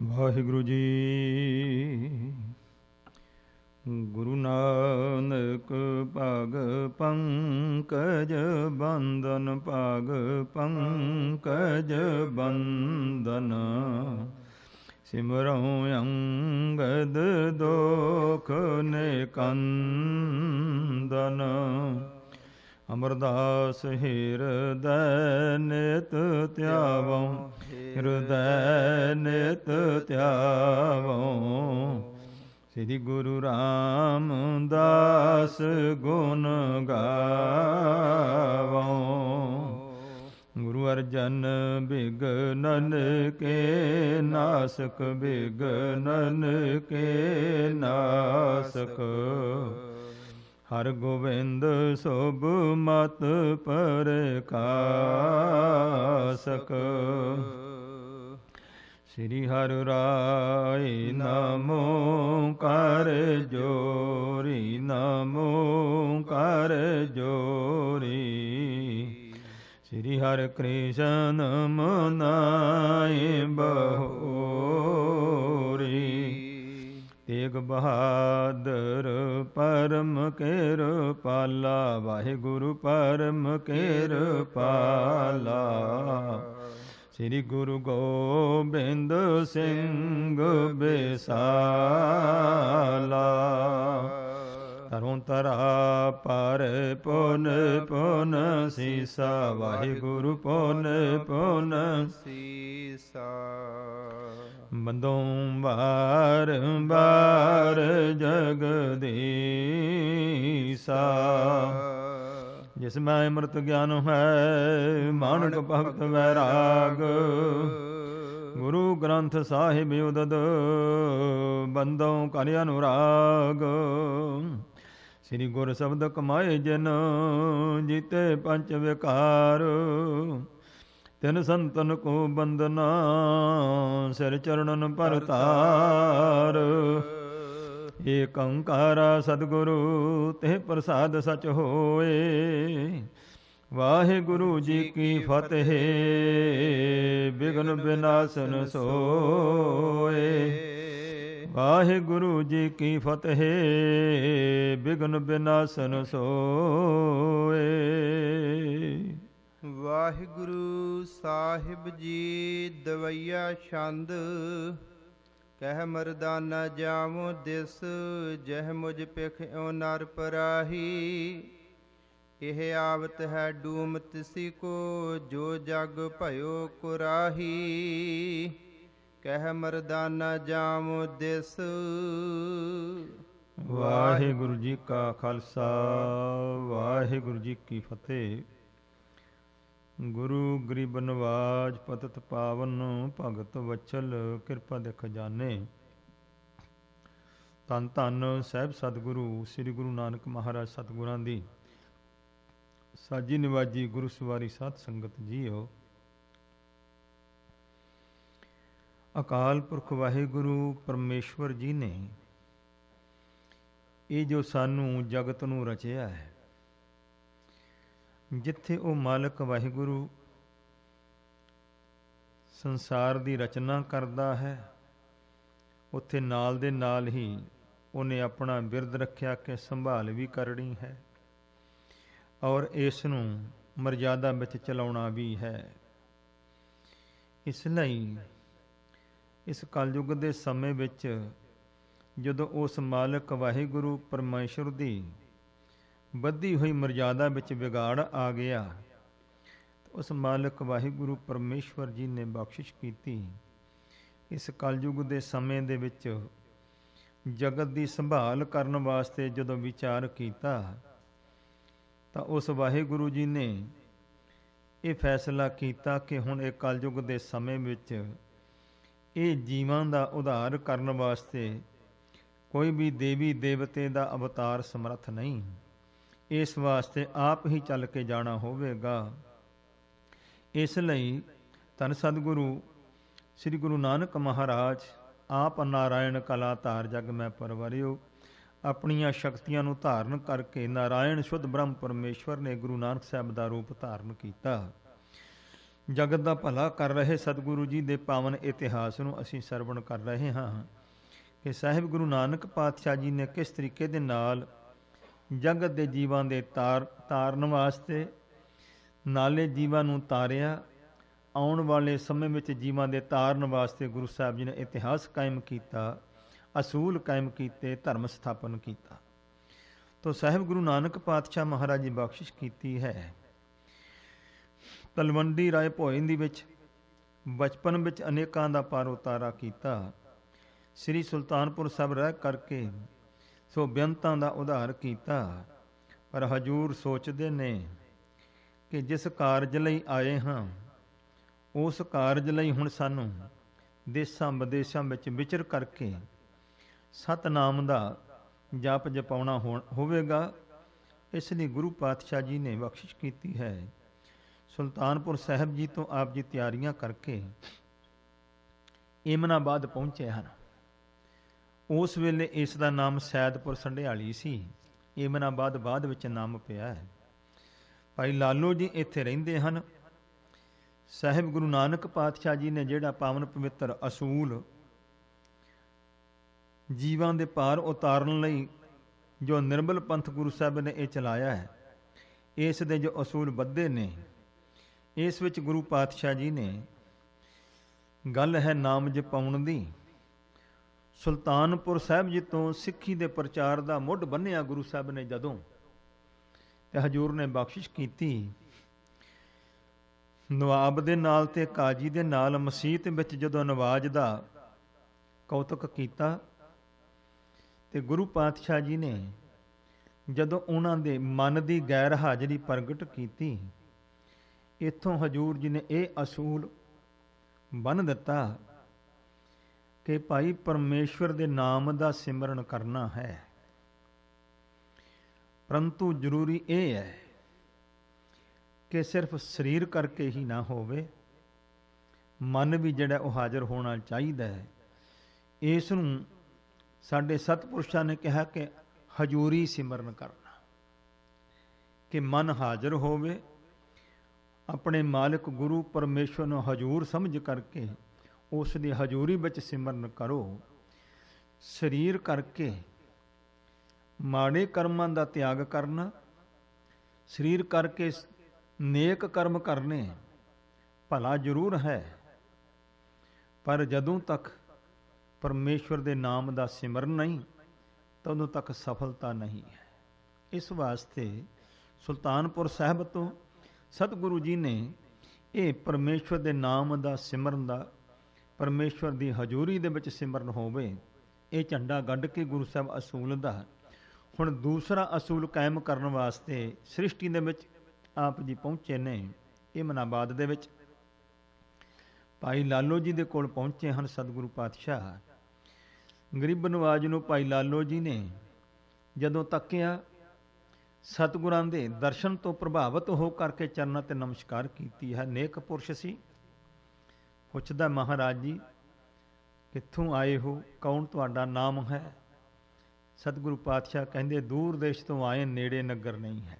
ਵਾਹਿਗੁਰੂ ਜੀ। ਗੁਰੂ ਨਾਨਕ ਪਗ ਪੰਕਜ ਬੰਦਨ, ਪਗ ਪੰਕਜ ਬੰਦਨ। ਸਿਮਰਉ ਅੰਗਦ ਦੋਖ ਨਿਕੰਦਨ। ਅਮਰਦਾਸ ਹਿਰਦੈ ਨਿਤ ਧਿਆਵਉ, ਹਿਰਦੈ ਨਿਤ ਧਿਆਵਉ। ਸ੍ਰੀ ਗੁਰੂ ਰਾਮਦਾਸ ਗੁਣ ਗਾਵਉ। ਗੁਰੂ ਅਰਜਨ ਬਿਗਨਨ ਕੇ ਨਾਸਕ, ਬਿਗਨਨ ਕੇ ਨਾਸਕ। ਹਰ ਗੋਬਿੰਦ ਸੁਭ ਮਤ ਪ੍ਰਕਾਸਕ। ਸ੍ਰੀ ਹਰਿ ਰਾਇ ਨਾਮ ਓੰਕਾਰ ਜੋਰੀ, ਨਾਮ ਓੰਕਾਰ ਜੋਰੀ। ਸ੍ਰੀ ਹਰਿ ਕ੍ਰਿਸ਼ਨ ਮਨਾਇ ਬਹੋਰੀ। ਤੇਗ ਬਹਾਦਰ ਪਰਮ ਕਿਰਪਾਲਾ, ਵਾਹਿਗੁਰੂ ਪਰਮ ਕਿਰਪਾਲਾ। ਸ੍ਰੀ ਗੁਰੂ ਗੋਬਿੰਦ ਸਿੰਘ ਬਿਸਾਲਾ। ਤਰੁ ਤਰਾ ਪਰ ਪੁਨ ਪੁਨ ਸੀਸਾ, ਵਾਹਿਗੁਰੂ ਪੁਨ ਪੁਨ ਸੀਸਾ। ਬੰਦੋਂ ਬਾਰ ਬਾਰ ਜਗਦੀਸਾ। ਜਿਸ ਮੈਂ ਅੰਮ੍ਰਿਤ ਗਿਆਨ ਹੈ, ਮਾਨਕ ਭਗਤ ਵੈਰਾਗ। ਗੁਰੂ ਗ੍ਰੰਥ ਸਾਹਿਬ ਉਦਦ, ਬੰਦੋਂ ਕਰ ਅਨੁਰਾਗ। ਸ੍ਰੀ ਗੁਰ ਸ਼ਬਦ ਕਮਾਏ ਜਿਨ, ਜੀਤੇ ਪੰਚ ਵਿਕਾਰ। ਤਿਨ ਸੰਤਨ ਕੋ ਬੰਦਨਾ, ਸਿਰ ਚਰਣਨ ਭਰਤਾਰ। ਏਕ ਓੰਕਾਰਾ ਸਤਿਗੁਰੂ, ਤੇ ਪ੍ਰਸਾਦ ਸਚ ਹੋਏ। ਵਾਹਿਗੁਰੂ ਜੀ ਕੀ ਫਤਿਹ, ਬਿਘਨ ਬਿਨਾਸਨ ਸੋਏ। ਵਾਹਿਗੁਰੂ ਜੀ ਕੀ ਫਤਿਹ, ਬਿਘਨ ਬਿਨਾਸਨ ਸੋਏ। ਵਾਹਿਗੁਰੂ ਸਾਹਿਬ ਜੀ ਦਵਈਆ ਛੰਦ। ਕਹਿ ਮਰਦਾਨਾ ਜਾਮੁ ਦਿਸ, ਜਹ ਮੁਝ ਪਿਖ ਓ ਨਰ ਪਰਾਹੀ। ਇਹ ਆਵਤ ਹੈ ਡੂਮ ਤਿਸੀ ਕੋ, ਜੋ ਜਗ ਭਇਓ ਕੁਰਾਹੀ। ਕਹਿ ਮਰਦਾਨਾ ਜਾਮੁ ਦਿਸ। ਵਾਹਿਗੁਰੂ ਜੀ ਕਾ ਖਾਲਸਾ, ਵਾਹਿਗੁਰੂ ਜੀ ਕੀ ਫਤਿਹ। ਗੁਰੂ ਗਰੀਬ ਨਵਾਜ ਪਤਿਤ ਪਾਵਨ, ਭਗਤ ਵਚਲ ਕਿਰਪਾ ਦੇ ਖਜ਼ਾਨੇ। ਧੰਨ ਧੰਨ ਸਾਹਿਬ ਸਤਿਗੁਰੂ ਸ੍ਰੀ ਗੁਰੂ ਨਾਨਕ ਮਹਾਰਾਜ ਸਤਿਗੁਰਾਂ ਦੀ ਸਾਜੀ ਨਿਵਾਜੀ ਗੁਰੂ ਸਵਾਰੀ ਸਾਧ ਸੰਗਤ ਜੀਓ। ਅਕਾਲ ਪੁਰਖ ਵਾਹਿਗੁਰੂ ਪਰਮੇਸ਼ਵਰ ਜੀ ਨੇ ਇਹ ਜੋ ਸਾਨੂੰ ਜਗਤ ਨੂੰ ਰਚਿਆ ਹੈ, ਜਿੱਥੇ ਉਹ ਮਾਲਕ ਵਾਹਿਗੁਰੂ ਸੰਸਾਰ ਦੀ ਰਚਨਾ ਕਰਦਾ ਹੈ, ਉੱਥੇ ਨਾਲ ਦੇ ਨਾਲ ਹੀ ਉਹਨੇ ਆਪਣਾ ਬਿਰਦ ਰੱਖਿਆ ਕਿ ਸੰਭਾਲ ਵੀ ਕਰਨੀ ਹੈ ਔਰ ਇਸ ਨੂੰ ਮਰਜ਼ਾਦਾ ਵਿੱਚ ਚਲਾਉਣਾ ਵੀ ਹੈ। ਇਸ ਲਈ ਇਸ ਕਲਯੁਗ ਦੇ ਸਮੇਂ ਵਿੱਚ ਜਦੋਂ ਉਸ ਮਾਲਕ ਵਾਹਿਗੁਰੂ ਪਰਮੇਸ਼ਰ ਦੀ ਵੱਧੀ ਹੋਈ ਮਰਜ਼ਾਦਾ ਵਿੱਚ ਵਿਗਾੜ ਆ ਗਿਆ, ਉਸ ਮਾਲਕ ਵਾਹਿਗੁਰੂ ਪਰਮੇਸ਼ਵਰ ਜੀ ਨੇ ਬਖਸ਼ਿਸ਼ ਕੀਤੀ। ਇਸ ਕਲਯੁਗ ਦੇ ਸਮੇਂ ਦੇ ਵਿੱਚ ਜਗਤ ਦੀ ਸੰਭਾਲ ਕਰਨ ਵਾਸਤੇ ਜਦੋਂ ਵਿਚਾਰ ਕੀਤਾ, ਤਾਂ ਉਸ ਵਾਹਿਗੁਰੂ ਜੀ ਨੇ ਇਹ ਫੈਸਲਾ ਕੀਤਾ ਕਿ ਹੁਣ ਇਹ ਕਲਯੁਗ ਦੇ ਸਮੇਂ ਵਿੱਚ ਇਹ ਜੀਵਾਂ ਦਾ ਉਧਾਰ ਕਰਨ ਵਾਸਤੇ ਕੋਈ ਵੀ ਦੇਵੀ ਦੇਵਤੇ ਦਾ ਅਵਤਾਰ ਸਮਰੱਥ ਨਹੀਂ। ਇਸ ਵਾਸਤੇ ਆਪ ਹੀ ਚੱਲ ਕੇ ਜਾਣਾ ਹੋਵੇਗਾ। ਇਸ ਲਈ ਧੰਨ ਸਤਿਗੁਰੂ ਸ੍ਰੀ ਗੁਰੂ ਨਾਨਕ ਮਹਾਰਾਜ ਆਪ ਨਾਰਾਇਣ ਕਲਾ ਧਾਰ ਜਗ ਮੈਂ ਪਰਵਰਿਓ ਆਪਣੀਆਂ ਸ਼ਕਤੀਆਂ ਨੂੰ ਧਾਰਨ ਕਰਕੇ ਨਾਰਾਇਣ ਸ਼ੁੱਧ ਬ੍ਰਹਮ ਪਰਮੇਸ਼ਵਰ ਨੇ ਗੁਰੂ ਨਾਨਕ ਸਾਹਿਬ ਦਾ ਰੂਪ ਧਾਰਨ ਕੀਤਾ। ਜਗਤ ਦਾ ਭਲਾ ਕਰ ਰਹੇ ਸਤਿਗੁਰੂ ਜੀ ਦੇ ਪਾਵਨ ਇਤਿਹਾਸ ਨੂੰ ਅਸੀਂ ਸਰਵਣ ਕਰ ਰਹੇ ਹਾਂ ਕਿ ਸਾਹਿਬ ਗੁਰੂ ਨਾਨਕ ਪਾਤਸ਼ਾਹ ਜੀ ਨੇ ਕਿਸ ਤਰੀਕੇ ਦੇ ਨਾਲ ਜਗਤ ਦੇ ਜੀਵਾਂ ਦੇ ਤਾਰਨ ਵਾਸਤੇ ਨਾਲੇ ਜੀਵਾਂ ਨੂੰ ਤਾਰਿਆ, ਆਉਣ ਵਾਲੇ ਸਮੇਂ ਵਿੱਚ ਜੀਵਾਂ ਦੇ ਤਾਰਨ ਵਾਸਤੇ ਗੁਰੂ ਸਾਹਿਬ ਜੀ ਨੇ ਇਤਿਹਾਸ ਕਾਇਮ ਕੀਤਾ, ਅਸੂਲ ਕਾਇਮ ਕੀਤੇ, ਧਰਮ ਸਥਾਪਨ ਕੀਤਾ। ਤੋ ਸਾਹਿਬ ਗੁਰੂ ਨਾਨਕ ਪਾਤਸ਼ਾਹ ਮਹਾਰਾਜ ਜੀ ਬਖਸ਼ਿਸ਼ ਕੀਤੀ ਹੈ। ਤਲਵੰਡੀ ਰਾਏ ਭੋਇੰ ਵਿੱਚ ਬਚਪਨ ਵਿੱਚ ਅਨੇਕਾਂ ਦਾ ਪਾਰ ਉਤਾਰਾ ਕੀਤਾ। ਸ੍ਰੀ ਸੁਲਤਾਨਪੁਰ ਸਾਹਿਬ ਰਹਿ ਕਰਕੇ ਸੋ ਬੇਅੰਤਾਂ ਦਾ ਉਧਾਰ ਕੀਤਾ। ਪਰ ਹਜੂਰ ਸੋਚਦੇ ਨੇ ਕਿ ਜਿਸ ਕਾਰਜ ਲਈ ਆਏ ਹਾਂ ਉਸ ਕਾਰਜ ਲਈ ਹੁਣ ਸਾਨੂੰ ਦੇਸ਼ਾਂ ਵਿਦੇਸ਼ਾਂ ਵਿੱਚ ਵਿਚਰ ਕਰਕੇ ਸਤਨਾਮ ਦਾ ਜਪ ਜਪਾਉਣਾ ਹੋਵੇਗਾ। ਇਸ ਲਈ ਗੁਰੂ ਪਾਤਸ਼ਾਹ ਜੀ ਨੇ ਬਖਸ਼ਿਸ਼ ਕੀਤੀ ਹੈ। ਸੁਲਤਾਨਪੁਰ ਸਾਹਿਬ ਜੀ ਤੋਂ ਆਪ ਜੀ ਤਿਆਰੀਆਂ ਕਰਕੇ ਏਮਨਾਬਾਦ ਪਹੁੰਚੇ ਹਨ। ਉਸ ਵੇਲੇ ਇਸ ਦਾ ਨਾਮ ਸੈਦਪੁਰ ਸੰਢਿਆਲੀ ਸੀ। ਏਮਨਾਬਾਦ ਬਾਅਦ ਵਿੱਚ ਨਾਮ ਪਿਆ ਹੈ। ਭਾਈ ਲਾਲੋ ਜੀ ਇੱਥੇ ਰਹਿੰਦੇ ਹਨ। ਸਾਹਿਬ ਗੁਰੂ ਨਾਨਕ ਪਾਤਸ਼ਾਹ ਜੀ ਨੇ ਜਿਹੜਾ ਪਾਵਨ ਪਵਿੱਤਰ ਅਸੂਲ ਜੀਵਾਂ ਦੇ ਪਾਰ ਉਤਾਰਨ ਲਈ ਜੋ ਨਿਰਮਲ ਪੰਥ ਗੁਰੂ ਸਾਹਿਬ ਨੇ ਇਹ ਚਲਾਇਆ ਹੈ, ਇਸ ਦੇ ਜੋ ਅਸੂਲ ਬੱਧੇ ਨੇ, ਇਸ ਵਿੱਚ ਗੁਰੂ ਪਾਤਸ਼ਾਹ ਜੀ ਨੇ ਗੱਲ ਹੈ ਨਾਮ ਜਪਾਉਣ ਦੀ। ਸੁਲਤਾਨਪੁਰ ਸਾਹਿਬ ਜੀ ਤੋਂ ਸਿੱਖੀ ਦੇ ਪ੍ਰਚਾਰ ਦਾ ਮੁੱਢ ਬੰਨਿਆ ਗੁਰੂ ਸਾਹਿਬ ਨੇ ਜਦੋਂ, ਤੇ ਹਜੂਰ ਨੇ ਬਖਸ਼ਿਸ਼ ਕੀਤੀ। ਨਵਾਬ ਦੇ ਨਾਲ ਤੇ ਕਾਜੀ ਦੇ ਨਾਲ ਮਸੀਤ ਵਿੱਚ ਜਦੋਂ ਨਵਾਜ਼ ਦਾ ਕੌਤਕ ਕੀਤਾ ਤੇ ਗੁਰੂ ਪਾਤਸ਼ਾਹ ਜੀ ਨੇ ਜਦੋਂ ਉਹਨਾਂ ਦੇ ਮਨ ਦੀ ਗੈਰ ਹਾਜ਼ਰੀ ਪ੍ਰਗਟ ਕੀਤੀ, ਇੱਥੋਂ ਹਜੂਰ ਜੀ ਨੇ ਇਹ ਅਸੂਲ ਬੰਨ੍ਹ ਦਿੱਤਾ ਕਿ ਭਾਈ ਪਰਮੇਸ਼ਵਰ ਦੇ ਨਾਮ ਦਾ ਸਿਮਰਨ ਕਰਨਾ ਹੈ, ਪਰੰਤੂ ਜ਼ਰੂਰੀ ਇਹ ਹੈ ਕਿ ਸਿਰਫ ਸਰੀਰ ਕਰਕੇ ਹੀ ਨਾ ਹੋਵੇ, ਮਨ ਵੀ ਜਿਹੜਾ ਉਹ ਹਾਜ਼ਰ ਹੋਣਾ ਚਾਹੀਦਾ ਹੈ। ਇਸ ਨੂੰ ਸਾਡੇ ਸਤਿਪੁਰਸ਼ਾਂ ਨੇ ਕਿਹਾ ਕਿ ਹਜੂਰੀ ਸਿਮਰਨ ਕਰਨਾ, ਕਿ ਮਨ ਹਾਜ਼ਰ ਹੋਵੇ, ਆਪਣੇ ਮਾਲਕ ਗੁਰੂ ਪਰਮੇਸ਼ਵਰ ਨੂੰ ਹਜੂਰ ਸਮਝ ਕਰਕੇ ਉਸ ਦੀ ਹਜੂਰੀ ਵਿੱਚ ਸਿਮਰਨ ਕਰੋ। ਸਰੀਰ ਕਰਕੇ ਮਾੜੇ ਕਰਮਾਂ ਦਾ ਤਿਆਗ ਕਰਨਾ, ਸਰੀਰ ਕਰਕੇ ਨੇਕ ਕਰਮ ਕਰਨੇ ਭਲਾ ਜ਼ਰੂਰ ਹੈ, ਪਰ ਜਦੋਂ ਤੱਕ ਪਰਮੇਸ਼ਵਰ ਦੇ ਨਾਮ ਦਾ ਸਿਮਰਨ ਨਹੀਂ ਤਾਂ ਉਦੋਂ ਤੱਕ ਸਫਲਤਾ ਨਹੀਂ ਹੈ। ਇਸ ਵਾਸਤੇ ਸੁਲਤਾਨਪੁਰ ਸਾਹਿਬ ਤੋਂ ਸਤਿਗੁਰੂ ਜੀ ਨੇ ਇਹ ਪਰਮੇਸ਼ਵਰ ਦੇ ਨਾਮ ਦਾ ਸਿਮਰਨ ਦਾ, ਪਰਮੇਸ਼ਵਰ ਦੀ ਹਜ਼ੂਰੀ ਦੇ ਵਿੱਚ ਸਿਮਰਨ ਹੋਵੇ, ਇਹ ਝੰਡਾ ਗੱਡ ਕੇ ਗੁਰੂ ਸਾਹਿਬ ਅਸੂਲ ਦਾ ਹੁਣ ਦੂਸਰਾ ਅਸੂਲ ਕਾਇਮ ਕਰਨ ਵਾਸਤੇ ਸ੍ਰਿਸ਼ਟੀ ਦੇ ਵਿੱਚ ਆਪ ਜੀ ਪਹੁੰਚੇ ਨੇ। ਏਮਨਾਬਾਦ ਦੇ ਵਿੱਚ ਭਾਈ ਲਾਲੋ ਜੀ ਦੇ ਕੋਲ ਪਹੁੰਚੇ ਹਨ ਸਤਿਗੁਰੂ ਪਾਤਸ਼ਾਹ। ਗਰੀਬ ਨਵਾਜ ਨੂੰ ਭਾਈ ਲਾਲੋ ਜੀ ਨੇ ਜਦੋਂ ਤੱਕਿਆ, ਸਤਿਗੁਰਾਂ ਦੇ ਦਰਸ਼ਨ ਤੋਂ ਪ੍ਰਭਾਵਿਤ ਹੋ ਕਰਕੇ ਚਰਨਾਂ ਤੇ ਨਮਸਕਾਰ ਕੀਤੀ ਹੈ। ਨੇਕ ਪੁਰਸ਼ ਸੀ। ਪੁੱਛਦਾ ਮਹਾਰਾਜ ਜੀ ਕਿੱਥੋਂ ਆਏ ਹੋ, ਕੌਣ ਤੁਹਾਡਾ ਨਾਮ ਹੈ? ਸਤਿਗੁਰੂ ਪਾਤਸ਼ਾਹ ਕਹਿੰਦੇ ਦੂਰ ਦੇਸ਼ ਤੋਂ ਆਏ, ਨੇੜੇ ਨਗਰ ਨਹੀਂ ਹੈ।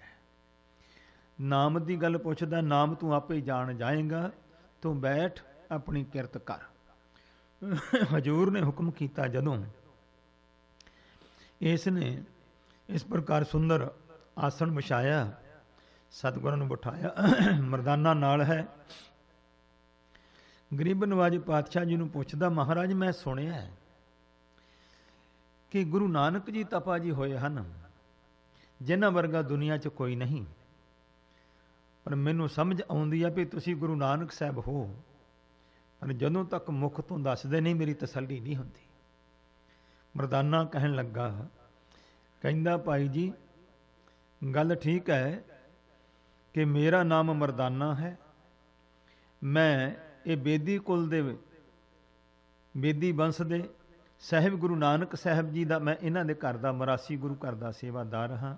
ਨਾਮ ਦੀ ਗੱਲ ਪੁੱਛਦਾ, ਨਾਮ ਤੂੰ ਆਪੇ ਹੀ ਜਾਣ ਜਾਏਗਾ, ਤੂੰ ਬੈਠ ਆਪਣੀ ਕਿਰਤ ਕਰ। ਹਜੂਰ ਨੇ ਹੁਕਮ ਕੀਤਾ ਜਦੋਂ ਇਸ ਨੇ ਇਸ ਪ੍ਰਕਾਰ ਸੁੰਦਰ ਆਸਣ ਵਿਛਾਇਆ, ਸਤਿਗੁਰਾਂ ਨੂੰ ਬਿਠਾਇਆ, ਮਰਦਾਨਾ ਨਾਲ ਹੈ। ਗਰੀਬ ਨਵਾਜ ਪਾਤਸ਼ਾਹ ਜੀ ਨੂੰ ਪੁੱਛਦਾ, ਮਹਾਰਾਜ ਮੈਂ ਸੁਣਿਆ ਹੈ ਕਿ ਗੁਰੂ ਨਾਨਕ ਜੀ ਤਪਾ ਜੀ ਹੋਏ ਹਨ, ਜਿਨ੍ਹਾਂ ਵਰਗਾ ਦੁਨੀਆ 'ਚ ਕੋਈ ਨਹੀਂ, ਪਰ ਮੈਨੂੰ ਸਮਝ ਆਉਂਦੀ ਆ ਵੀ ਤੁਸੀਂ ਗੁਰੂ ਨਾਨਕ ਸਾਹਿਬ ਹੋ, ਪਰ ਜਦੋਂ ਤੱਕ ਮੁਖ ਤੋਂ ਦੱਸਦੇ ਨਹੀਂ ਮੇਰੀ ਤਸੱਲੀ ਨਹੀਂ ਹੁੰਦੀ। ਮਰਦਾਨਾ ਕਹਿਣ ਲੱਗਾ, ਕਹਿੰਦਾ ਭਾਈ ਜੀ ਗੱਲ ਠੀਕ ਹੈ ਕਿ ਮੇਰਾ ਨਾਮ ਮਰਦਾਨਾ ਹੈ, ਮੈਂ ਇਹ ਬੇਦੀ ਕੁਲ ਦੇ ਬੇਦੀ ਵੰਸ਼ ਦੇ ਸਾਹਿਬ ਗੁਰੂ ਨਾਨਕ ਸਾਹਿਬ ਜੀ ਦਾ, ਮੈਂ ਇਹਨਾਂ ਦੇ ਘਰ ਦਾ ਮਰਾਸੀ ਗੁਰੂ ਘਰ ਦਾ ਸੇਵਾਦਾਰ ਹਾਂ।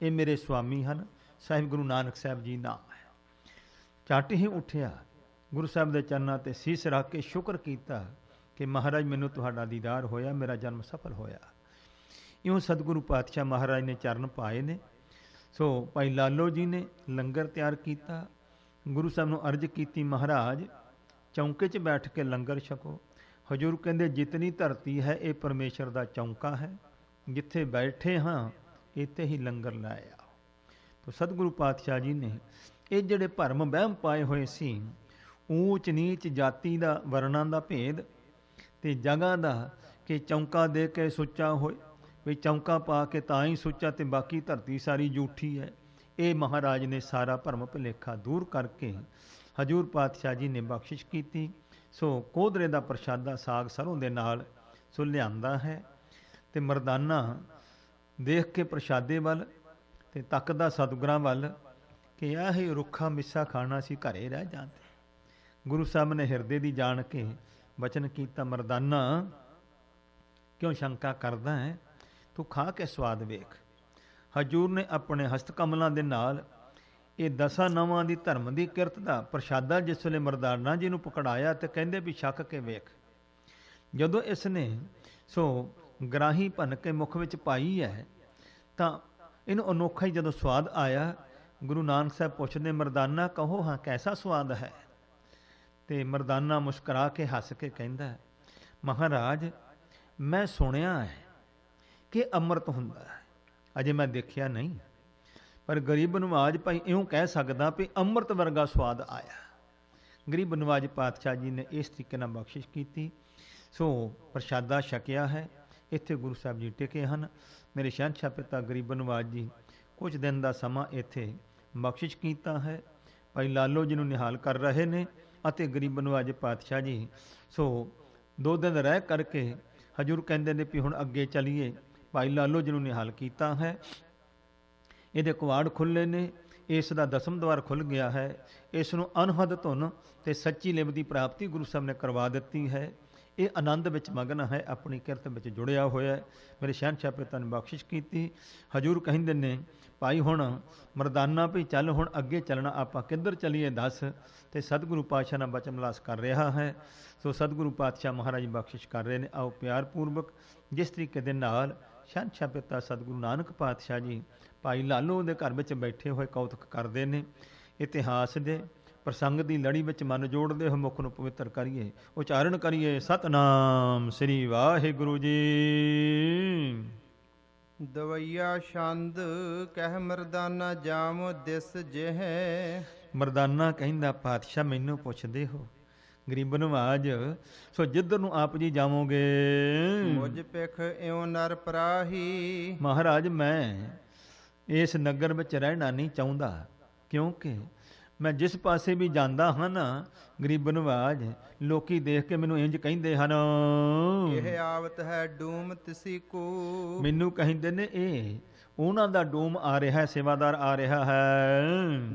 ਇਹ ਮੇਰੇ ਸੁਆਮੀ ਹਨ, ਸਾਹਿਬ ਗੁਰੂ ਨਾਨਕ ਸਾਹਿਬ ਜੀ ਨਾਮ ਹੈ। ਝੱਟ ਹੀ ਉੱਠਿਆ, ਗੁਰੂ ਸਾਹਿਬ ਦੇ ਚਰਨਾਂ ਤੇ ਸੀਸ ਰੱਖ ਕੇ ਸ਼ੁਕਰ ਕੀਤਾ ਕਿ ਮਹਾਰਾਜ ਮੈਨੂੰ ਤੁਹਾਡਾ ਦੀਦਾਰ ਹੋਇਆ, ਮੇਰਾ ਜਨਮ ਸਫਲ ਹੋਇਆ। ਇਉਂ ਸਤਿਗੁਰੂ ਪਾਤਸ਼ਾਹ ਮਹਾਰਾਜ ਨੇ ਚਰਨ ਪਾਏ ਨੇ। ਸੋ ਭਾਈ ਲਾਲੋ ਜੀ ਨੇ ਲੰਗਰ ਤਿਆਰ ਕੀਤਾ, ਗੁਰੂ ਸਾਹਿਬ ਨੂੰ ਅਰਜ਼ ਕੀਤੀ, ਮਹਾਰਾਜ ਚੌਂਕੇ 'ਚ ਬੈਠ ਕੇ ਲੰਗਰ ਛਕੋ। ਹਜ਼ੂਰ ਕਹਿੰਦੇ ਜਿਤਨੀ ਧਰਤੀ ਹੈ ਇਹ ਪਰਮੇਸ਼ਰ ਦਾ ਚੌਂਕਾ ਹੈ, ਜਿੱਥੇ ਬੈਠੇ ਹਾਂ ਇੱਥੇ ਹੀ ਲੰਗਰ ਲਾਇਆ। ਤੋ ਸਤਿਗੁਰੂ ਪਾਤਸ਼ਾਹ ਜੀ ਨੇ ਇਹ ਜਿਹੜੇ ਭਰਮ ਵਹਿਮ ਪਾਏ ਹੋਏ ਸੀ, ਊਚ ਨੀਚ ਜਾਤੀ ਦਾ, ਵਰਨਾਂ ਦਾ ਭੇਦ ਤੇ ਜਗ੍ਹਾ ਦਾ, ਕਿ ਚੌਂਕਾ ਦੇ ਕੇ ਸੁੱਚਾ ਹੋਏ, ਵੀ ਚੌਂਕਾ ਪਾ ਕੇ ਤਾਂ ਹੀ ਸੁੱਚਾ ਤੇ ਬਾਕੀ ਧਰਤੀ ਸਾਰੀ ਝੂਠੀ ਹੈ, ਇਹ ਮਹਾਰਾਜ ਨੇ ਸਾਰਾ ਭਰਮ ਭੁਲੇਖਾ ਦੂਰ ਕਰਕੇ ਹਜ਼ੂਰ ਪਾਤਸ਼ਾਹ ਜੀ ਨੇ ਬਖਸ਼ਿਸ਼ ਕੀਤੀ। ਸੋ ਕੋਧਰੇ ਦਾ ਪ੍ਰਸ਼ਾਦਾ ਸਾਗ ਸਰੋਂ ਦੇ ਨਾਲ ਸੋ ਲਿਆਂਦਾ ਹੈ, ਤੇ ਮਰਦਾਨਾ ਦੇਖ ਕੇ ਪ੍ਰਸ਼ਾਦੇ ਵੱਲ ਤੇ ਤੱਕਦਾ ਸਤਿਗੁਰਾਂ ਵੱਲ ਕਿ ਇਹ ਰੁੱਖਾ ਮਿੱਸਾ ਖਾਣਾ ਸੀ, ਘਰੇ ਰਹਿ ਜਾਂਦੇ। ਗੁਰੂ ਸਾਹਿਬ ਨੇ ਹਿਰਦੇ ਦੀ ਜਾਣ ਕੇ ਬਚਨ ਕੀਤਾ, ਮਰਦਾਨਾ ਕਿਉਂ ਸ਼ੰਕਾ ਕਰਦਾ ਹੈ, ਤੂੰ ਖਾ ਕੇ ਸਵਾਦ ਵੇਖ। ਹਜ਼ੂਰ ਨੇ ਆਪਣੇ ਹਸਤ ਕਮਲਾਂ ਦੇ ਨਾਲ ਇਹ ਦਸਾਂ ਨਵਾਂ ਦੀ ਧਰਮ ਦੀ ਕਿਰਤ ਦਾ ਪ੍ਰਸ਼ਾਦਾ ਜਿਸ ਵੇਲੇ ਮਰਦਾਨਾ ਜੀ ਨੂੰ ਪਕੜਾਇਆ ਤੇ ਕਹਿੰਦੇ ਵੀ ਛਕ ਕੇ ਵੇਖ। ਜਦੋਂ ਇਸ ਨੇ ਸੋ ਗਰਾਹੀ ਭੰਨ ਕੇ ਮੁਖ ਵਿੱਚ ਪਾਈ ਹੈ ਤਾਂ ਇਹਨੂੰ ਅਨੋਖਾ ਹੀ ਜਦੋਂ ਸਵਾਦ ਆਇਆ, ਗੁਰੂ ਨਾਨਕ ਸਾਹਿਬ ਪੁੱਛਦੇ, ਮਰਦਾਨਾ ਕਹੋ ਹਾਂ ਕੈਸਾ ਸਵਾਦ ਹੈ? ਤੇ ਮਰਦਾਨਾ ਮੁਸਕਰਾ ਕੇ ਹੱਸ ਕੇ ਕਹਿੰਦਾ, ਮਹਾਰਾਜ ਮੈਂ ਸੁਣਿਆ ਹੈ ਕਿ ਅੰਮ੍ਰਿਤ ਹੁੰਦਾ ਹੈ, ਅਜੇ ਮੈਂ ਦੇਖਿਆ ਨਹੀਂ, ਪਰ ਗਰੀਬ ਨਵਾਜ ਭਾਈ ਇਉਂ ਕਹਿ ਸਕਦਾ ਵੀ ਅੰਮ੍ਰਿਤ ਵਰਗਾ ਸਵਾਦ ਆਇਆ। ਗਰੀਬ ਨਵਾਜ ਪਾਤਸ਼ਾਹ ਜੀ ਨੇ ਇਸ ਤਰੀਕੇ ਨਾਲ ਬਖਸ਼ਿਸ਼ ਕੀਤੀ। ਸੋ ਪ੍ਰਸ਼ਾਦਾ ਛਕਿਆ ਹੈ, ਇੱਥੇ ਗੁਰੂ ਸਾਹਿਬ ਜੀ ਟਿਕੇ ਹਨ। ਮੇਰੇ ਸ਼ਹਿਨਸ਼ਾਹ ਪਿਤਾ ਗਰੀਬ ਨਵਾਜ ਜੀ ਕੁਝ ਦਿਨ ਦਾ ਸਮਾਂ ਇੱਥੇ ਬਖਸ਼ਿਸ਼ ਕੀਤਾ ਹੈ। ਭਾਈ ਲਾਲੋ ਜੀ ਨੂੰ ਨਿਹਾਲ ਕਰ ਰਹੇ ਨੇ ਅਤੇ ਗਰੀਬ ਨਵਾਜ ਪਾਤਸ਼ਾਹ ਜੀ ਸੋ 2 ਦਿਨ ਰਹਿ ਕਰਕੇ ਹਜ਼ੂਰ ਕਹਿੰਦੇ ਨੇ ਵੀ ਹੁਣ ਅੱਗੇ ਚਲੀਏ। ਭਾਈ ਲਾਲੋ ਜੀ ਨੂੰ ਨਿਹਾਲ ਕੀਤਾ ਹੈ, ਇਹਦੇ ਕੁਆੜ ਖੁੱਲ੍ਹੇ ਨੇ, ਇਸ ਦਾ ਦਸਮ ਦਵਾਰ ਖੁੱਲ੍ਹ ਗਿਆ ਹੈ। ਇਸ ਨੂੰ ਅਨਹਦ ਧੁਨ ਤੇ ਸੱਚੀ ਲਿਵ ਦੀ ਪ੍ਰਾਪਤੀ ਗੁਰੂ ਸਾਹਿਬ ਨੇ ਕਰਵਾ ਦਿੱਤੀ ਹੈ। ਇਹ ਆਨੰਦ ਵਿੱਚ ਮਗਨ ਹੈ, ਆਪਣੀ ਕਿਰਤ ਵਿੱਚ ਜੁੜਿਆ ਹੋਇਆ ਹੈ। ਮੇਰੇ ਸ਼ਹਿਨਸ਼ਾਹ ਪਿਤਾ ਨੇ ਬਖਸ਼ਿਸ਼ ਕੀਤੀ। ਹਜ਼ੂਰ ਕਹਿੰਦੇ ਨੇ, ਭਾਈ ਹੁਣ ਮਰਦਾਨਾ ਵੀ ਚੱਲ, ਹੁਣ ਅੱਗੇ ਚੱਲਣਾ, ਆਪਾਂ ਕਿੱਧਰ ਚੱਲੀਏ ਦੱਸ। ਤੇ ਸਤਿਗੁਰੂ ਪਾਤਸ਼ਾਹ ਨਾਲ ਬਚਨ ਵਿਲਾਸ ਕਰ ਰਿਹਾ ਹੈ। ਸੋ ਸਤਿਗੁਰੂ ਪਾਤਸ਼ਾਹ ਮਹਾਰਾਜ ਬਖਸ਼ਿਸ਼ ਕਰ ਰਹੇ ਨੇ। ਆਓ ਪਿਆਰ ਪੂਰਵਕ ਜਿਸ ਤਰੀਕੇ ਦੇ ਨਾਲ ਸ਼ਹਿਨਸ਼ਾਹ ਪਿਤਾ ਸਤਿਗੁਰੂ ਨਾਨਕ ਪਾਤਸ਼ਾਹ ਜੀ ਭਾਈ ਲਾਲੋ ਦੇ ਘਰ ਵਿੱਚ ਬੈਠੇ ਹੋਏ ਕੌਤਕ ਕਰਦੇ ਨੇ, ਇਤਿਹਾਸ ਦੇ ਪ੍ਰਸੰਗ ਦੀ ਲੜੀ ਵਿੱਚ ਮਨ ਜੋੜਦੇ ਹੋਏ ਮੁਖ ਨੂੰ ਪਵਿੱਤਰ ਕਰੀਏ, ਉਚਾਰਨ ਕਰੀਏ ਸਤਨਾਮ ਸ੍ਰੀ ਵਾਹਿਗੁਰੂ ਜੀ। ਦਵਈਆ ਛੰਦ ਕਹਿ ਮਰਦਾਨਾ ਜਾਮੋ ਦਿਸ ਜਿਹ। ਮਰਦਾਨਾ ਕਹਿੰਦਾ, ਪਾਤਸ਼ਾਹ ਮੈਨੂੰ ਪੁੱਛਦੇ ਹੋ ਗਰੀਬ ਨਵਾਜ, ਸੋ ਜਿੱਧਰ ਨੂੰ ਆਪ ਜੀ ਜਾਵੋਗੇ। ਮੁਝ ਪਿਖ ਇਉ ਨਰ ਪਰਾਹੀ। ਮਹਾਰਾਜ ਮੈਂ ਇਸ ਨਗਰ ਵਿੱਚ ਰਹਿਣਾ ਨਹੀਂ ਚਾਹੁੰਦਾ, ਕਿਉਂਕਿ ਮੈਂ ਜਿਸ ਪਾਸੇ ਵੀ ਜਾਂਦਾ ਹਾਂ ਨਾ ਗਰੀਬ ਨਵਾਜ, ਲੋਕੀ ਦੇਖ ਕੇ ਮੈਨੂੰ ਇੰਜ ਕਹਿੰਦੇ ਹਨ, ਇਹ ਆਵਤ ਹੈ ਡੂਮ ਤਿਸੀ ਕੋ। ਮੈਨੂੰ ਕਹਿੰਦੇ ਨੇ ਇਹ ਉਹਨਾਂ ਦਾ ਡੂਮ ਆ ਰਿਹਾ ਹੈ, ਸੇਵਾਦਾਰ ਆ ਰਿਹਾ ਹੈ,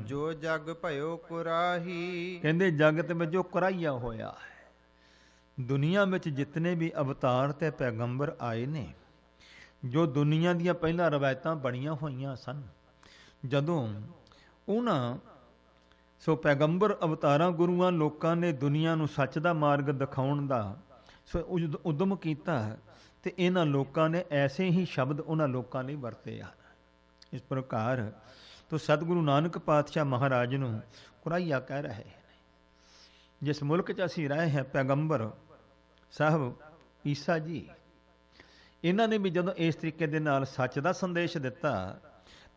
ਜੋ ਜਗ ਭਇਓ ਕੁਰਾਹੀ। ਕਹਿੰਦੇ ਜਗਤ ਵਿੱਚ ਜੋ ਕੁਰਾਈਆ ਹੋਇਆ ਹੈ। ਦੁਨੀਆ ਵਿੱਚ ਜਿਤਨੇ ਵੀ ਅਵਤਾਰ ਤੇ ਪੈਗੰਬਰ ਆਏ ਨੇ, ਜੋ ਦੁਨੀਆ ਦੀਆਂ ਪਹਿਲਾਂ ਰਵਾਇਤਾਂ ਬਣੀਆਂ ਹੋਈਆਂ ਸਨ, ਜਦੋਂ ਉਹਨਾਂ ਸੋ ਪੈਗੰਬਰ ਅਵਤਾਰਾਂ ਗੁਰੂਆਂ ਲੋਕਾਂ ਨੇ ਦੁਨੀਆ ਨੂੰ ਸੱਚ ਦਾ ਮਾਰਗ ਦਿਖਾਉਣ ਦਾ ਸੋ ਉਦਮ ਕੀਤਾ, ਤੇ ਇਹਨਾਂ ਲੋਕਾਂ ਨੇ ਐਸੇ ਹੀ ਸ਼ਬਦ ਉਹਨਾਂ ਲੋਕਾਂ ਲਈ ਵਰਤੇ ਹਨ। ਇਸ ਪ੍ਰਕਾਰ ਤੋਂ ਸਤਿਗੁਰੂ ਨਾਨਕ ਪਾਤਸ਼ਾਹ ਮਹਾਰਾਜ ਨੂੰ ਕੁਰਾਈਆ ਕਹਿ ਰਹੇ ਨੇ। ਜਿਸ ਮੁਲਕ 'ਚ ਅਸੀਂ ਰਹੇ ਹਾਂ, ਪੈਗੰਬਰ ਸਾਹਿਬ ਈਸਾ ਜੀ, ਇਹਨਾਂ ਨੇ ਵੀ ਜਦੋਂ ਇਸ ਤਰੀਕੇ ਦੇ ਨਾਲ ਸੱਚ ਦਾ ਸੰਦੇਸ਼ ਦਿੱਤਾ,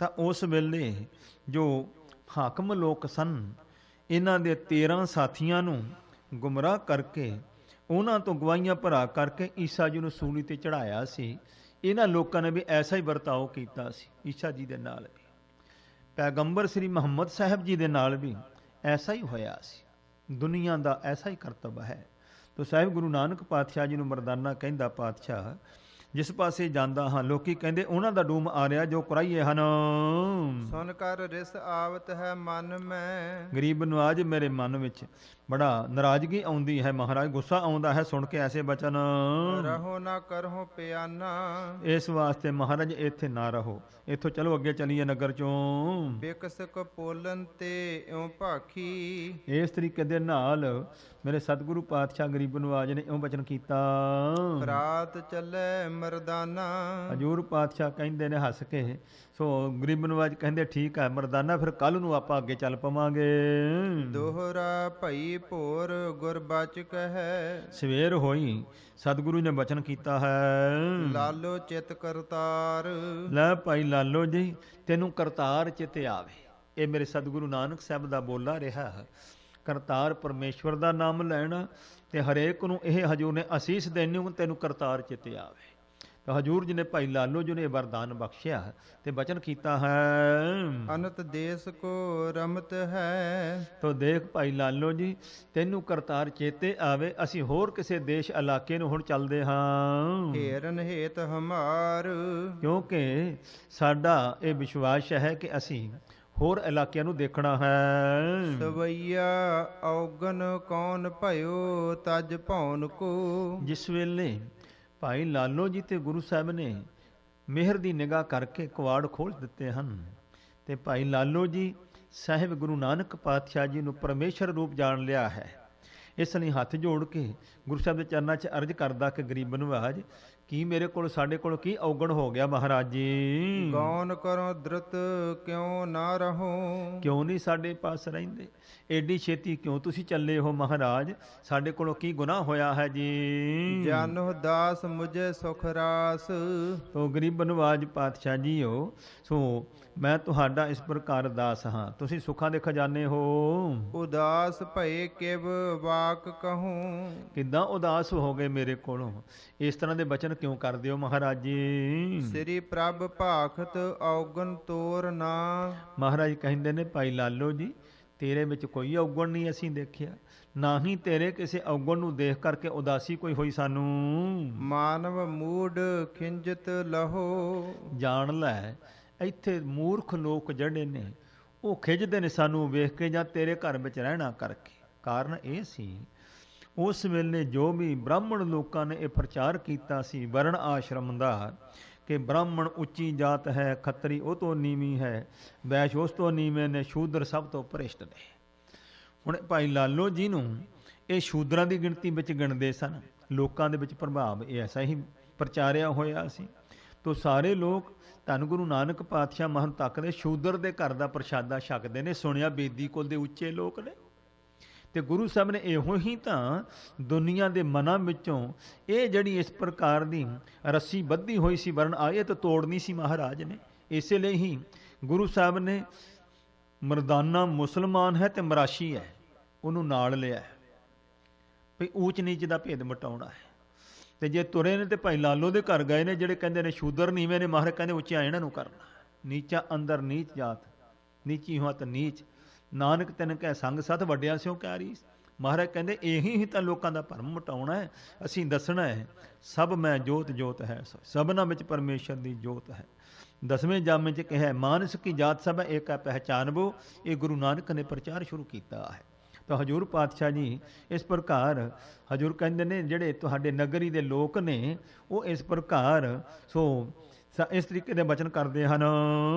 ਤਾਂ ਉਸ ਵੇਲੇ ਜੋ ਹਾਕਮ ਲੋਕ ਸਨ, ਇਹਨਾਂ ਦੇ 13 ਸਾਥੀਆਂ ਨੂੰ ਗੁੰਮਰਾਹ ਕਰਕੇ ਉਹਨਾਂ ਤੋਂ ਗਵਾਹੀਆਂ ਭਰਾ ਕਰਕੇ ਈਸਾ ਜੀ ਨੂੰ ਸੂਲੀ ਤੇ ਚੜ੍ਹਾਇਆ ਸੀ। ਇਹਨਾਂ ਲੋਕਾਂ ਨੇ ਵੀ ਐਸਾ ਹੀ ਵਰਤਾਓ ਕੀਤਾ ਸੀ ਈਸਾ ਜੀ ਦੇ ਨਾਲ ਵੀ। ਪੈਗੰਬਰ ਸ੍ਰੀ ਮੁਹੰਮਦ ਸਾਹਿਬ ਜੀ ਦੇ ਨਾਲ ਵੀ ਐਸਾ ਹੀ ਹੋਇਆ ਸੀ। ਦੁਨੀਆ ਦਾ ਐਸਾ ਹੀ ਕਰਤੱਵ ਹੈ। ਤੋ ਸਾਹਿਬ ਗੁਰੂ ਨਾਨਕ ਪਾਤਸ਼ਾਹ ਜੀ ਨੂੰ ਮਰਦਾਨਾ ਕਹਿੰਦਾ, ਪਾਤਸ਼ਾਹ ਜਿਸ ਪਾਸੇ ਜਾਂਦਾ ਹਾਂ ਲੋਕੀ ਕਹਿੰਦੇ ਉਹਨਾਂ ਦਾ ਡੂਮ ਆ ਰਿਹਾ ਜੋ ਕੁਰਾਈਏ ਹਨ। ਸੁਨ ਕਰ ਰਿਸ ਆਵਤ ਹੈ ਮਨ ਮੈਂ। ਗਰੀਬ ਨਵਾਜ ਮੇਰੇ ਮਨ ਵਿੱਚ ਬੜਾ ਨਾਰਾਜ਼ਗੀ ਆਉਂਦੀ ਹੈ ਮਹਾਰਾਜ, ਗੁੱਸਾ ਆਉਂਦਾ ਹੈ ਸੁਣ ਕੇ ਐਸੇ ਬਚਨ। ਰਹੋ ਨਾ ਕਰੋ ਪਿਆਨਾ। ਇਸ ਵਾਸਤੇ ਮਹਾਰਾਜ ਇੱਥੇ ਨਾ ਰਹੋ, ਇੱਥੋਂ ਚਲੋ ਅੱਗੇ ਚਲੀਏ ਨਗਰ ਚੋਂ। ਬਿਕਸ ਕਪੋਲਨ ਤੇ ਇਉ ਭਾਖੀ। ਇਸ ਤਰੀਕੇ ਦੇ ਨਾਲ ਮੇਰੇ ਸਤਿਗੁਰੂ ਪਾਤਸ਼ਾਹ ਗਰੀਬ ਨਵਾਜ ਨੇ ਇਉਂ ਬਚਨ ਕੀਤਾ। ਪ੍ਰਾਤ ਚੱਲੇ ਮਰਦਾਨਾ। ਹਜੂਰ ਪਾਤਸ਼ਾਹ ਕਹਿੰਦੇ ਨੇ ਹੱਸ ਕੇ, ਸੋ ਗਰੀਬ ਨਵਾਜ ਕਹਿੰਦੇ ਠੀਕ ਹੈ ਮਰਦਾਨਾ, ਫਿਰ ਕੱਲ ਨੂੰ ਆਪਾਂ ਅੱਗੇ ਚੱਲ ਪਵਾਂਗੇ। ਦੋਹਰਾ ਭਈ ਭੋਰ ਗੁਰਬਚ ਕਹੈ। ਸਵੇਰ ਹੋਈ, ਸਤਿਗੁਰੂ ਨੇ ਬਚਨ ਕੀਤਾ ਹੈ, ਲਾਲੋ ਚਿਤ ਕਰਤਾਰ। ਲੈ ਭਾਈ ਲਾਲੋ ਜੀ, ਤੈਨੂੰ ਕਰਤਾਰ ਚਿਤ ਆਵੇ। ਇਹ ਮੇਰੇ ਸਤਿਗੁਰੂ ਨਾਨਕ ਸਾਹਿਬ ਦਾ ਬੋਲਾ ਰਿਹਾ। ਕਰਤਾਰ ਪਰਮੇਸ਼ਵਰ ਦਾ ਨਾਮ ਲੈਣਾ, ਤੇ ਹਰੇਕ ਨੂੰ ਇਹ ਹਜੂਰ ਨੇ ਅਸੀਸ ਦੇਣੀ, ਤੈਨੂੰ ਕਰਤਾਰ ਚਿਤ ਆਵੇ। ਤਾਂ ਹਜੂਰ ਜੀ ਨੇ ਭਾਈ ਲਾਲੋ ਜੀ ਨੇ ਇਹ ਵਰਦਾਨ ਬਖਸ਼ਿਆ ਤੇ ਬਚਨ ਕੀਤਾ ਹੈ, ਅਨੰਤ ਦੇਸ ਕੋ ਰਮਤ ਹੈ। ਤੋ ਦੇਖ ਭਾਈ ਲਾਲੋ ਜੀ, ਤੈਨੂੰ ਕਰਤਾਰ ਚੇਤੇ ਆਵੇ, ਅਸੀਂ ਹੋਰ ਕਿਸੇ ਦੇਸ਼ ਇਲਾਕੇ ਨੂੰ ਹੁਣ ਚੱਲਦੇ ਹਾਂ। ਢੇਰਨ ਹੇਤ ਹਮਾਰ। ਕਿਉਂਕਿ ਸਾਡਾ ਇਹ ਵਿਸ਼ਵਾਸ ਹੈ ਕਿ ਅਸੀਂ ਹੋਰ ਇਲਾਕਿਆਂ ਨੂੰ ਦੇਖਣਾ ਹੈ। ਸਵਈਆ ਔਗਨ ਕੌਣ ਭਇਓ ਤਜ ਭੌਨ ਕੋ। ਜਿਸ ਵੇਲੇ ਭਾਈ ਲਾਲੋ ਜੀ ਤੇ ਗੁਰੂ ਸਾਹਿਬ ਨੇ ਮਿਹਰ ਦੀ ਨਿਗਾਹ ਕਰਕੇ ਕਵਾੜ ਖੋਲ੍ਹ ਦਿੱਤੇ ਹਨ, ਤੇ ਭਾਈ ਲਾਲੋ ਜੀ ਸਾਹਿਬ ਗੁਰੂ ਨਾਨਕ ਪਾਤਸ਼ਾਹ ਜੀ ਨੂੰ ਪਰਮੇਸ਼ਰ ਰੂਪ ਜਾਣ ਲਿਆ ਹੈ। ਇਸ ਲਈ ਹੱਥ ਜੋੜ ਕੇ ਗੁਰੂ ਸਾਹਿਬ ਦੇ ਚਰਨਾਂ 'ਚ ਅਰਜ਼ ਕਰਦਾ ਕਿ ਗਰੀਬ ਨਵਾਜ, ਕੀ ਮੇਰੇ ਕੋਲ ਸਾਡੇ ਕੋਲ ਕੀ ਔਗਣ ਹੋ ਗਿਆ ਮਹਾਰਾਜ ਜੀ? ਗੌਨ ਕਰੋ ਦ੍ਰਿਤ ਕਿਉਂ ਨਾ ਰਹੋ। ਕਿਉਂ ਨਹੀਂ ਸਾਡੇ ਪਾਸ ਰਹਿੰਦੇ? ਏਡੀ ਛੇਤੀ ਕਿਉਂ ਤੁਸੀਂ ਚੱਲੇ ਹੋ ਮਹਾਰਾਜ? ਸਾਡੇ ਕੋਲੋਂ ਕੀ ਗੁਨਾਹ ਹੋਇਆ ਹੈ ਜੀ? ਜਾਨੋ ਦਾਸ ਮੁਝੇ ਸੁਖ ਰਾਸ। ਤੋ ਗਰੀਬ ਨਵਾਜ ਪਾਤਸ਼ਾਹ ਜੀਓ, ਸੋ ਮੈਂ ਤੁਹਾਡਾ ਇਸ ਪ੍ਰਕਾਰ ਦਾਸ ਹਾਂ, ਤੁਸੀਂ ਸੁੱਖਾਂ ਦੇ ਖਜ਼ਾਨੇ ਹੋ। ਉਦਾਸ ਭਏ ਕਿਵ ਵਾਕ ਕਹੂੰ। ਕਿੱਦਾਂ ਉਦਾਸ ਹੋ ਗਏ ਮੇਰੇ ਕੋਲੋਂ? ਇਸ ਤਰ੍ਹਾਂ ਦੇ ਬਚਨ ਕਿਉਂ ਕਰਦੇ ਹੋ ਮਹਾਰਾਜ ਜੀ? ਸ੍ਰੀ ਪ੍ਰਭ ਭਾਖਤ ਔਗਣ ਤੋਰ ਨਾ। ਮਹਾਰਾਜ ਕਹਿੰਦੇ ਨੇ ਭਾਈ ਲਾਲੋ ਜੀ, ਤੇਰੇ ਵਿੱਚ ਕੋਈ ਔਗਣ ਨਹੀਂ ਅਸੀਂ ਦੇਖਿਆ, ਨਾ ਹੀ ਤੇਰੇ ਕਿਸੇ ਔਗਣ ਨੂੰ ਦੇਖ ਕਰਕੇ ਉਦਾਸੀ ਕੋਈ ਹੋਈ ਸਾਨੂੰ। ਮਾਨਵ ਮੂਡ ਖਿੰਜਤ ਲਹੋ। ਜਾਣ ਲੈ, ਇੱਥੇ ਮੂਰਖ ਲੋਕ ਜਿਹੜੇ ਨੇ ਉਹ ਖਿੱਚਦੇ ਨੇ ਸਾਨੂੰ ਵੇਖ ਕੇ ਜਾਂ ਤੇਰੇ ਘਰ ਵਿੱਚ ਰਹਿਣਾ ਕਰਕੇ। ਕਾਰਨ ਇਹ ਸੀ, ਉਸ ਵੇਲੇ ਜੋ ਵੀ ਬ੍ਰਾਹਮਣ ਲੋਕਾਂ ਨੇ ਇਹ ਪ੍ਰਚਾਰ ਕੀਤਾ ਸੀ ਵਰਣ ਆਸ਼ਰਮ ਦਾ, ਕਿ ਬ੍ਰਾਹਮਣ ਉੱਚੀ ਜਾਤ ਹੈ, ਖੱਤਰੀ ਉਹ ਤੋਂ ਨੀਵੀਂ ਹੈ, ਵੈਸ਼ ਉਸ ਤੋਂ ਨੀਵੇਂ ਨੇ, ਸ਼ੂਦਰ ਸਭ ਤੋਂ ਭ੍ਰਿਸ਼ਟ ਨੇ। ਹੁਣ ਭਾਈ ਲਾਲੋ ਜੀ ਨੂੰ ਇਹ ਸ਼ੂਦਰਾਂ ਦੀ ਗਿਣਤੀ ਵਿੱਚ ਗਿਣਦੇ ਸਨ। ਲੋਕਾਂ ਦੇ ਵਿੱਚ ਪ੍ਰਭਾਵ ਇਹ ਐਸਾ ਹੀ ਪ੍ਰਚਾਰਿਆ ਹੋਇਆ ਸੀ। ਤੋ ਸਾਰੇ ਲੋਕ ਧੰਨ ਗੁਰੂ ਨਾਨਕ ਪਾਤਸ਼ਾਹ ਮਹਨ ਤੱਕ ਦੇ ਸ਼ੂਦਰ ਦੇ ਘਰ ਦਾ ਪ੍ਰਸ਼ਾਦਾ ਛਕਦੇ ਨੇ। ਸੁਣਿਆ ਬੇਦੀ ਕੁਲ ਦੇ ਉੱਚੇ ਲੋਕ ਨੇ, ਤੇ ਗੁਰੂ ਸਾਹਿਬ ਨੇ ਇਹੋ ਹੀ ਤਾਂ ਦੁਨੀਆ ਦੇ ਮਨਾਂ ਵਿੱਚੋਂ ਇਹ ਜਿਹੜੀ ਇਸ ਪ੍ਰਕਾਰ ਦੀ ਰੱਸੀ ਬੱਧੀ ਹੋਈ ਸੀ ਵਰਨ ਆਏ ਤਾਂ ਤੋੜਨੀ ਸੀ ਮਹਾਰਾਜ ਨੇ। ਇਸੇ ਲਈ ਹੀ ਗੁਰੂ ਸਾਹਿਬ ਨੇ ਮਰਦਾਨਾ ਮੁਸਲਮਾਨ ਹੈ ਤੇ ਮਰਾਸ਼ੀ ਹੈ, ਉਹਨੂੰ ਨਾਲ ਲਿਆ ਵੀ ਊਚ ਨੀਚ ਦਾ ਭੇਦ ਮਿਟਾਉਣਾ ਹੈ। ਤੇ ਜੇ ਤੁਰੇ ਨੇ ਤੇ ਭਾਈ ਲਾਲੋ ਦੇ ਘਰ ਗਏ ਨੇ, ਜਿਹੜੇ ਕਹਿੰਦੇ ਨੇ ਸ਼ੂਦਰ ਨੀਵੇਂ ਨੇ, ਮਹਾਰਾਜ ਕਹਿੰਦੇ ਉੱਚਾ ਇਹਨਾਂ ਨੂੰ ਕਰਨਾ। ਨੀਚਾ ਅੰਦਰ ਨੀਚ ਜਾਤ, ਨੀਚੀ ਹੋਤ ਨੀਚ, ਨਾਨਕ ਤਿਨ ਕਹਿ ਸੰਗ ਸਤ ਵੱਡਿਆ ਸਿਓ ਕਿਆ ਰੀਸ। ਮਹਾਰਾਜ ਕਹਿੰਦੇ ਇਹੀ ਹੀ ਤਾਂ ਲੋਕਾਂ ਦਾ ਭਰਮ ਮਿਟਾਉਣਾ ਹੈ। ਅਸੀਂ ਦੱਸਣਾ ਹੈ ਸਭ ਮੈਂ ਜੋਤ ਜੋਤ ਹੈ, ਸਭਨਾਂ ਵਿੱਚ ਪਰਮੇਸ਼ਰ ਦੀ ਜੋਤ ਹੈ। ਦਸਵੇਂ ਜਾਮੇ 'ਚ ਕਿਹਾ ਮਾਨਸ ਕੀ ਜਾਤ ਸਭ ਏਕਾ ਪਹਿਚਾਨਬੋ। ਇਹ ਗੁਰੂ ਨਾਨਕ ਨੇ ਪ੍ਰਚਾਰ ਸ਼ੁਰੂ ਕੀਤਾ ਹੈ। ਤਾਂ ਹਜੂਰ ਪਾਤਸ਼ਾਹ ਜੀ ਇਸ ਪ੍ਰਕਾਰ ਹਜੂਰ ਕਹਿੰਦੇ ਨੇ ਜਿਹੜੇ ਤੁਹਾਡੇ ਨਗਰੀ ਦੇ ਲੋਕ ਨੇ ਉਹ ਇਸ ਪ੍ਰਕਾਰ ਸੋ ਇਸ ਤਰੀਕੇ ਦੇ ਬਚਨ ਕਰਦੇ ਹਨ।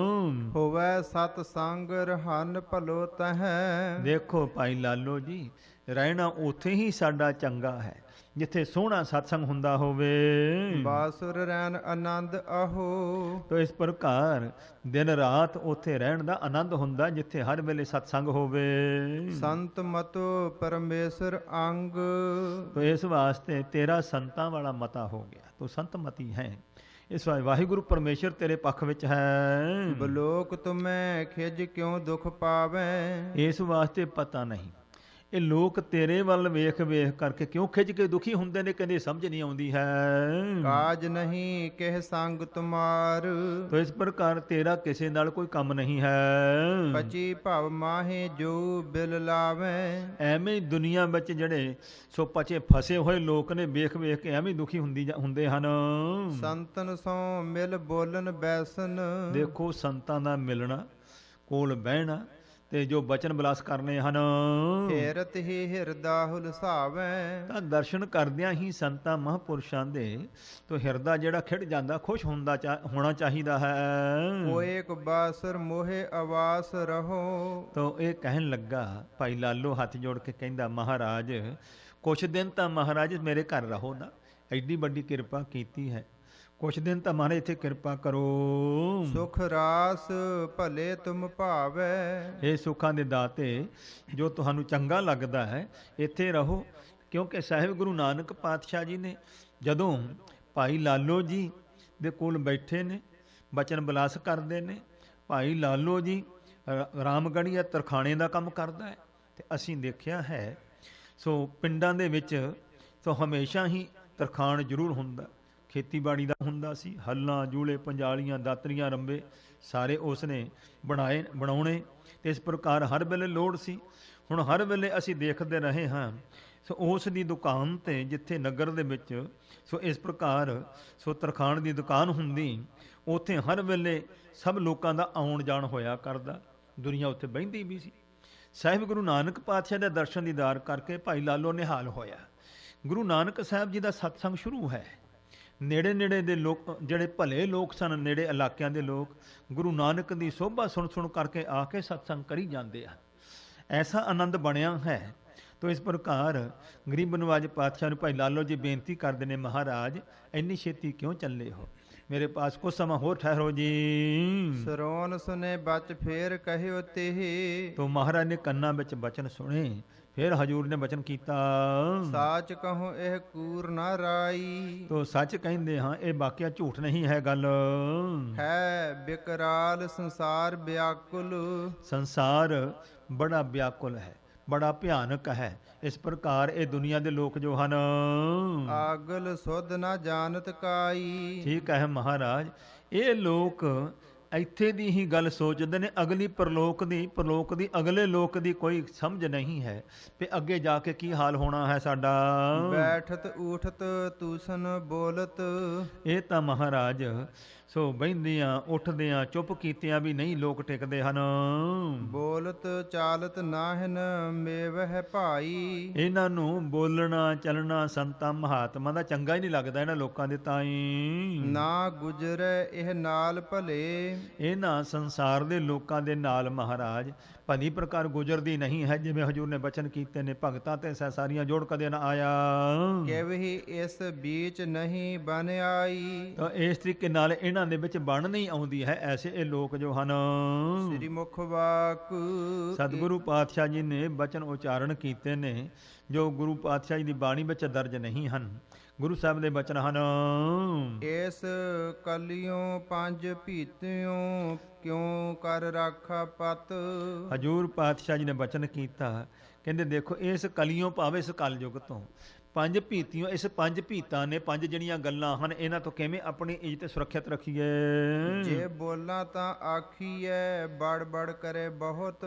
ਹੋਵੇ ਸਤ ਸੰਗ ਰਹਨ ਭਲੋ ਤਹੈ। ਦੇਖੋ ਭਾਈ ਲਾਲੋ ਜੀ, ਰਹਿਣਾ ਉੱਥੇ ਹੀ ਸਾਡਾ ਚੰਗਾ ਹੈ ਜਿੱਥੇ ਸੋਹਣਾ ਸਤਸੰਗ ਹੁੰਦਾ ਹੋਵੇ। ਬਾਸੁਰ ਰਹਿਣ ਆਨੰਦ ਆਹੋ। ਤੋ ਇਸ ਪ੍ਰਕਾਰ ਦਿਨ ਰਾਤ ਉੱਥੇ ਰਹਿਣ ਦਾ ਆਨੰਦ ਹੁੰਦਾ ਜਿੱਥੇ ਹਰ ਵੇਲੇ ਸਤਸੰਗ ਹੋਵੇ। ਸੰਤ ਮਤੋ ਪਰਮੇਸ਼ਰ ਅੰਗ। ਤੋ ਇਸ ਵਾਸਤੇ ਤੇਰਾ ਸੰਤਾਂ ਵਾਲਾ ਮਤਾ ਹੋ ਗਿਆ, ਤੂੰ ਸੰਤ ਮਤੀ ਹੈ। ਇਸ ਵਾਹਿਗੁਰੂ ਪਰਮੇਸ਼ਰ ਤੇਰੇ ਪੱਖ ਵਿੱਚ ਹੈ। ਬਲੋਕ ਤੁਮੈ ਖਿਜ ਕਿਉਂ ਦੁਖ ਪਾਵੈ। ਇਸ ਵਾਸਤੇ ਪਤਾ ਨਹੀਂ ਇਹ ਲੋਕ ਤੇਰੇ ਵੱਲ ਵੇਖ ਵੇਖ ਕਰਕੇ ਕਿਉਂ ਖਿੱਚ ਕੇ ਦੁਖੀ ਹੁੰਦੇ ਨੇ, ਕਹਿੰਦੇ ਸਮਝ ਨਹੀਂ ਆਉਂਦੀ ਹੈ। ਕਾਜ ਨਹੀਂ ਕਿਹ ਸੰਗ ਤੁਮਾਰ। ਤੋ ਇਸ ਪ੍ਰਕਾਰ ਤੇਰਾ ਕਿਸੇ ਨਾਲ ਕੋਈ ਕੰਮ ਨਹੀਂ ਹੈ। ਪਚੀ ਭਵ ਮਾਹੇ ਜੋ ਬਿਲ ਲਾਵੇ। ਐਵੇਂ ਹੀ ਦੁਨੀਆ ਵਿੱਚ ਜਿਹੜੇ ਸੋ ਪਚੇ ਫਸੇ ਹੋਏ ਲੋਕ ਨੇ ਵੇਖ ਵੇਖ ਕੇ ਐਵੇਂ ਦੁਖੀ ਹੁੰਦੇ ਹਨ। ਸੰਤਨ ਸੋ ਮਿਲ ਬੋਲਨ ਬੈਸਨ। ਦੇਖੋ ਸੰਤਾਂ ਦਾ ਮਿਲਣਾ, ਕੋਲ ਬਹਿਣਾ ਤੇ ਜੋ ਬਚਨ ਬਲਾਸ ਕਰਨੇ ਹਨ, ਫੇਰਤ ਹੀ ਹਿਰਦਾ ਹੁਲਸਾਵੈ। ਤਾਂ ਦਰਸ਼ਨ ਕਰਦਿਆਂ ਹੀ ਸੰਤਾਂ ਮਹਾਂਪੁਰਸ਼ਾਂ ਦੇ ਤੋਂ ਹਿਰਦਾ ਜਿਹੜਾ ਖਿੜ ਜਾਂਦਾ, ਖੁਸ਼ ਹੋਣਾ ਚਾਹੀਦਾ ਹੈ। ਕੋਏ ਕੁ ਬਾਸਰ ਮੋਹੇ ਆਵਾਸ ਰਹੋ। ਤਾਂ ਇਹ ਕਹਿਣ ਲੱਗਾ, ਭਾਈ ਲਾਲੋ ਹੱਥ ਜੋੜ ਕੇ ਕਹਿੰਦਾ, ਮਹਾਰਾਜ ਕੁਛ ਦਿਨ ਤਾਂ ਮਹਾਰਾਜ ਮੇਰੇ ਘਰ ਰਹੋ ਨਾ, ਐਡੀ ਵੱਡੀ ਕਿਰਪਾ ਕੀਤੀ ਹੈ, ਕੁਛ ਦਿਨ ਤਾਂ ਮਹਾਰਾਜ ਇੱਥੇ ਕਿਰਪਾ ਕਰੋ। ਸੁਖ ਰਾਸ ਭਲੇ ਤੁਮ ਭਾਵੈ। ਇਹ ਸੁੱਖਾਂ ਦੇ ਦਾਤੇ, ਜੋ ਤੁਹਾਨੂੰ ਚੰਗਾ ਲੱਗਦਾ ਹੈ ਇੱਥੇ ਰਹੋ। ਕਿਉਂਕਿ ਸਾਹਿਬ ਗੁਰੂ ਨਾਨਕ ਪਾਤਸ਼ਾਹ ਜੀ ਨੇ ਜਦੋਂ ਭਾਈ ਲਾਲੋ ਜੀ ਦੇ ਕੋਲ ਬੈਠੇ ਨੇ, ਬਚਨ ਬਲਾਸ ਕਰਦੇ ਨੇ, ਭਾਈ ਲਾਲੋ ਜੀ ਰਾਮਗੜ੍ਹੀਆ ਤਰਖਾਣੇ ਦਾ ਕੰਮ ਕਰਦਾ ਹੈ, ਤੇ ਅਸੀਂ ਦੇਖਿਆ ਹੈ ਸੋ ਪਿੰਡਾਂ ਦੇ ਵਿੱਚ ਸੋ ਹਮੇਸ਼ਾ ਹੀ ਤਰਖਾਣ ਜ਼ਰੂਰ ਹੁੰਦਾ, ਖੇਤੀਬਾੜੀ ਦਾ ਹੁੰਦਾ ਸੀ, ਹੱਲਾਂ ਜੂਲੇ ਪੰਜਾਲੀਆਂ ਦਾਤਰੀਆਂ ਰੰਬੇ ਸਾਰੇ ਉਸ ਨੇ ਬਣਾਉਣੇ, ਤੇ ਇਸ ਪ੍ਰਕਾਰ ਹਰ ਵੇਲੇ ਲੋੜ ਸੀ। ਹੁਣ ਹਰ ਵੇਲੇ ਅਸੀਂ ਦੇਖਦੇ ਰਹੇ ਹਾਂ ਸੋ ਉਸ ਦੀ ਦੁਕਾਨ ਤੇ, ਜਿੱਥੇ ਨਗਰ ਦੇ ਵਿੱਚ ਸੋ ਇਸ ਪ੍ਰਕਾਰ ਸੋ ਤਰਖਾਣ ਦੀ ਦੁਕਾਨ ਹੁੰਦੀ, ਉੱਥੇ ਹਰ ਵੇਲੇ ਸਭ ਲੋਕਾਂ ਦਾ ਆਉਣ ਜਾਣ ਹੋਇਆ ਕਰਦਾ, ਦੁਨੀਆ ਉੱਥੇ ਬਹਿੰਦੀ ਵੀ ਸੀ। ਸਾਹਿਬ ਗੁਰੂ ਨਾਨਕ ਪਾਤਸ਼ਾਹ ਦੇ ਦਰਸ਼ਨ ਦੀਦਾਰ ਕਰਕੇ ਭਾਈ ਲਾਲੋ ਨਿਹਾਲ ਹੋਇਆ। ਗੁਰੂ ਨਾਨਕ ਸਾਹਿਬ ਜੀ ਦਾ ਸਤਸੰਗ ਸ਼ੁਰੂ ਹੈ। ਨੇੜੇ ਨੇੜੇ ਦੇ ਲੋਕ, ਜਿਹੜੇ ਭਲੇ ਲੋਕ ਸਨ, ਨੇੜੇ ਇਲਾਕਿਆਂ ਦੇ ਲੋਕ, ਗੁਰੂ ਨਾਨਕ ਦੀ ਸੋਭਾ ਸੁਣ ਕਰਕੇ ਆ ਕੇ ਸਤਸੰਗ ਕਰੀ ਜਾਂਦੇ ਆ। ਐਸਾ ਆਨੰਦ ਬਣਿਆ ਹੈ। ਤੋ ਇਸ ਪ੍ਰਕਾਰ ਗਰੀਬ ਨਵਾਜ ਪਾਤਸ਼ਾਹ ਨੂੰ ਭਾਈ ਲਾਲੋ ਜੀ ਬੇਨਤੀ ਕਰਦੇ ਨੇ, ਮਹਾਰਾਜ ਇੰਨੀ ਛੇਤੀ ਕਿਉਂ ਚੱਲੇ ਹੋ, ਮੇਰੇ ਪਾਸ ਕੁਛ ਸਮਾਂ ਹੋਰ ਠਹਿਰੋ ਜੀ। ਸਰੋਨ ਸੁਨੇ ਬਚ ਫੇਰ ਕਹਿਓ ਤੇਹ। ਤੋ ਮਹਾਰਾਜ ਨੇ ਕੰਨਾਂ ਵਿੱਚ ਬਚਨ ਸੁਣੇ, ਫਿਰ ਹਜੂਰ ਨੇ ਬਚਨ ਕੀਤਾ, ਸਾਚ ਕਹੋ ਇਹ ਕੂਰ ਨਾ ਰਾਈ। ਤੋ ਸੱਚ ਕਹਿੰਦੇ ਹਾਂ, ਇਹ ਵਾਕਿਆ ਝੂਠ ਨਹੀਂ ਹੈ ਗੱਲ। ਹੈ ਬਿਕਰਾਲ ਸੰਸਾਰ ਵਿਆਕੁਲ। ਸੰਸਾਰ ਬੜਾ ਵਿਆਕੁਲ ਹੈ, ਬੜਾ ਭਿਆਨਕ ਹੈ। ਇਸ ਪ੍ਰਕਾਰ ਇਹ ਦੁਨੀਆ ਦੇ ਲੋਕ ਜੋ ਹਨ, ਆਗਲ ਸੁਧ ਨਾ ਜਾਣਤ ਕਾਈ। ਠੀਕ ਹੈ ਮਹਾਰਾਜ, ਇਹ ਲੋਕ ਇੱਥੇ ਦੀ ਹੀ ਗੱਲ ਸੋਚਦੇ ਨੇ, ਅਗਲੀ ਪਰਲੋਕ ਦੀ ਅਗਲੇ ਲੋਕ ਦੀ ਕੋਈ ਸਮਝ ਨਹੀਂ ਹੈ ਕਿ ਅੱਗੇ ਜਾ ਕੇ ਕੀ ਹਾਲ ਹੋਣਾ ਹੈ ਸਾਡਾ। ਬੈਠਤ ਊਠਤ ਤੂਸਨ ਬੋਲਤ। ਇਹ ਤਾਂ ਮਹਾਰਾਜ ਸੋ ਬਹਿੰਦਿਆਂ ਉੱਠਦਿਆਂ ਚੁੱਪ ਕੀਤਿਆਂ ਵੀ ਨਹੀਂ ਲੋਕ ਟਿਕਦੇ ਹਨ। ਬੋਲਤ ਚਾਲਤ ਨਾਹਿਨ ਮੇਵਹਿ ਭਾਈ। ਇਹਨਾਂ ਨੂੰ ਬੋਲਣਾ ਚੱਲਣਾ ਸੰਤਾਂ ਮਹਾਤਮਾ ਦਾ ਚੰਗਾ ਹੀ ਨਹੀਂ ਲੱਗਦਾ, ਇਹਨਾਂ ਲੋਕਾਂ ਦੇ ਤਾਈਂ ਨਾ ਗੁਜਰੈ ਇਹ ਨਾਲ ਭਲੇ। ਇਹਨਾਂ ਸੰਸਾਰ ਦੇ ਲੋਕਾਂ ਦੇ ਨਾਲ ਮਹਾਰਾਜ ਭਲੀ ਪ੍ਰਕਾਰ ਗੁਜ਼ਰਦੀ ਨਹੀਂ ਹੈ। ਜਿਵੇਂ ਹਜੂਰ ਨੇ ਬਚਨ ਕੀਤੇ ਨੇ, ਭਗਤਾਂ ਤੇ ਸਾਰੀਆਂ ਜੋੜ ਕਦੇ ਨਾ ਆਇਆ, ਕਿਵਹੀ ਇਸ ਬੀਚ ਨਹੀਂ ਬਨ ਆਈ। ਤਾਂ ਇਸ ਤਰੀਕੇ ਨਾਲ ਇਹਨਾਂ ਦੇ ਵਿੱਚ ਬਣ ਨਹੀਂ ਆਉਂਦੀ ਹੈ। ਐਸੇ ਇਹ ਲੋਕ ਜੋ ਹਨ। ਸ੍ਰੀ ਮੁਖ ਵਾਕ ਸਤਿਗੁਰੂ ਪਾਤਸ਼ਾਹ ਜੀ ਨੇ ਬਚਨ ਉਚਾਰਨ ਕੀਤੇ ਨੇ, ਜੋ ਗੁਰੂ ਪਾਤਸ਼ਾਹ ਜੀ ਦੀ ਬਾਣੀ ਵਿੱਚ ਦਰਜ ਨਹੀਂ ਹਨ। ਗੁਰੂ ਸਾਹਿਬ ਦੇ ਬਚਨ ਹਨ, ਇਸ ਕਲਿयों ਪੰਜ ਭੀਤਿਓਂ ਕਿਉਂ ਕਰ ਰਾਖਾ ਪਤ। ਹਜੂਰ ਪਾਤਸ਼ਾਹ ਜੀ ਨੇ ਬਚਨ ਕੀਤਾ, ਕਹਿੰਦੇ ਦੇਖੋ ਇਸ ਕਲੀਓਂ ਭਾਵੇਂ ਇਸ ਕਲਯੁਗ ਤੋਂ ਪੰਜ ਭੀਤੀਆਂ, ਇਸ ਪੰਜ ਭੀਤਾਂ ਨੇ, ਪੰਜ ਜਿਹੜੀਆਂ ਗੱਲਾਂ ਹਨ, ਇਹਨਾਂ ਤੋਂ ਕਿਵੇਂ ਆਪਣੀ ਇੱਜ਼ਤ ਸੁਰੱਖਿਅਤ ਰੱਖੀਏ। ਜੇ ਬੋਲਾਂ ਤਾਂ ਆਖੀਐ ਬੜ ਬੜ ਕਰੇ ਬਹੁਤ।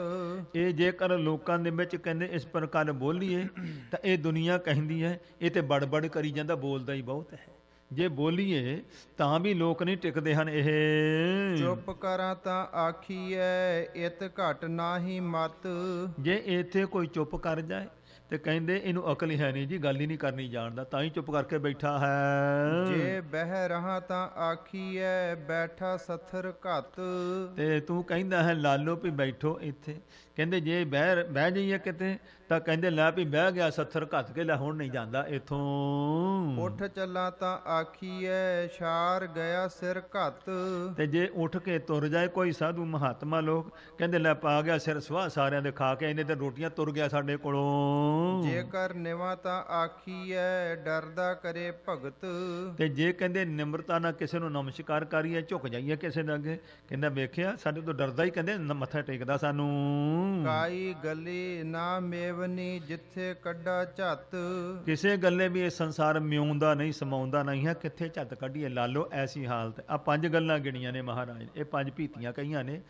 ਇਹ ਜੇਕਰ ਲੋਕਾਂ ਦੇ ਵਿੱਚ ਕਹਿੰਦੇ ਇਸ ਪ੍ਰਕਾਰ ਬੋਲੀਏ ਤਾਂ ਇਹ ਦੁਨੀਆ ਕਹਿੰਦੀ ਹੈ ਇਹ ਤੇ ਬੜ ਬੜ ਕਰੀ ਜਾਂਦਾ, ਬੋਲਦਾ ਹੀ ਬਹੁਤ ਹੈ। ਜੇ ਬੋਲੀਏ ਤਾਂ ਵੀ ਲੋਕ ਨਹੀਂ ਟਿਕਦੇ ਹਨ। ਇਹ ਚੁੱਪ ਕਰਾਂ ਤਾਂ ਆਖੀਐ ਇਤ ਘਟ ਨਾਹੀ ਮਤ। ਜੇ ਇੱਥੇ ਕੋਈ ਚੁੱਪ ਕਰ ਜਾਏ ਤੇ ਕਹਿੰਦੇ ਇਹਨੂੰ ਅਕਲ ਹੀ ਹੈ ਨਹੀਂ ਜੀ, ਗੱਲ ਹੀ ਨਹੀਂ ਕਰਨੀ ਜਾਣਦਾ, ਤਾਂ ਹੀ ਚੁੱਪ ਕਰਕੇ ਬੈਠਾ ਹੈ। ਜੇ ਬਹਿ ਰਹਾ ਤਾਂ ਆਖੀਐ ਬੈਠਾ ਸਥਰ ਘਤ। ਤੇ ਤੂੰ ਕਹਿੰਦਾ ਹੈ ਲਾਲੋ ਵੀ ਬੈਠੋ ਇੱਥੇ, ਕਹਿੰਦੇ ਜੇ ਬਹਿ ਜਾਈਏ ਕਿਤੇ ਤਾਂ ਕਹਿੰਦੇ ਲੈ ਵੀ ਬਹਿ ਗਿਆ ਸੱਥਰ ਘੱਤ ਕੇ, ਲੈ ਹੁਣ ਨਹੀਂ ਜਾਂਦਾ ਇਥੋਂ। ਉੱਠ ਚੱਲਾਂ ਤਾਂ ਆਖੀਐ ਛਾਰ ਗਿਆ ਸਿਰ ਘੱਤ। ਤੇ ਜੇ ਉੱਠ ਕੇ ਤੁਰ ਜਾਏ ਕੋਈ ਸਾਧੂ ਮਹਾਤਮਾ ਲੋਕ, ਕਹਿੰਦੇ ਲੈ ਪਾ ਗਿਆ ਸਿਰ ਸਵਾਹ ਸਾਰਿਆਂ ਦੇ ਖਾ ਕੇ, ਇਹਨੇ ਤੇ ਰੋਟੀਆਂ ਤੁਰ ਗਿਆ ਸਾਡੇ ਕੋਲੋਂ। ਜੇਕਰ ਨਿਵਾ ਤਾਂ ਆਖੀਐ ਡਰਦਾ ਕਰੇ ਭਗਤ। ਤੇ ਜੇ ਕਹਿੰਦੇ ਨਿਮਰਤਾ ਨਾਲ ਕਿਸੇ ਨੂੰ ਨਮਸਕਾਰ ਕਰੀਏ, ਝੁਕ ਜਾਈਏ ਕਿਸੇ ਦੇ ਅੱਗੇ, ਕਹਿੰਦਾ ਵੇਖਿਆ ਸਾਡੇ ਤੋਂ ਡਰਦਾ ਹੀ, ਕਹਿੰਦੇ ਮੱਥਾ ਟੇਕਦਾ ਸਾਨੂੰ। ਕਾਈ ਗਲੀ ਨਾ ਮੇਵਨੀ ਜਿੱਥੇ ਕੱਢਾ ਝੱਤ। ਕਿਸੇ ਗੱਲੇ ਵੀ ਇਹ ਸੰਸਾਰ ਮਿਉਂਦਾ ਨਹੀਂ, ਸਮਾਉਂਦਾ ਨਹੀਂ ਹੈ, ਕਿੱਥੇ ਝੱਤ ਕੱਢੀਏ ਲਾਲੋ, ਐਸੀ ਹਾਲਤ। ਆ ਪੰਜ ਗੱਲਾਂ ਗਿਣੀਆਂ ਨੇ ਮਹਾਰਾਜ, ਇਹ ਪੰਜ ਭੀਤੀਆਂ ਕਹੀਆਂ ਨੇ।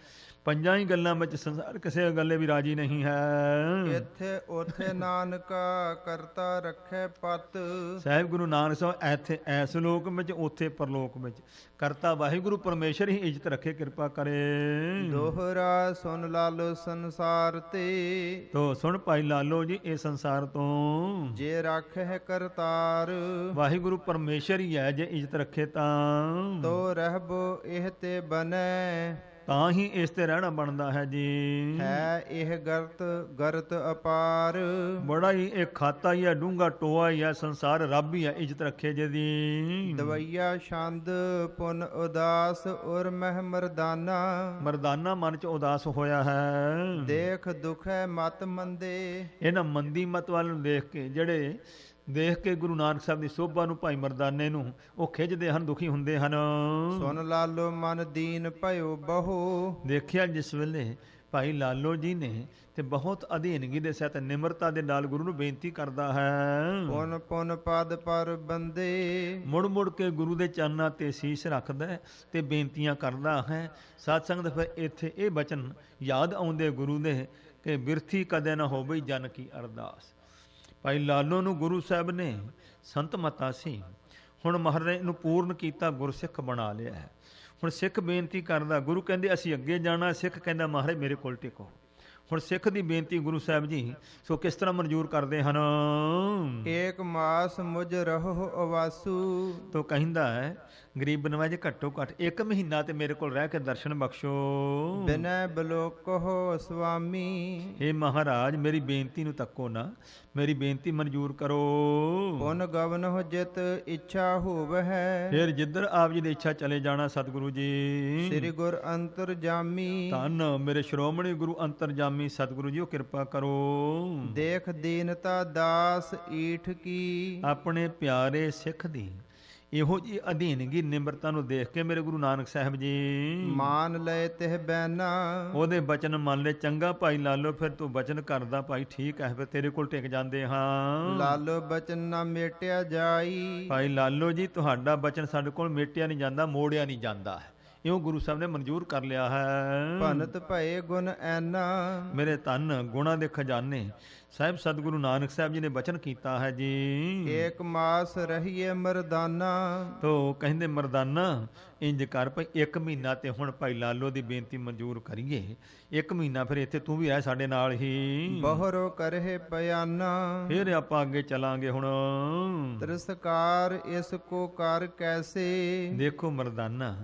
ਪੰਜਾਂ ਹੀ ਗੱਲਾਂ ਵਿੱਚ ਸੰਸਾਰ ਕਿਸੇ ਗੱਲੇ ਵੀ ਰਾਜੀ ਨਹੀਂ ਹੈ। ਇੱਥੇ ਉਥੇ ਨਾਨਕਾ ਕਰਤਾ ਰੱਖੇ ਪਤ। ਸਾਹਿਬ ਗੁਰੂ ਨਾਨਕ ਸਾਹਿਬ ਇੱਥੇ ਐਸ ਲੋਕ ਵਿੱਚ, ਉੱਥੇ ਪਰਲੋਕ ਵਿੱਚ ਕਰਤਾ ਵਾਹਿਗੁਰੂ ਪਰਮੇਸ਼ਰ ਹੀ ਇੱਜ਼ਤ ਰੱਖੇ, ਕਿਰਪਾ ਕਰੇ। ਦੋਹਰਾ ਸੁਨ ਲਾਲੋ ਸੰਸਾਰ ਤੇ, ਤੋ ਸੁਣ ਭਾਈ ਲਾਲੋ ਜੀ, ਇਹ ਸੰਸਾਰ ਤੋਂ ਜੇ ਰੱਖੇ ਕਰਤਾਰ। ਵਾਹਿਗੁਰੂ ਪਰਮੇਸ਼ਰ ਹੀ ਹੈ, ਜੇ ਇੱਜ਼ਤ ਰੱਖੇ ਤਾਂ ਤੋ ਰਹਿਬੋ ਇਹ ਤੇ ਬਨੈ, ਤਾਂ ਹੀ ਇਸ ਤੇ ਰਹਿਣਾ ਬਣਦਾ ਹੈ ਜੀ। ਹੈ ਇਹ ਗਰਤ ਅਪਾਰ। ਬੜਾ ਹੀ ਇਹ ਖਾਤਾ ਹੀ ਹੈ, ਡੂੰਘਾ ਟੋਆ ਹੀ ਹੈ, ਸੰਸਾਰ ਰੱਬ ਹੀ ਹੈ, ਇੱਜ਼ਤ ਰੱਖੇ ਜਿਹਦੀ। ਦਵਈਆ ਛੰਦ ਪੁਨ ਉਦਾਸ ਉਰ ਮਹਿ ਮਰਦਾਨਾ, ਮਰਦਾਨਾ ਮਨ ਚ ਉਦਾਸ ਹੋਇਆ ਹੈ। ਦੇਖ ਦੁਖੈ ਮਤ ਮੰਦੇ, ਇਹਨਾਂ ਮੰਦੀ ਮਤ ਵੱਲ ਨੂੰ ਦੇਖ ਕੇ, ਜਿਹੜੇ ਦੇਖ ਕੇ ਗੁਰੂ ਨਾਨਕ ਸਾਹਿਬ ਦੀ ਸੋਭਾ ਨੂੰ, ਭਾਈ ਮਰਦਾਨੇ ਨੂੰ, ਉਹ ਖਿੱਚਦੇ ਹਨ, ਦੁਖੀ ਹੁੰਦੇ ਹਨ। ਸੁਨ ਲਾਲੋ ਮਨ ਦੀਨ ਭਇਓ ਬਹੁ, ਦੇਖਿਆ ਜਿਸ ਵੇਲੇ ਭਾਈ ਲਾਲੋ ਜੀ ਨੇ ਤੇ ਬਹੁਤ ਅਧੀਨਗੀ ਦੇ ਸਹਿਤ ਨਿਮਰਤਾ ਦੇ ਨਾਲ ਗੁਰੂ ਨੂੰ ਬੇਨਤੀ ਕਰਦਾ ਹੈ। ਪੁਨ ਪੁਨ ਪਦ ਪਰ ਬੰਦੇ, ਮੁੜ ਮੁੜ ਕੇ ਗੁਰੂ ਦੇ ਚਰਨਾਂ ਤੇ ਸੀਸ ਰੱਖਦਾ ਹੈ ਤੇ ਬੇਨਤੀਆਂ ਕਰਦਾ ਹੈ। ਸਾਧ ਸੰਗਤ ਫਿਰ ਇੱਥੇ ਇਹ ਬਚਨ ਯਾਦ ਆਉਂਦੇ ਗੁਰੂ ਦੇ ਕਿ ਬਿਰਥੀ ਕਦੇ ਨਾ ਹੋਵੇ ਜਨ ਕੀ ਅਰਦਾਸ। ਭਾਈ ਲਾਲੋ ਨੂੰ ਗੁਰੂ ਸਾਹਿਬ ਨੇ ਸੰਤ ਮਤਾ ਸੀ, ਹੁਣ ਮਹਾਰਾਜ ਨੂੰ ਪੂਰਨ ਕੀਤਾ, ਗੁਰਸਿੱਖ ਬਣਾ ਲਿਆ ਹੈ। ਹੁਣ ਸਿੱਖ ਬੇਨਤੀ ਕਰਦਾ, ਗੁਰੂ ਕਹਿੰਦੇ ਅਸੀਂ ਅੱਗੇ ਜਾਣਾ, ਸਿੱਖ ਕਹਿੰਦਾ ਮਹਾਰਾਜ ਮੇਰੇ ਕੋਲ ਟਿਕੋ। ਹੁਣ ਸਿੱਖ ਦੀ ਬੇਨਤੀ ਗੁਰੂ ਸਾਹਿਬ ਜੀ ਸੋ ਕਿਸ ਤਰ੍ਹਾਂ ਮਨਜ਼ੂਰ ਕਰਦੇ ਹਨ। ਏਕ ਮਾਸ ਮੁਝ ਰਹੋ ਅਵਾਸੂ, ਤੋ ਕਹਿੰਦਾ ਹੈ ਗਰੀਬ ਨਵਾਜ ਘੱਟੋ ਘੱਟ 1 ਮਹੀਨਾ ਤੇ ਮੇਰੇ ਕੋਲ ਰਹਿ ਕੇ ਦਰਸ਼ਨ ਬਖਸ਼ੋ। ਬਿਨੈ ਬਲੋਕੋ ਸੁਆਮੀ, हे ਮਹਾਰਾਜ ਮੇਰੀ ਬੇਨਤੀ ਨੂੰ ਤੱਕੋ ਨਾ, ਮੇਰੀ ਬੇਨਤੀ ਮਨਜ਼ੂਰ ਕਰੋ। ਪੁਨ ਗਵਨ ਹੋ ਜਿਤ ਇੱਛਾ ਹੋਵਹਿ, ਫਿਰ ਜਿੱਧਰ ਆਪ ਜੀ ਦੀ ਇੱਛਾ ਚਲੇ ਜਾਣਾ ਸਤਿਗੁਰੂ ਜੀ। ਸ੍ਰੀ ਗੁਰ ਅੰਤਰਜਾਮੀ, ਧੰਨ ਮੇਰੇ ਸ਼੍ਰੋਮਣੀ ਗੁਰੂ ਅੰਤਰਜਾਮੀ ਸਤਿਗੁਰੂ ਜੀ, ਉਹ ਕਿਰਪਾ ਕਰੋ। ਦੇਖ ਦੀਨਤਾ ਦਾਸ ਈਠ ਕੀ, ਆਪਣੇ ਪਿਆਰੇ ਸਿੱਖ ਦੀ ਇਹੋ ਜੀ ਅਧੀਨਗੀ ਨਿਮਰਤਾ ਨੂੰ ਦੇਖ ਕੇ ਮੇਰੇ ਗੁਰੂ ਨਾਨਕ ਸਾਹਿਬ ਜੀ ਮਾਨ ਲਏ ਤਿਹ ਬੈਨਾ, ਉਹਦੇ ਬਚਨ ਮੰਨ ਲੈ। ਚੰਗਾ ਭਾਈ ਲਾਲੋ, ਫਿਰ ਤੂੰ ਬਚਨ ਕਰਦਾ ਭਾਈ, ਠੀਕ ਹੈ, ਫਿਰ ਤੇਰੇ ਕੋਲ ਟਿਕ ਜਾਂਦੇ ਹਾਂ। ਲਾਲੋ ਬਚਨ ਨਾ ਮੇਟਿਆ ਜਾਈ, ਭਾਈ ਲਾਲੋ ਜੀ ਤੁਹਾਡਾ ਬਚਨ ਸਾਡੇ ਕੋਲ ਮੇਟਿਆ ਨਹੀਂ ਜਾਂਦਾ, ਮੋੜਿਆ ਨਹੀਂ ਜਾਂਦਾ ਹੈ, ਇਉਂ ਗੁਰੂ ਸਾਹਿਬ ਨੇ ਮਨਜ਼ੂਰ ਕਰ ਲਿਆ ਹੈ। ਭਨਤ ਭਏ ਗੁਣ ਐਨਾ, ਮੇਰੇ ਧੰਨ ਗੁਣਾਂ ਦੇ ਖਜ਼ਾਨੇ ਸਾਹਿਬ ਸਤਿਗੁਰੂ ਨਾਨਕ ਸਾਹਿਬ ਜੀ ਨੇ ਬਚਨ ਕੀਤਾ ਹੈ ਜੀ। ਏਕ ਮਾਸ ਰਹੀਏ ਮਰਦਾਨਾ, ਤੋ ਕਹਿੰਦੇ ਮਰਦਾਨਾ ਇੰਜ ਕਰ ਭਾਈ 1 ਮਹੀਨਾ ਤੇ ਹੁਣ ਭਾਈ ਲਾਲੋ ਦੀ ਬੇਨਤੀ ਮਨਜ਼ੂਰ ਕਰੀਏ। 1 ਮਹੀਨਾ ਫਿਰ ਇੱਥੇ ਤੂੰ ਵੀ ਰਹਿ ਸਾਡੇ ਨਾਲ ਹੀ, ਬਹੁਰੋ ਕਰਹਿ ਪਿਆਨਾ, ਫਿਰ ਆਪਾਂ ਅੱਗੇ ਚਲਾਂਗੇ। ਹੁਣ ਤਿਰਸਕਾਰ ਇਸ ਕੋ ਕਰ ਕੈਸੇ, ਦੇਖੋ ਮਰਦਾਨਾ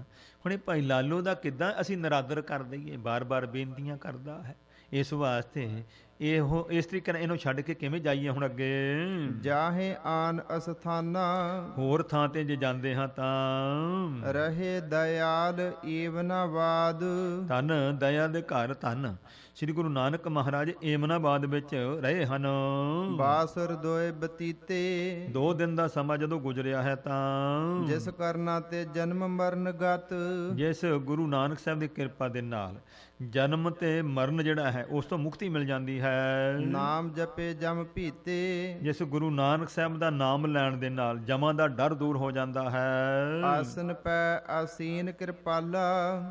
ਹੁਣ ਇਹ ਭਾਈ ਲਾਲੋ ਦਾ ਕਿੱਦਾਂ ਅਸੀਂ ਨਰਾਦਰ ਕਰ ਦਈਏ, ਬਾਰ-ਬਾਰ ਬੇਨਤੀਆਂ ਕਰਦਾ ਹੈ। ਇਸ ਵਾਸਤੇ ਇਹੋ ਇਸ ਤਰੀਕੇ ਨਾਲ ਇਹਨੂੰ ਛੱਡ ਕੇ ਕਿਵੇਂ ਜਾਈਏ ਹੁਣ ਅੱਗੇ। ਜਾਹੇ ਆਨ ਅਸਥਾਨਾ, ਹੋਰ ਥਾਂ ਤੇ ਜੇ ਜਾਂਦੇ ਹਾਂ ਤਾਂ ਰਹੇ ਦਇਆਲ ਏਵਨਾਬਾਦ, ਧੰਨ ਦਇਆ ਦੇ ਘਰ ਧੰਨ ਸ੍ਰੀ ਗੁਰੂ ਨਾਨਕ ਮਹਾਰਾਜ ਏਮਨਾਬਾਦ ਵਿੱਚ ਰਹੇ ਹਨ। ਬਾਸਰ ਦੋਏ ਬਤੀਤੇ, 2 ਦਿਨ ਦਾ ਸਮਾਂ ਜਦੋਂ ਗੁਜ਼ਰਿਆ ਹੈ ਤਾਂ ਜਿਸ ਕਰਨਾ ਤੇ ਜਨਮ ਮਰਨ ਗਤ, ਜਿਸ ਗੁਰੂ ਨਾਨਕ ਸਾਹਿਬ ਦੀ ਕਿਰਪਾ ਦੇ ਨਾਲ ਜਨਮ ਤੇ ਮਰਨ ਜਿਹੜਾ ਹੈ ਉਸ ਤੋਂ ਮੁਕਤੀ ਮਿਲ ਜਾਂਦੀ ਹੈ। ਨਾਮ ਜਪੇ ਜਮ ਭੀਤੇ, ਜਿਸ ਗੁਰੂ ਨਾਨਕ ਸਾਹਿਬ ਦਾ ਨਾਮ ਲੈਣ ਦੇ ਨਾਲ ਜਮਾਂ ਦਾ ਡਰ ਦੂਰ ਹੋ ਜਾਂਦਾ ਹੈ। ਆਸਨ ਪੈ ਆਸੀਨ ਕਿਰਪਾਲਾ,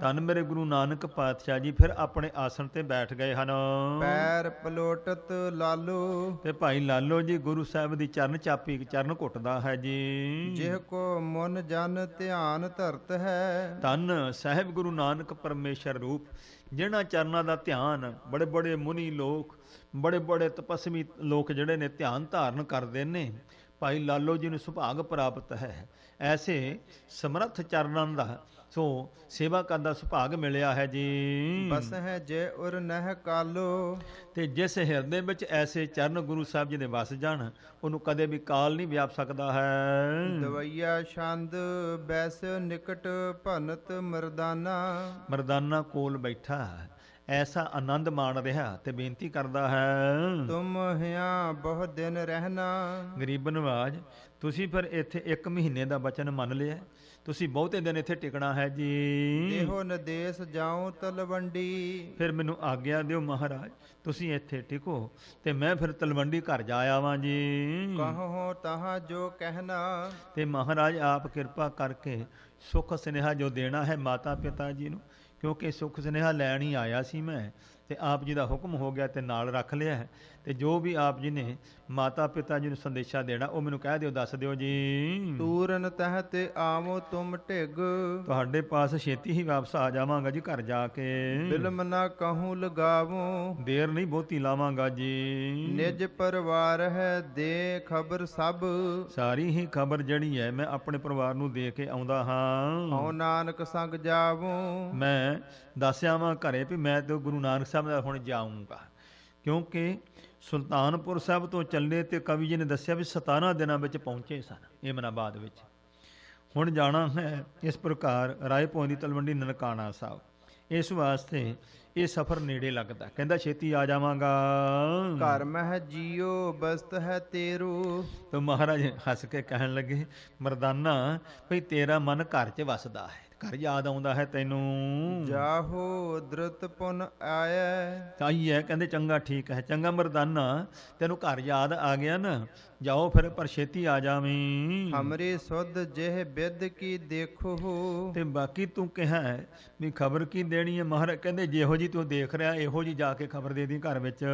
ਧੰਨ ਮੇਰੇ ਗੁਰੂ ਨਾਨਕ ਪਾਤਸ਼ਾਹ ਜੀ ਫਿਰ ਆਪਣੇ ਆਸਣ ਤੇ ਬੈਠ ਗਏ ਹਨ। ਪੈਰ ਪਲੋਟਤ ਲਾਲੋ, ਤੇ ਭਾਈ ਲਾਲੋ ਜੀ ਗੁਰੂ ਸਾਹਿਬ ਦੀ ਚਰਨ ਚਾਪੀ, ਚਰਨ ਘੁੱਟਦਾ ਹੈ ਜੀ। ਜਿਹ ਕੋ ਮਨ ਜਨ ਧਿਆਨ ਧਰਤ ਹੈ, ਧੰਨ ਸਾਹਿਬ ਗੁਰੂ ਨਾਨਕ ਪਰਮੇਸ਼ਰ ਰੂਪ, ਜਿਹਨਾਂ ਚਰਨਾਂ ਦਾ ਧਿਆਨ ਬੜੇ ਬੜੇ ਮੁਨੀ ਲੋਕ, ਬੜੇ ਬੜੇ ਤਪਸਵੀ ਲੋਕ ਜਿਹੜੇ ਨੇ ਧਿਆਨ ਧਾਰਨ ਕਰਦੇ ਨੇ, ਭਾਈ ਲਾਲੋ ਜੀ ਨੂੰ ਸੁਭਾਗ ਪ੍ਰਾਪਤ ਹੈ। ਐਸੇ ਸਮਰੱਥ ਚਰਨਾਂ ਦਾ ਸੋ ਸੇਵਾ ਕਰਨ ਦਾ ਸੁਭਾਗ ਮਿਲਿਆ ਹੈ ਜੀ। ਬਸ ਹੈ ਜੇ ਉਰ ਨਹਿ ਕਾਲੋ, ਤੇ ਜਿਸ ਹਿਰਦੇ ਵਿੱਚ ਐਸੇ ਚਰਨ ਗੁਰੂ ਸਾਹਿਬ ਜੀ ਦੇ ਵਸ ਜਾਣ, ਉਹਨੂੰ ਕਦੇ ਵੀ ਕਾਲ ਨਹੀਂ ਵਿਆਪ ਸਕਦਾ ਹੈ। ਦਵਈਆ ਛੰਦ ਬੈਸ ਨਿਕਟ ਭਨਤ ਮਰਦਾਨਾ, ਮਰਦਾਨਾ ਕੋਲ ਬੈਠਾ ਐਸਾ ਆਨੰਦ ਮਾਣ ਰਿਹਾ ਤੇ ਬੇਨਤੀ ਕਰਦਾ ਹੈ। ਤੁਮ ਹਿਆ ਬਹੁ ਦਿਨ ਰਹਿਣਾ, ਗਰੀਬ ਨਵਾਜ ਤੁਸੀਂ ਫਿਰ ਇੱਥੇ 1 ਮਹੀਨੇ ਦਾ ਬਚਨ ਮੰਨ ਲਿਆ, ਤੁਸੀਂ ਬਹੁਤੇ ਦਿਨ ਇੱਥੇ ਟਿਕਣਾ ਹੈ ਜੀ। ਇਹੋ ਨਦੇਸ ਜਾਉ ਤਲਵੰਡੀ, ਫਿਰ ਮੈਨੂੰ ਆਗਿਆ ਦਿਓ ਮਹਾਰਾਜ, ਤੁਸੀਂ ਇੱਥੇ ਟਿਕੋ ਤੇ ਮੈਂ ਫਿਰ ਤਲਵੰਡੀ ਘਰ ਜਾ ਆਵਾਂ ਜੀ। ਕਹੋ ਤਹਾਂ ਜੋ ਕਹਿਣਾ, ਤੇ ਮਹਾਰਾਜ ਆਪ ਕਿਰਪਾ ਕਰਕੇ ਸੁਖ ਸੁਨੇਹਾ ਜੋ ਦੇਣਾ ਹੈ ਮਾਤਾ ਪਿਤਾ ਜੀ ਨੂੰ, ਕਿਉਂਕਿ ਸੁੱਖ ਸੁਨੇਹਾ ਲੈਣ ਹੀ ਆਇਆ ਸੀ ਮੈਂ, ਤੇ ਆਪ ਜੀ ਦਾ ਹੁਕਮ ਹੋ ਗਿਆ ਤੇ ਨਾਲ ਰੱਖ ਲਿਆ ਹੈ। ਤੇ ਜੋ ਵੀ ਆਪ ਜੀ ਨੇ ਮਾਤਾ ਪਿਤਾ ਜੀ ਨੂੰ ਸੰਦੇਸ਼ਾ ਦੇਣਾ ਉਹ ਮੈਨੂੰ ਕਹਿ ਦਿਓ, ਦੱਸ ਦਿਓ ਜੀ। ਤੂਰਨ ਤਹ ਤੇ ਆਵੋ ਤੁਮ ਢਿਗ, ਤੁਹਾਡੇ ਪਾਸ ਛੇਤੀ ਹੀ ਵਾਪਸ ਆ ਜਾਵਾਂਗਾ ਜੀ ਘਰ ਜਾ ਕੇ। ਬਿਲਮ ਨਾ ਕਹੂੰ ਲਗਾਵੋ, ਦੇਰ ਨਹੀਂ ਬਹੁਤੀ ਲਾਵਾਂਗਾ ਜੀ। ਨਿਜ ਪਰਿਵਾਰ ਹੈ ਦੇ ਖਬਰ ਸਭ, ਸਾਰੀ ਹੀ ਖਬਰ ਜਿਹੜੀ ਹੈ ਮੈਂ ਆਪਣੇ ਪਰਿਵਾਰ ਨੂੰ ਦੇ ਕੇ ਆਉਂਦਾ ਹਾਂ। ਹਉ ਨਾਨਕ ਸੰਗ ਜਾਵੋ, ਮੈਂ ਦੱਸਿਆ ਵਾਂ ਘਰੇ ਵੀ ਮੈਂ ਤੇ ਗੁਰੂ ਨਾਨਕ ਸਾਹਿਬ ਦਾ ਹੁਣ ਜਾਊਂਗਾ, ਕਿਉਂਕਿ ਸੁਲਤਾਨਪੁਰ ਸਾਹਿਬ ਤੋਂ ਚੱਲੇ ਤੇ ਕਵੀ ਜੀ ਨੇ ਦੱਸਿਆ ਵੀ 17 ਦਿਨਾਂ ਵਿੱਚ ਪਹੁੰਚੇ ਸਨ ਏਮਨਾਬਾਦ ਵਿੱਚ। ਹੁਣ ਜਾਣਾ ਹੈ ਇਸ ਪ੍ਰਕਾਰ ਰਾਏ ਭੋਇੰ ਦੀ ਤਲਵੰਡੀ ਨਨਕਾਣਾ ਸਾਹਿਬ। ਇਸ ਵਾਸਤੇ ਇਹ ਸਫ਼ਰ ਨੇੜੇ ਲੱਗਦਾ। ਕਹਿੰਦਾ ਛੇਤੀ ਆ ਜਾਵਾਂਗਾ। ਘਰ ਮਹਿ ਜੀਓ ਬਸਤ ਹੈ ਤੇਰੂ, ਤਾਂ ਮਹਾਰਾਜ ਹੱਸ ਕੇ ਕਹਿਣ ਲੱਗੇ, ਮਰਦਾਨਾ ਭਈ ਤੇਰਾ ਮਨ ਘਰ 'ਚ ਵਸਦਾ ਹੈ, ਘਰ ਯਾਦ ਆਉਂਦਾ ਹੈ ਤੈਨੂੰ। ਜਾਹੋ ਦ੍ਰਿਤ ਪੁਨ ਆਇਐ, ਆਈ ਹੈ। ਕਹਿੰਦੇ ਚੰਗਾ ਠੀਕ ਹੈ, ਚੰਗਾ ਮਰਦਾਨਾ ਤੈਨੂੰ ਘਰ ਯਾਦ ਆ ਗਿਆ ਨਾ, ਜਾਓ ਫਿਰ ਪਰ ਛੇਤੀ ਆ ਜਾਵੀਂ। ਹਮਰੀ ਸੁਧ ਜਿਹ ਬਿਦ ਕੀ ਦੇਖੋ, ਤੇ ਬਾਕੀ ਤੂੰ ਕਿਹਾ ਹੈ ਵੀ ਖਬਰ ਕੀ ਦੇਣੀ ਹੈ। ਮਹਾਰਾਜ ਕਹਿੰਦੇ ਜਿਹੋ ਜੀ ਤੂੰ ਦੇਖ ਰਿਹਾ ਇਹੋ ਜੀ ਜਾ ਕੇ ਖਬਰ ਦੇ ਦੀ ਘਰ ਵਿੱਚ।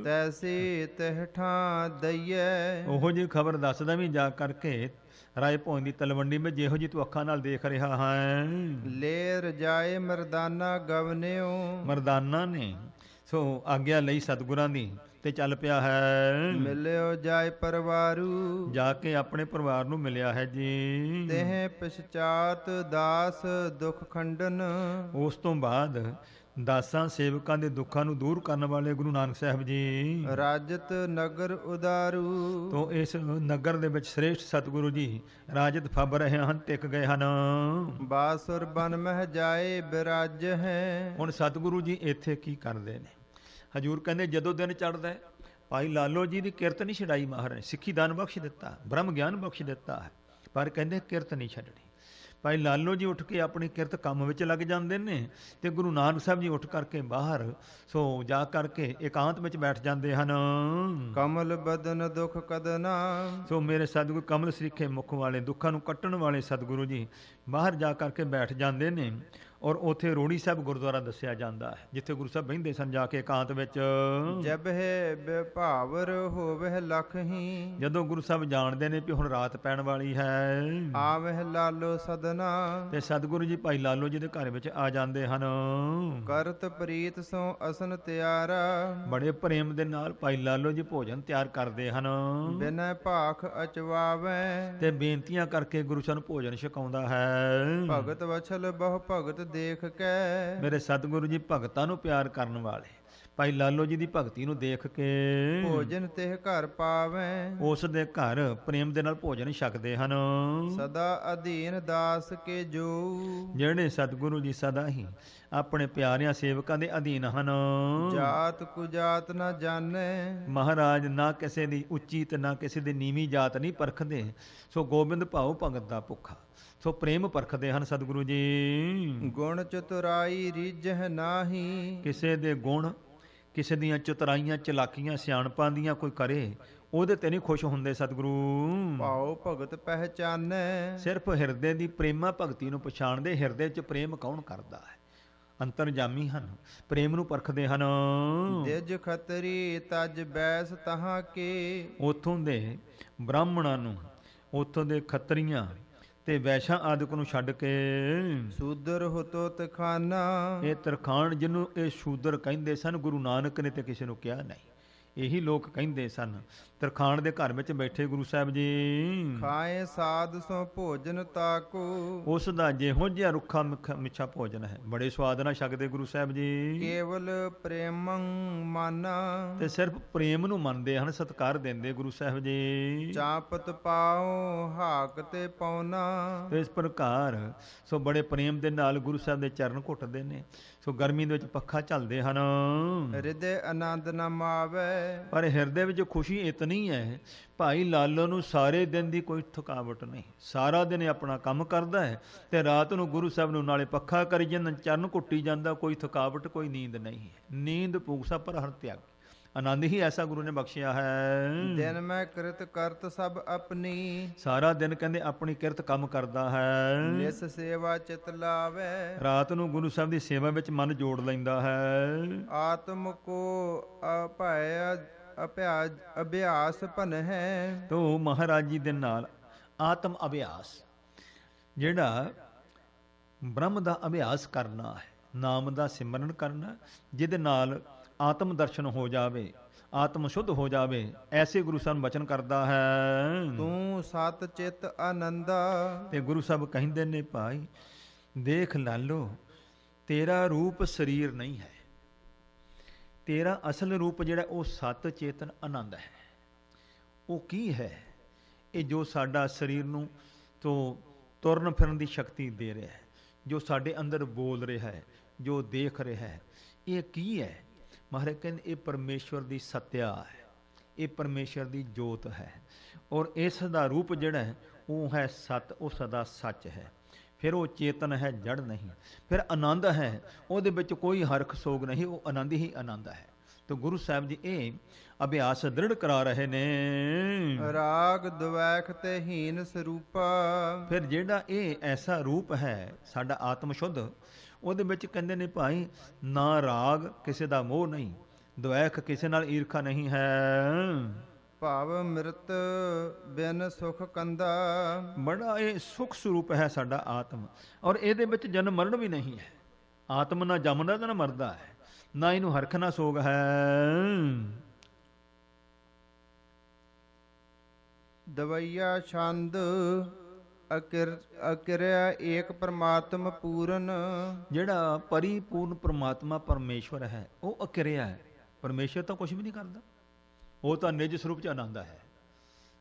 ਤੈਸੀ ਤਿਹ ਠਾਂ ਦਈਐ, ਉਹੋ ਜੀ ਖਬਰ ਦੱਸਦਾ ਵੀ ਜਾ ਕਰਕੇ ਰਾਏ ਭੋਇੰ ਦੀ ਤਲਵੰਡੀ ਵਿੱਚ ਜਿਹੋ ਜੀ ਤੂੰ ਅੱਖਾਂ ਨਾਲ ਦੇਖ ਰਿਹਾ ਹੈ। ਲੇਰ ਜਾਏ ਮਰਦਾਨਾ ਗਵਨਿਓ, ਮਰਦਾਨਾ ਨੇ ਸੋ ਆਗਿਆ ਲਈ ਸਤਿਗੁਰਾਂ ਦੀ ਤੇ ਚੱਲ ਪਿਆ ਹੈ। ਮਿਲਿਓ ਜਾਏ ਪਰਿਵਾਰੂ, ਜਾ ਕੇ ਆਪਣੇ ਪਰਿਵਾਰ ਨੂੰ ਮਿਲਿਆ ਹੈ ਜੀ। ਤਹਿ ਪਛਚਾਤ ਦਾਸ ਦੁਖ ਖੰਡਨ, ਉਸ ਤੋਂ ਬਾਅਦ ਦਾਸਾਂ ਸੇਵਕਾਂ ਦੇ ਦੁੱਖਾਂ ਨੂੰ ਦੂਰ ਕਰਨ ਵਾਲੇ ਗੁਰੂ ਨਾਨਕ ਸਾਹਿਬ ਜੀ ਰਾਜਤ ਨਗਰ ਉਦਾਰੂ, ਤੋਂ ਇਸ ਨਗਰ ਦੇ ਵਿੱਚ ਸ੍ਰੇਸ਼ਟ ਸਤਿਗੁਰੂ ਜੀ ਰਾਜਤ ਫੱਬ ਰਹੇ ਹਨ, ਟਿਕ ਗਏ ਹਨ। ਬਾਸੁਰ ਬਨ ਮਹਿ ਜਾਏ ਬਿਰਾਜ ਹੈ। ਹੁਣ ਸਤਿਗੁਰੂ ਜੀ ਇੱਥੇ ਕੀ ਕਰਦੇ ਨੇ? ਹਜੂਰ ਕਹਿੰਦੇ ਜਦੋਂ ਦਿਨ ਚੜ੍ਹਦਾ ਹੈ, ਭਾਈ ਲਾਲੋ ਜੀ ਦੀ ਕਿਰਤ ਨਹੀਂ ਛਡਾਈ ਮਹਾਰਾਜ, ਸਿੱਖੀ ਦਾਨ ਬਖਸ਼ ਦਿੱਤਾ, ਬ੍ਰਹਮ ਗਿਆਨ ਬਖਸ਼ ਦਿੱਤਾ ਹੈ, ਪਰ ਕਹਿੰਦੇ ਕਿਰਤ ਨਹੀਂ ਛੱਡਣੀ। ਭਾਈ ਲਾਲੋ ਜੀ ਉੱਠ ਕੇ ਆਪਣੀ ਕਿਰਤ ਕੰਮ ਵਿੱਚ ਲੱਗ ਜਾਂਦੇ ਨੇ ਤੇ ਗੁਰੂ ਨਾਨਕ ਸਾਹਿਬ ਜੀ ਉੱਠ ਕਰਕੇ ਬਾਹਰ ਸੋ ਜਾ ਕਰਕੇ ਇਕਾਂਤ ਵਿੱਚ ਬੈਠ ਜਾਂਦੇ ਹਨ। ਕਮਲ ਬਦਨ ਦੁਖ ਕਦਨਾ, ਸੋ ਮੇਰੇ ਸਤਿਗੁਰੂ ਕਮਲ ਸਰੀਖੇ ਮੁਖ ਵਾਲੇ, ਦੁੱਖਾਂ ਨੂੰ ਕੱਟਣ ਵਾਲੇ ਸਤਿਗੁਰੂ ਜੀ ਬਾਹਰ ਜਾ ਕਰਕੇ ਬੈਠ ਜਾਂਦੇ ਨੇ। ਔਰ ਉੱਥੇ ਰੋੜੀ ਸਾਹਿਬ ਗੁਰਦੁਆਰਾ ਦੱਸਿਆ ਜਾਂਦਾ ਹੈ, ਜਿੱਥੇ ਗੁਰੂ ਸਾਹਿਬ ਬਹਿੰਦੇ ਸਨ ਜਾ ਕੇ ਇਕਾਂਤ ਵਿੱਚ। ਜਬ ਹੈ ਵਿਭਾਵਰ ਹੋਵੇ ਲਖਹੀ, ਜਦੋਂ ਗੁਰੂ ਸਾਹਿਬ ਜਾਣਦੇ ਨੇ ਵੀ ਹੁਣ ਰਾਤ ਪੈਣ ਵਾਲੀ ਹੈ, ਆਵਹਿ ਲਾਲੋ ਸਦਨਾ, ਤੇ ਸਤਿਗੁਰੂ ਜੀ ਭਾਈ ਲਾਲੋ ਜੀ ਦੇ ਘਰ ਵਿੱਚ ਆ ਜਾਂਦੇ ਹਨ। ਕਰਤ ਪ੍ਰੀਤ ਸੋ ਅਸਨ ਤਿਆਰਾ, ਬੜੇ ਪ੍ਰੇਮ ਦੇ ਨਾਲ ਭਾਈ ਲਾਲੋ ਜੀ ਭੋਜਨ ਤਿਆਰ ਕਰਦੇ ਹਨ। ਬਿਨੈ ਭਾਖ ਅਚਵਾਵੈ, ਤੇ ਬੇਨਤੀਆਂ ਕਰਕੇ ਗੁਰੂ ਸਾਹਿਬ ਨੂੰ ਭੋਜਨ ਛਕਾਉਂਦਾ ਹੈ। ਭਗਤ ਵਛਲ ਬਹੁ ਭਗਤ ਦੇਖ ਕੇ, ਮੇਰੇ ਸਤਿਗੁਰੂ ਜੀ ਭਗਤਾਂ ਨੂੰ ਪਿਆਰ ਕਰਨ ਵਾਲੇ ਭਾਈ ਲਾਲੋ ਜੀ ਦੀ ਭਗਤੀ ਨੂੰ ਦੇਖ ਕੇ ਭੋਜਨ ਤਿਹ ਘਰ ਪਾਵੈ, ਉਸ ਦੇ ਘਰ ਪ੍ਰੇਮ ਦੇ ਨਾਲ ਭੋਜਨ ਛਕਦੇ ਹਨ। ਸਦਾ ਅਧੀਨ ਦਾਸ ਕੇ ਜੋ, ਜਿਹੜੇ ਸਤਿਗੁਰੂ ਜੀ ਸਦਾ ਹੀ ਆਪਣੇ ਪਿਆਰਿਆਂ ਸੇਵਕਾਂ ਦੇ ਅਧੀਨ ਹਨ। ਜਾਤ ਕੁਜਾਤ ਨਾ ਜਾਣੈ, ਮਹਾਰਾਜ ਨਾ ਕਿਸੇ ਦੀ ਉੱਚੀ ਤੇ ਨਾ ਕਿਸੇ ਦੀ ਨੀਵੀਂ ਜਾਤ ਨਹੀਂ ਪਰਖਦੇ, ਸੋ ਗੋਬਿੰਦ ਭਾਉ ਭਗਤ ਦਾ ਭੁੱਖਾ, ਸੋ ਪ੍ਰੇਮ ਪਰਖਦੇ ਹਨ ਸਤਿਗੁਰੂ ਜੀ। ਗੁਣ ਚਤੁਰਾਈ ਰੀਝਹਿ ਨਾਹੀ, ਕਿਸੇ ਦੇ ਗੁਣ, ਕਿਸੇ ਦੀਆਂ ਚਤੁਰਾਈਆਂ ਚਲਾਕੀਆਂ ਸਿਆਣਪਾਂ ਦੀਆਂ ਕੋਈ ਕਰੇ ਉਹਦੇ ਤੇ ਨਹੀਂ ਖੁਸ਼ ਹੁੰਦੇ ਸਤਿਗੁਰੂ। ਭਾਉ ਭਗਤ ਪਹਿਚਾਨੈ, ਸਿਰਫ ਹਿਰਦੇ ਦੀ ਪ੍ਰੇਮਾ ਭਗਤੀ ਨੂੰ ਪਛਾਣਦੇ, ਹਿਰਦੇ 'ਚ ਪ੍ਰੇਮ ਕੌਣ ਕਰਦਾ ਹੈ, ਅੰਤਰਜਾਮੀ ਹਨ, ਪ੍ਰੇਮ ਨੂੰ ਪਰਖਦੇ ਹਨ। ਦਿਜ ਖਤਰੀ ਤਜ ਬੈਸ ਤਹਾਂ ਕੇ, ਉਥੋਂ ਦੇ ਬ੍ਰਾਹਮਣਾਂ ਨੂੰ, ਉਥੋਂ ਦੇ ਖੱਤਰੀਆਂ ਤੇ ਵੈਸ਼ਾਂ ਆਦਿਕ ਨੂੰ ਛੱਡ ਕੇ ਸੂਦਰ ਹੋਤੋ ਤਖਾਨਾ, ਇਹ ਤਰਖਾਣ ਜਿਹਨੂੰ ਇਹ ਸ਼ੂਦਰ ਕਹਿੰਦੇ ਸਨ, ਗੁਰੂ ਨਾਨਕ ਨੇ ਤੇ ਕਿਸੇ ਨੂੰ ਕਿਹਾ ਨਹੀਂ, ਇਹੀ ਲੋਕ ਕਹਿੰਦੇ ਸਨ। ਤਰਖਾਣ ਦੇ ਘਰ ਵਿੱਚ ਬੈਠੇ ਗੁਰੂ ਸਾਹਿਬ ਜੀ ਖਾਏ ਸਾਧ ਸੋ ਭੋਜਨ ਤਾਕੋ, ਉਸ ਦਾ ਜਿਹੋ ਜਿਹਾ ਰੁੱਖਾ ਮਿੱਠਾ ਭੋਜਨ ਹੈ ਬੜੇ ਸਵਾਦ ਨਾਲ ਛਕਦੇ ਗੁਰੂ ਸਾਹਿਬ ਜੀ। ਕੇਵਲ ਪ੍ਰੇਮੰ ਮਾਨਾ, ਤੇ ਸਿਰਫ ਪ੍ਰੇਮ ਨੂੰ ਮੰਨਦੇ ਹਨ, ਸਤਿਕਾਰ ਦਿੰਦੇ ਗੁਰੂ ਸਾਹਿਬ ਜੀ। ਚਾਪਤ ਪਾਉ ਹਾਕ ਤੇ ਪਉਨਾ, ਇਸ ਪ੍ਰਕਾਰ ਸੋ ਬੜੇ ਪ੍ਰੇਮ ਦੇ ਨਾਲ ਗੁਰੂ ਸਾਹਿਬ ਦੇ ਚਰਨ ਘੁੱਟਦੇ ਨੇ। ਸੋ ਗਰਮੀ ਦੇ ਵਿੱਚ ਪੱਖਾ ਝੱਲਦੇ ਹਨ, ਹਿਰਦੇ ਆਨੰਦ ਨਾ ਮਾਵੇ, ਪਰ ਹਿਰਦੇ ਵਿੱਚ ਖੁਸ਼ੀ ਇਤਨੀ ਹੈ, ਭਾਈ ਲਾਲੋ ਨੂੰ ਸਾਰੇ ਦਿਨ ਦੀ ਕੋਈ ਥਕਾਵਟ ਨਹੀਂ, ਸਾਰਾ ਦਿਨ ਆਪਣਾ ਕੰਮ ਕਰਦਾ ਹੈ ਤੇ ਰਾਤ ਨੂੰ ਗੁਰੂ ਸਾਹਿਬ ਨੂੰ ਨਾਲੇ ਪੱਖਾ ਕਰੀ ਜਾਂਦਾ, ਚਰਨ ਘੁੱਟੀ ਜਾਂਦਾ, ਕੋਈ ਥਕਾਵਟ ਕੋਈ ਨੀਂਦ ਨਹੀਂ ਹੈ। ਨੀਂਦ ਪੂਸਾ ਪਰ ਹਰ ਤਿਆਗ, ਆਨੰਦ ਹੀ ਐਸਾ ਗੁਰੂ ਨੇ ਬਖਸ਼ਿਆ ਹੈ। ਦਿਨ ਮੈਂ ਕਿਰਤ ਕਰਤ ਸਭ ਆਪਣੀ, ਸਾਰਾ ਦਿਨ ਕਹਿੰਦੇ ਆਪਣੀ ਕਿਰਤ ਕੰਮ ਕਰਦਾ ਹੈ। ਨਿਸ ਸੇਵਾ ਚਿਤ ਲਾਵੇ, ਰਾਤ ਨੂੰ ਗੁਰੂ ਸਾਹਿਬ ਦੀ ਸੇਵਾ ਵਿੱਚ ਮਨ ਜੋੜ ਲੈਂਦਾ ਹੈ। ਆਤਮ ਕੋ ਅਭੈ ਅਭਿਆਸ ਭਨ ਹੈ। ਤੋ ਮਹਾਰਾਜ ਜੀ ਦੇ ਨਾਲ ਆਤਮ ਅਭਿਆਸ, ਜਿਹੜਾ ਬ੍ਰਹਮ ਦਾ ਅਭਿਆਸ ਕਰਨਾ ਹੈ, ਨਾਮ ਦਾ ਸਿਮਰਨ ਕਰਨਾ, ਜਿਹਦੇ ਨਾਲ ਆਤਮ ਦਰਸ਼ਨ ਹੋ ਜਾਵੇ, ਆਤਮ ਸ਼ੁੱਧ ਹੋ ਜਾਵੇ, ਐਸੇ ਗੁਰੂ ਸਾਹਿਬ ਬਚਨ ਕਰਦਾ ਹੈ। ਤੂੰ ਸਤ ਚਿਤ ਆਨੰਦਾ, ਤੇ ਗੁਰੂ ਸਾਹਿਬ ਕਹਿੰਦੇ ਨੇ ਭਾਈ ਦੇਖ ਲਾਲੋ, ਤੇਰਾ ਰੂਪ ਸਰੀਰ ਨਹੀਂ ਹੈ, ਤੇਰਾ ਅਸਲ ਰੂਪ ਜਿਹੜਾ ਉਹ ਸਤ ਚੇਤਨ ਆਨੰਦ ਹੈ। ਉਹ ਕੀ ਹੈ? ਇਹ ਜੋ ਸਾਡਾ ਸਰੀਰ ਨੂੰ ਤੋਂ ਤੁਰਨ ਫਿਰਨ ਦੀ ਸ਼ਕਤੀ ਦੇ ਰਿਹਾ ਹੈ, ਜੋ ਸਾਡੇ ਅੰਦਰ ਬੋਲ ਰਿਹਾ ਹੈ, ਜੋ ਦੇਖ ਰਿਹਾ ਹੈ, ਇਹ ਕੀ ਹੈ? ਮਹਾਰਾਜ ਕਹਿੰਦੇ ਇਹ ਪਰਮੇਸ਼ਵਰ ਦੀ ਸੱਤਿਆ ਹੈ, ਇਹ ਪਰਮੇਸ਼ਵਰ ਦੀ ਜੋਤ ਹੈ, ਔਰ ਇਸ ਦਾ ਰੂਪ ਜਿਹੜਾ ਹੈ ਉਹ ਹੈ ਸਤ, ਉਹ ਸਦਾ ਸੱਚ ਹੈ। ਫਿਰ ਉਹ ਚੇਤਨ ਹੈ, ਜੜ ਨਹੀਂ। ਫਿਰ ਆਨੰਦ ਹੈ, ਉਹਦੇ ਵਿੱਚ ਕੋਈ ਹਰਖ ਸੋਗ ਨਹੀਂ, ਉਹ ਆਨੰਦ ਹੀ ਆਨੰਦ ਹੈ। ਤੇ ਗੁਰੂ ਸਾਹਿਬ ਜੀ ਇਹ ਅਭਿਆਸ ਦ੍ਰਿੜ ਕਰਾ ਰਹੇ ਨੇ। ਰਾਗ ਦਵੈਖ ਤੇ ਹੀਨ ਸਰੂਪਾ, ਫਿਰ ਜਿਹੜਾ ਇਹ ਐਸਾ ਰੂਪ ਹੈ ਸਾਡਾ ਆਤਮ ਸ਼ੁੱਧ, ਉਹਦੇ ਵਿੱਚ ਕਹਿੰਦੇ ਨੇ ਭਾਈ ਨਾ ਰਾਗ, ਕਿਸੇ ਦਾ ਮੋਹ ਨਹੀਂ, ਦਵੈਖ, ਕਿਸੇ ਨਾਲ ਈਰਖਾ ਨਹੀਂ ਹੈ। ਭਾਵ ਮਿਰਤ ਬਿਨ ਸੁਖ ਕੰਦਾ, ਬੜਾ ਇਹ ਸੁਖ ਸਰੂਪ ਹੈ ਸਾਡਾ ਆਤਮ, ਔਰ ਇਹਦੇ ਵਿੱਚ ਜਨਮ ਮਰਨ ਵੀ ਨਹੀਂ ਹੈ। ਆਤਮ ਨਾ ਜੰਮਦਾ ਤੇ ਨਾ ਮਰਦਾ ਹੈ, ਨਾ ਇਹਨੂੰ ਹਰਖ ਨਾ ਸੋਗ ਹੈ। ਦਵਈਆ ਛੰਦ ਅਕਿਰਿਆ ਏਕ ਪਰਮਾਤਮ ਪੂਰਨ, ਜਿਹੜਾ ਪਰਿਪੂਰਨ ਪਰਮਾਤਮਾ ਪਰਮੇਸ਼ਵਰ ਹੈ ਉਹ ਅਕਿਰਿਆ ਹੈ। ਪਰਮੇਸ਼ਵਰ ਤਾਂ ਕੁਝ ਵੀ ਨਹੀਂ ਕਰਦਾ, ਉਹ ਤਾਂ ਨਿਜ ਸਰੂਪ ਚ ਆਨੰਦ ਹੈ।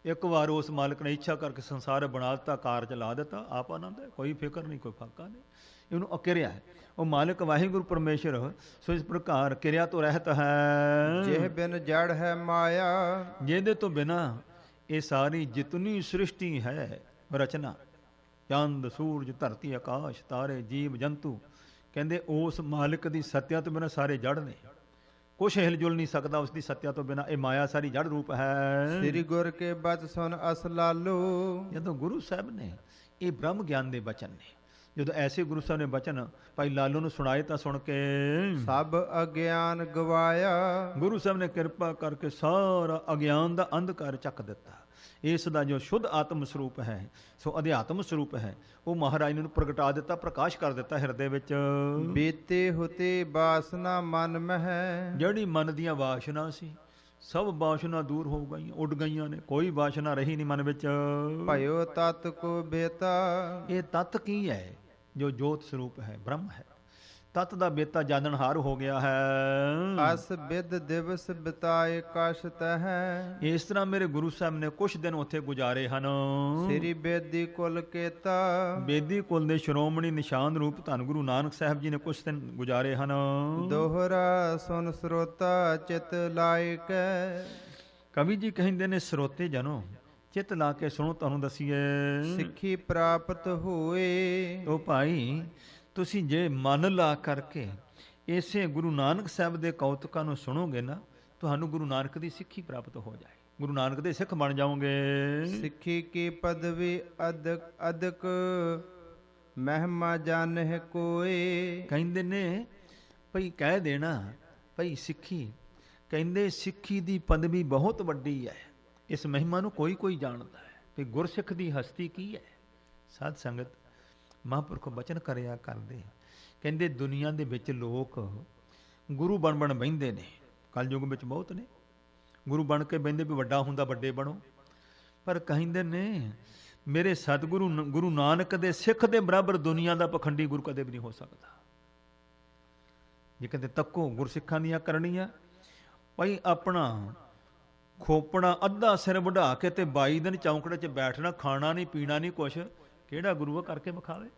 ਇੱਕ ਵਾਰ ਉਸ ਮਾਲਕ ਨੇ ਇੱਛਾ ਕਰਕੇ ਸੰਸਾਰ ਬਣਾ ਦਿੱਤਾ, ਕਾਰਜ ਲਾ ਦਿੱਤਾ, ਆਪ ਆਨੰਦ ਹੈ, ਕੋਈ ਫਿਕਰ ਨਹੀਂ, ਕੋਈ ਫਾਕਾ ਨਹੀਂ। ਇਹਨੂੰ ਅਕਿਰਿਆ ਹੈ। ਉਹ ਮਾਲਕ ਵਾਹਿਗੁਰੂ ਪਰਮੇਸ਼ਰ ਸੋ ਇਸ ਪ੍ਰਕਾਰ ਕਿਰਿਆ ਤੋਂ ਰਹਿਤ ਹੈ। ਜਿਹ ਬਿਨ ਜੜ ਹੈ ਮਾਇਆ, ਜਿਹਦੇ ਤੋਂ ਬਿਨਾ ਇਹ ਸਾਰੀ ਜਿਤਨੀ ਸ੍ਰਿਸ਼ਟੀ ਹੈ ਰਚਨਾ, ਚੰਦ ਸੂਰਜ ਧਰਤੀ ਆਕਾਸ਼ ਤਾਰੇ ਜੀਵ ਜੰਤੂ, ਕਹਿੰਦੇ ਉਸ ਮਾਲਕ ਦੀ ਸੱਤਿਆ ਤੋਂ ਬਿਨਾ ਸਾਰੇ ਜੜ ਨੇ, ਕੁਛ ਹਿਲ ਜੁਲ ਨਹੀਂ ਸਕਦਾ ਉਸ ਦੀ ਸੱਤਿਆ ਤੋਂ ਬਿਨਾ। ਇਹ ਮਾਇਆ ਸਾਰੀ ਜੜ ਰੂਪ ਹੈ। ਸ੍ਰੀ ਗੁਰ ਕੇ ਬਚ ਸੁਨ ਅਸ ਲਾਲੋ, ਜਦੋਂ ਗੁਰੂ ਸਾਹਿਬ ਨੇ ਇਹ ਬ੍ਰਹਮ ਗਿਆਨ ਦੇ ਬਚਨ ਨੇ, ਜਦੋਂ ਐਸੇ ਗੁਰੂ ਸਾਹਿਬ ਨੇ ਬਚਨ ਭਾਈ ਲਾਲੋ ਨੂੰ ਸੁਣਾਏ ਤਾਂ ਸੁਣ ਕੇ ਸਭ ਅਗਿਆਨ ਗਵਾਇਆ, ਗੁਰੂ ਸਾਹਿਬ ਨੇ ਕਿਰਪਾ ਕਰਕੇ ਸਾਰਾ ਅਗਿਆਨ ਦਾ ਅੰਧਕਾਰ ਚੱਕ ਦਿੱਤਾ। ਇਸ ਦਾ ਜੋ ਸ਼ੁੱਧ ਆਤਮ ਸਰੂਪ ਹੈ, ਸੋ ਅਧਿਆਤਮ ਸਰੂਪ ਹੈ, ਉਹ ਮਹਾਰਾਜ ਨੇ ਪ੍ਰਗਟਾ ਦਿੱਤਾ, ਪ੍ਰਕਾਸ਼ ਕਰ ਦਿੱਤਾ ਹਿਰਦੇ ਵਿੱਚ। ਬੀਤੇ ਹੁਤੇ ਬਾਸਨਾ ਮਨ ਮਹਿ, ਜਿਹੜੀ ਮਨ ਦੀਆਂ ਵਾਸ਼ਨਾ ਸੀ ਸਭ ਵਾਸ਼ਨਾ ਦੂਰ ਹੋ ਗਈਆਂ, ਉੱਡ ਗਈਆਂ ਨੇ, ਕੋਈ ਵਾਸ਼ਨਾ ਰਹੀ ਨਹੀਂ ਮਨ ਵਿੱਚ। ਭਇਓ ਤਤ ਕੋ ਬੇਤਾ, ਇਹ ਤਤ ਕੀ ਹੈ? ਜੋ ਜੋਤ ਸਰੂਪ ਹੈ, ਬ੍ਰਹਮ ਹੈ। ਤਤ ਦਾ ਬੇਤਾ ਜਾਣਨਹਾਰ ਹੋ ਗਿਆ ਹੈ। ਅਸ ਬਿਦ ਦਿਵਸ ਬਿਤਾਏ ਕਸ਼ਤ ਹੈ, ਇਸ ਤਰ੍ਹਾਂ ਮੇਰੇ ਗੁਰੂ ਸਾਹਿਬ ਨੇ ਕੁਛ ਦਿਨ ਉੱਥੇ ਗੁਜ਼ਾਰੇ ਹਨ। ਸ੍ਰੀ ਬੇਦੀ ਕੁਲ ਕੇਤਾ, ਬੇਦੀ ਕੁਲ ਦੇ ਸ਼੍ਰੋਮਣੀ ਨਿਸ਼ਾਨ ਰੂਪ ਧੰਨ ਗੁਰੂ ਨਾਨਕ ਸਾਹਿਬ ਜੀ ਨੇ ਕੁਛ ਦਿਨ ਗੁਜ਼ਾਰੇ ਹਨ। ਦੋਹਰਾ ਸੁਨ ਸਰੋਤਾ ਚਿਤ ਲਾਇਕ, ਕਵੀ ਜੀ ਕਹਿੰਦੇ ਨੇ ਸਰੋਤੇ ਜਨੋ ਚਿੱਤ ਲਾ ਕੇ ਸੁਣੋ, ਤੁਹਾਨੂੰ ਦਸੀਏ ਸਿੱਖੀ ਪ੍ਰਾਪਤ ਹੋਏ। ਉਹ ਭਾਈ ਤੁਸੀਂ ਜੇ ਮਨ ਲਾ ਕਰਕੇ ਇਸੇ ਗੁਰੂ ਨਾਨਕ ਸਾਹਿਬ ਦੇ ਕੌਤਕਾਂ ਨੂੰ ਸੁਣੋਗੇ ਨਾ, ਤੁਹਾਨੂੰ ਗੁਰੂ ਨਾਨਕ ਦੀ ਸਿੱਖੀ ਪ੍ਰਾਪਤ ਹੋ ਜਾਏ, ਗੁਰੂ ਨਾਨਕ ਦੇ ਸਿੱਖ ਬਣ ਜਾਓਗੇ। ਸਿੱਖੀ ਕੀ ਪਦਵੀ ਅਦਕ ਮਹਿਮਾ ਜਾਣਹਿ ਕੋਏ, ਕਹਿੰਦੇ ਨੇ ਭਈ ਕਹਿ ਦੇਣਾ ਭਈ ਸਿੱਖੀ, ਕਹਿੰਦੇ ਸਿੱਖੀ ਦੀ ਪਦਵੀ ਬਹੁਤ ਵੱਡੀ ਹੈ, ਇਸ ਮਹਿਮਾ ਨੂੰ ਕੋਈ ਕੋਈ ਜਾਣਦਾ ਹੈ ਵੀ ਗੁਰਸਿੱਖ ਦੀ ਹਸਤੀ ਕੀ ਹੈ। ਸਾਧ ਸੰਗਤ ਮਹਾਂਪੁਰਖ ਬਚਨ ਕਰਿਆ ਕਰਦੇ, ਕਹਿੰਦੇ ਦੁਨੀਆ ਦੇ ਵਿੱਚ ਲੋਕ ਗੁਰੂ ਬਣ ਬਹਿੰਦੇ ਨੇ, ਕਲਯੁਗ ਵਿੱਚ ਬਹੁਤ ਨੇ ਗੁਰੂ ਬਣ ਕੇ ਬਹਿੰਦੇ ਵੀ ਵੱਡਾ ਹੁੰਦਾ ਵੱਡੇ ਬਣੋ, ਪਰ ਕਹਿੰਦੇ ਨੇ ਮੇਰੇ ਸਤਿਗੁਰੂ ਗੁਰੂ ਨਾਨਕ ਦੇ ਸਿੱਖ ਦੇ ਬਰਾਬਰ ਦੁਨੀਆ ਦਾ ਪਖੰਡੀ ਗੁਰੂ ਕਦੇ ਵੀ ਨਹੀਂ ਹੋ ਸਕਦਾ। ਜੇ ਕਹਿੰਦੇ ਤੱਕੋ ਗੁਰਸਿੱਖਾਂ ਦੀਆਂ ਕਰਨੀਆਂ, ਭਾਈ ਆਪਣਾ ਖੋਪਣਾ ਅੱਧਾ ਸਿਰ ਵਢਾ ਕੇ ਤੇ 22 ਦਿਨ ਚੌਂਕੜੇ 'ਚ ਬੈਠਣਾ, ਖਾਣਾ ਨਹੀਂ ਪੀਣਾ ਨਹੀਂ ਕੁਛ, ਕਿਹੜਾ ਗੁਰੂ ਕਰਕੇ ਵਿਖਾਵੇ।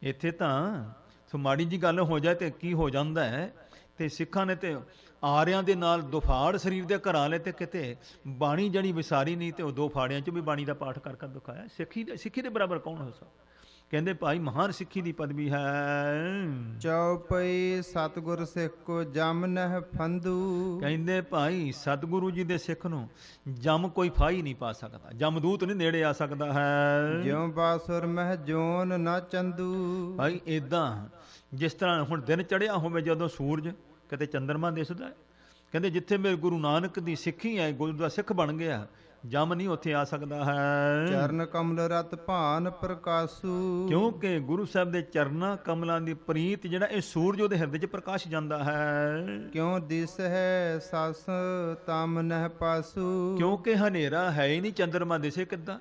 ਇੱਥੇ ਤਾਂ ਸੋ ਮਾੜੀ ਜੀ ਗੱਲ ਹੋ ਜਾਏ ਤੇ ਕੀ ਹੋ ਜਾਂਦਾ ਹੈ, ਤੇ ਸਿੱਖਾਂ ਨੇ ਤੇ ਆਰਿਆਂ ਦੇ ਨਾਲ ਦੁਫਾੜ ਸਰੀਰ ਦੇ ਘਰਾਂ ਲੈ, ਤੇ ਕਿਤੇ ਬਾਣੀ ਜਿਹੜੀ ਵਿਸਾਰੀ ਨਹੀਂ, ਤੇ ਉਹ ਦੋ ਫਾੜਿਆਂ 'ਚ ਵੀ ਬਾਣੀ ਦਾ ਪਾਠ ਕਰ ਦਿਖਾਇਆ। ਸਿੱਖੀ ਦੇ ਬਰਾਬਰ ਕੌਣ ਹੋ ਸਕਦਾ? ਕਹਿੰਦੇ ਭਾਈ ਮਹਾਨ ਸਿੱਖੀ ਦੀ ਪਦਵੀ ਹੈ। ਚਉਪਈ ਸਤਿਗੁਰ ਸਿੱਖ ਕੋ ਜਮ ਨਹਿ ਫੰਦੂ। ਕਹਿੰਦੇ ਭਾਈ ਸਤਿਗੁਰੂ ਜੀ ਦੇ ਸਿੱਖ ਨੂੰ ਜਮ ਕੋਈ ਫਾਈ ਨਹੀਂ ਪਾ ਸਕਦਾ, ਜਮਦੂਤ ਨਹੀਂ ਨੇੜੇ ਆ ਸਕਦਾ ਹੈ। ਜਿਉ ਬਾਸੁਰ ਮਹਿ ਜੋਨ ਨਾ ਚੰਦੂ। ਭਾਈ ਇਦਾਂ ਜਿਸ ਤਰ੍ਹਾਂ ਹੁਣ ਦਿਨ ਚੜ੍ਹਿਆ ਹੋਵੇ ਜਦੋਂ ਸੂਰਜ ਕਿਤੇ ਚੰਦਰਮਾ ਦਿਸਦਾ ਹੈ, ਕਹਿੰਦੇ ਜਿੱਥੇ ਮੇਰੇ ਗੁਰੂ ਨਾਨਕ ਦੀ ਸਿੱਖੀ ਹੈ, ਗੁਰੂ ਦਾ ਸਿੱਖ ਬਣ ਗਿਆ, ਜਮ ਨਹੀਂ ਉੱਥੇ ਆ ਸਕਦਾ ਹੈ। ਚਰਨ ਕਮਲ ਰਤ ਭਾਨ ਪ੍ਰਕਾਸ਼ੂ। ਕਿਉਂਕਿ ਗੁਰੂ ਸਾਹਿਬ ਦੇ ਚਰਨਾਂ ਕਮਲਾਂ ਦੀ ਪ੍ਰੀਤ ਜਿਹੜਾ ਇਹ ਸੂਰਜ ਉਹਦੇ ਹਿਰਦੇ 'ਚ ਪ੍ਰਕਾਸ਼ ਜਾਂਦਾ ਹੈ। ਕਿਉ ਦਿਸ ਹੈ ਸਸ ਤਮ ਨਹਿ ਪਾਸੂ। ਕਿਉਂਕਿ ਹਨੇਰਾ ਹੈ ਹੀ ਨਹੀਂ, ਚੰਦਰਮਾ ਦਿਸੇ ਕਿੱਦਾਂ?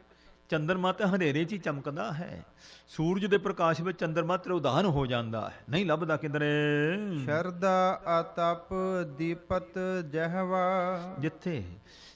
ਚੰਦਰਮਾ ਤਾਂ ਹਨੇਰੇ 'ਚ ਹੀ ਚਮਕਦਾ ਹੈ, ਸੂਰਜ ਦੇ ਪ੍ਰਕਾਸ਼ ਵਿੱਚ ਚੰਦਰਮਾ ਤ੍ਰਿਉਧਾਨ ਹੋ ਜਾਂਦਾ ਹੈ, ਨਹੀਂ ਲੱਭਦਾ ਕਿਧਰੇ। ਸ਼ਰਦਾ ਆਤਪ ਦੀਪਤ ਜਹਵਾ। ਜਿੱਥੇ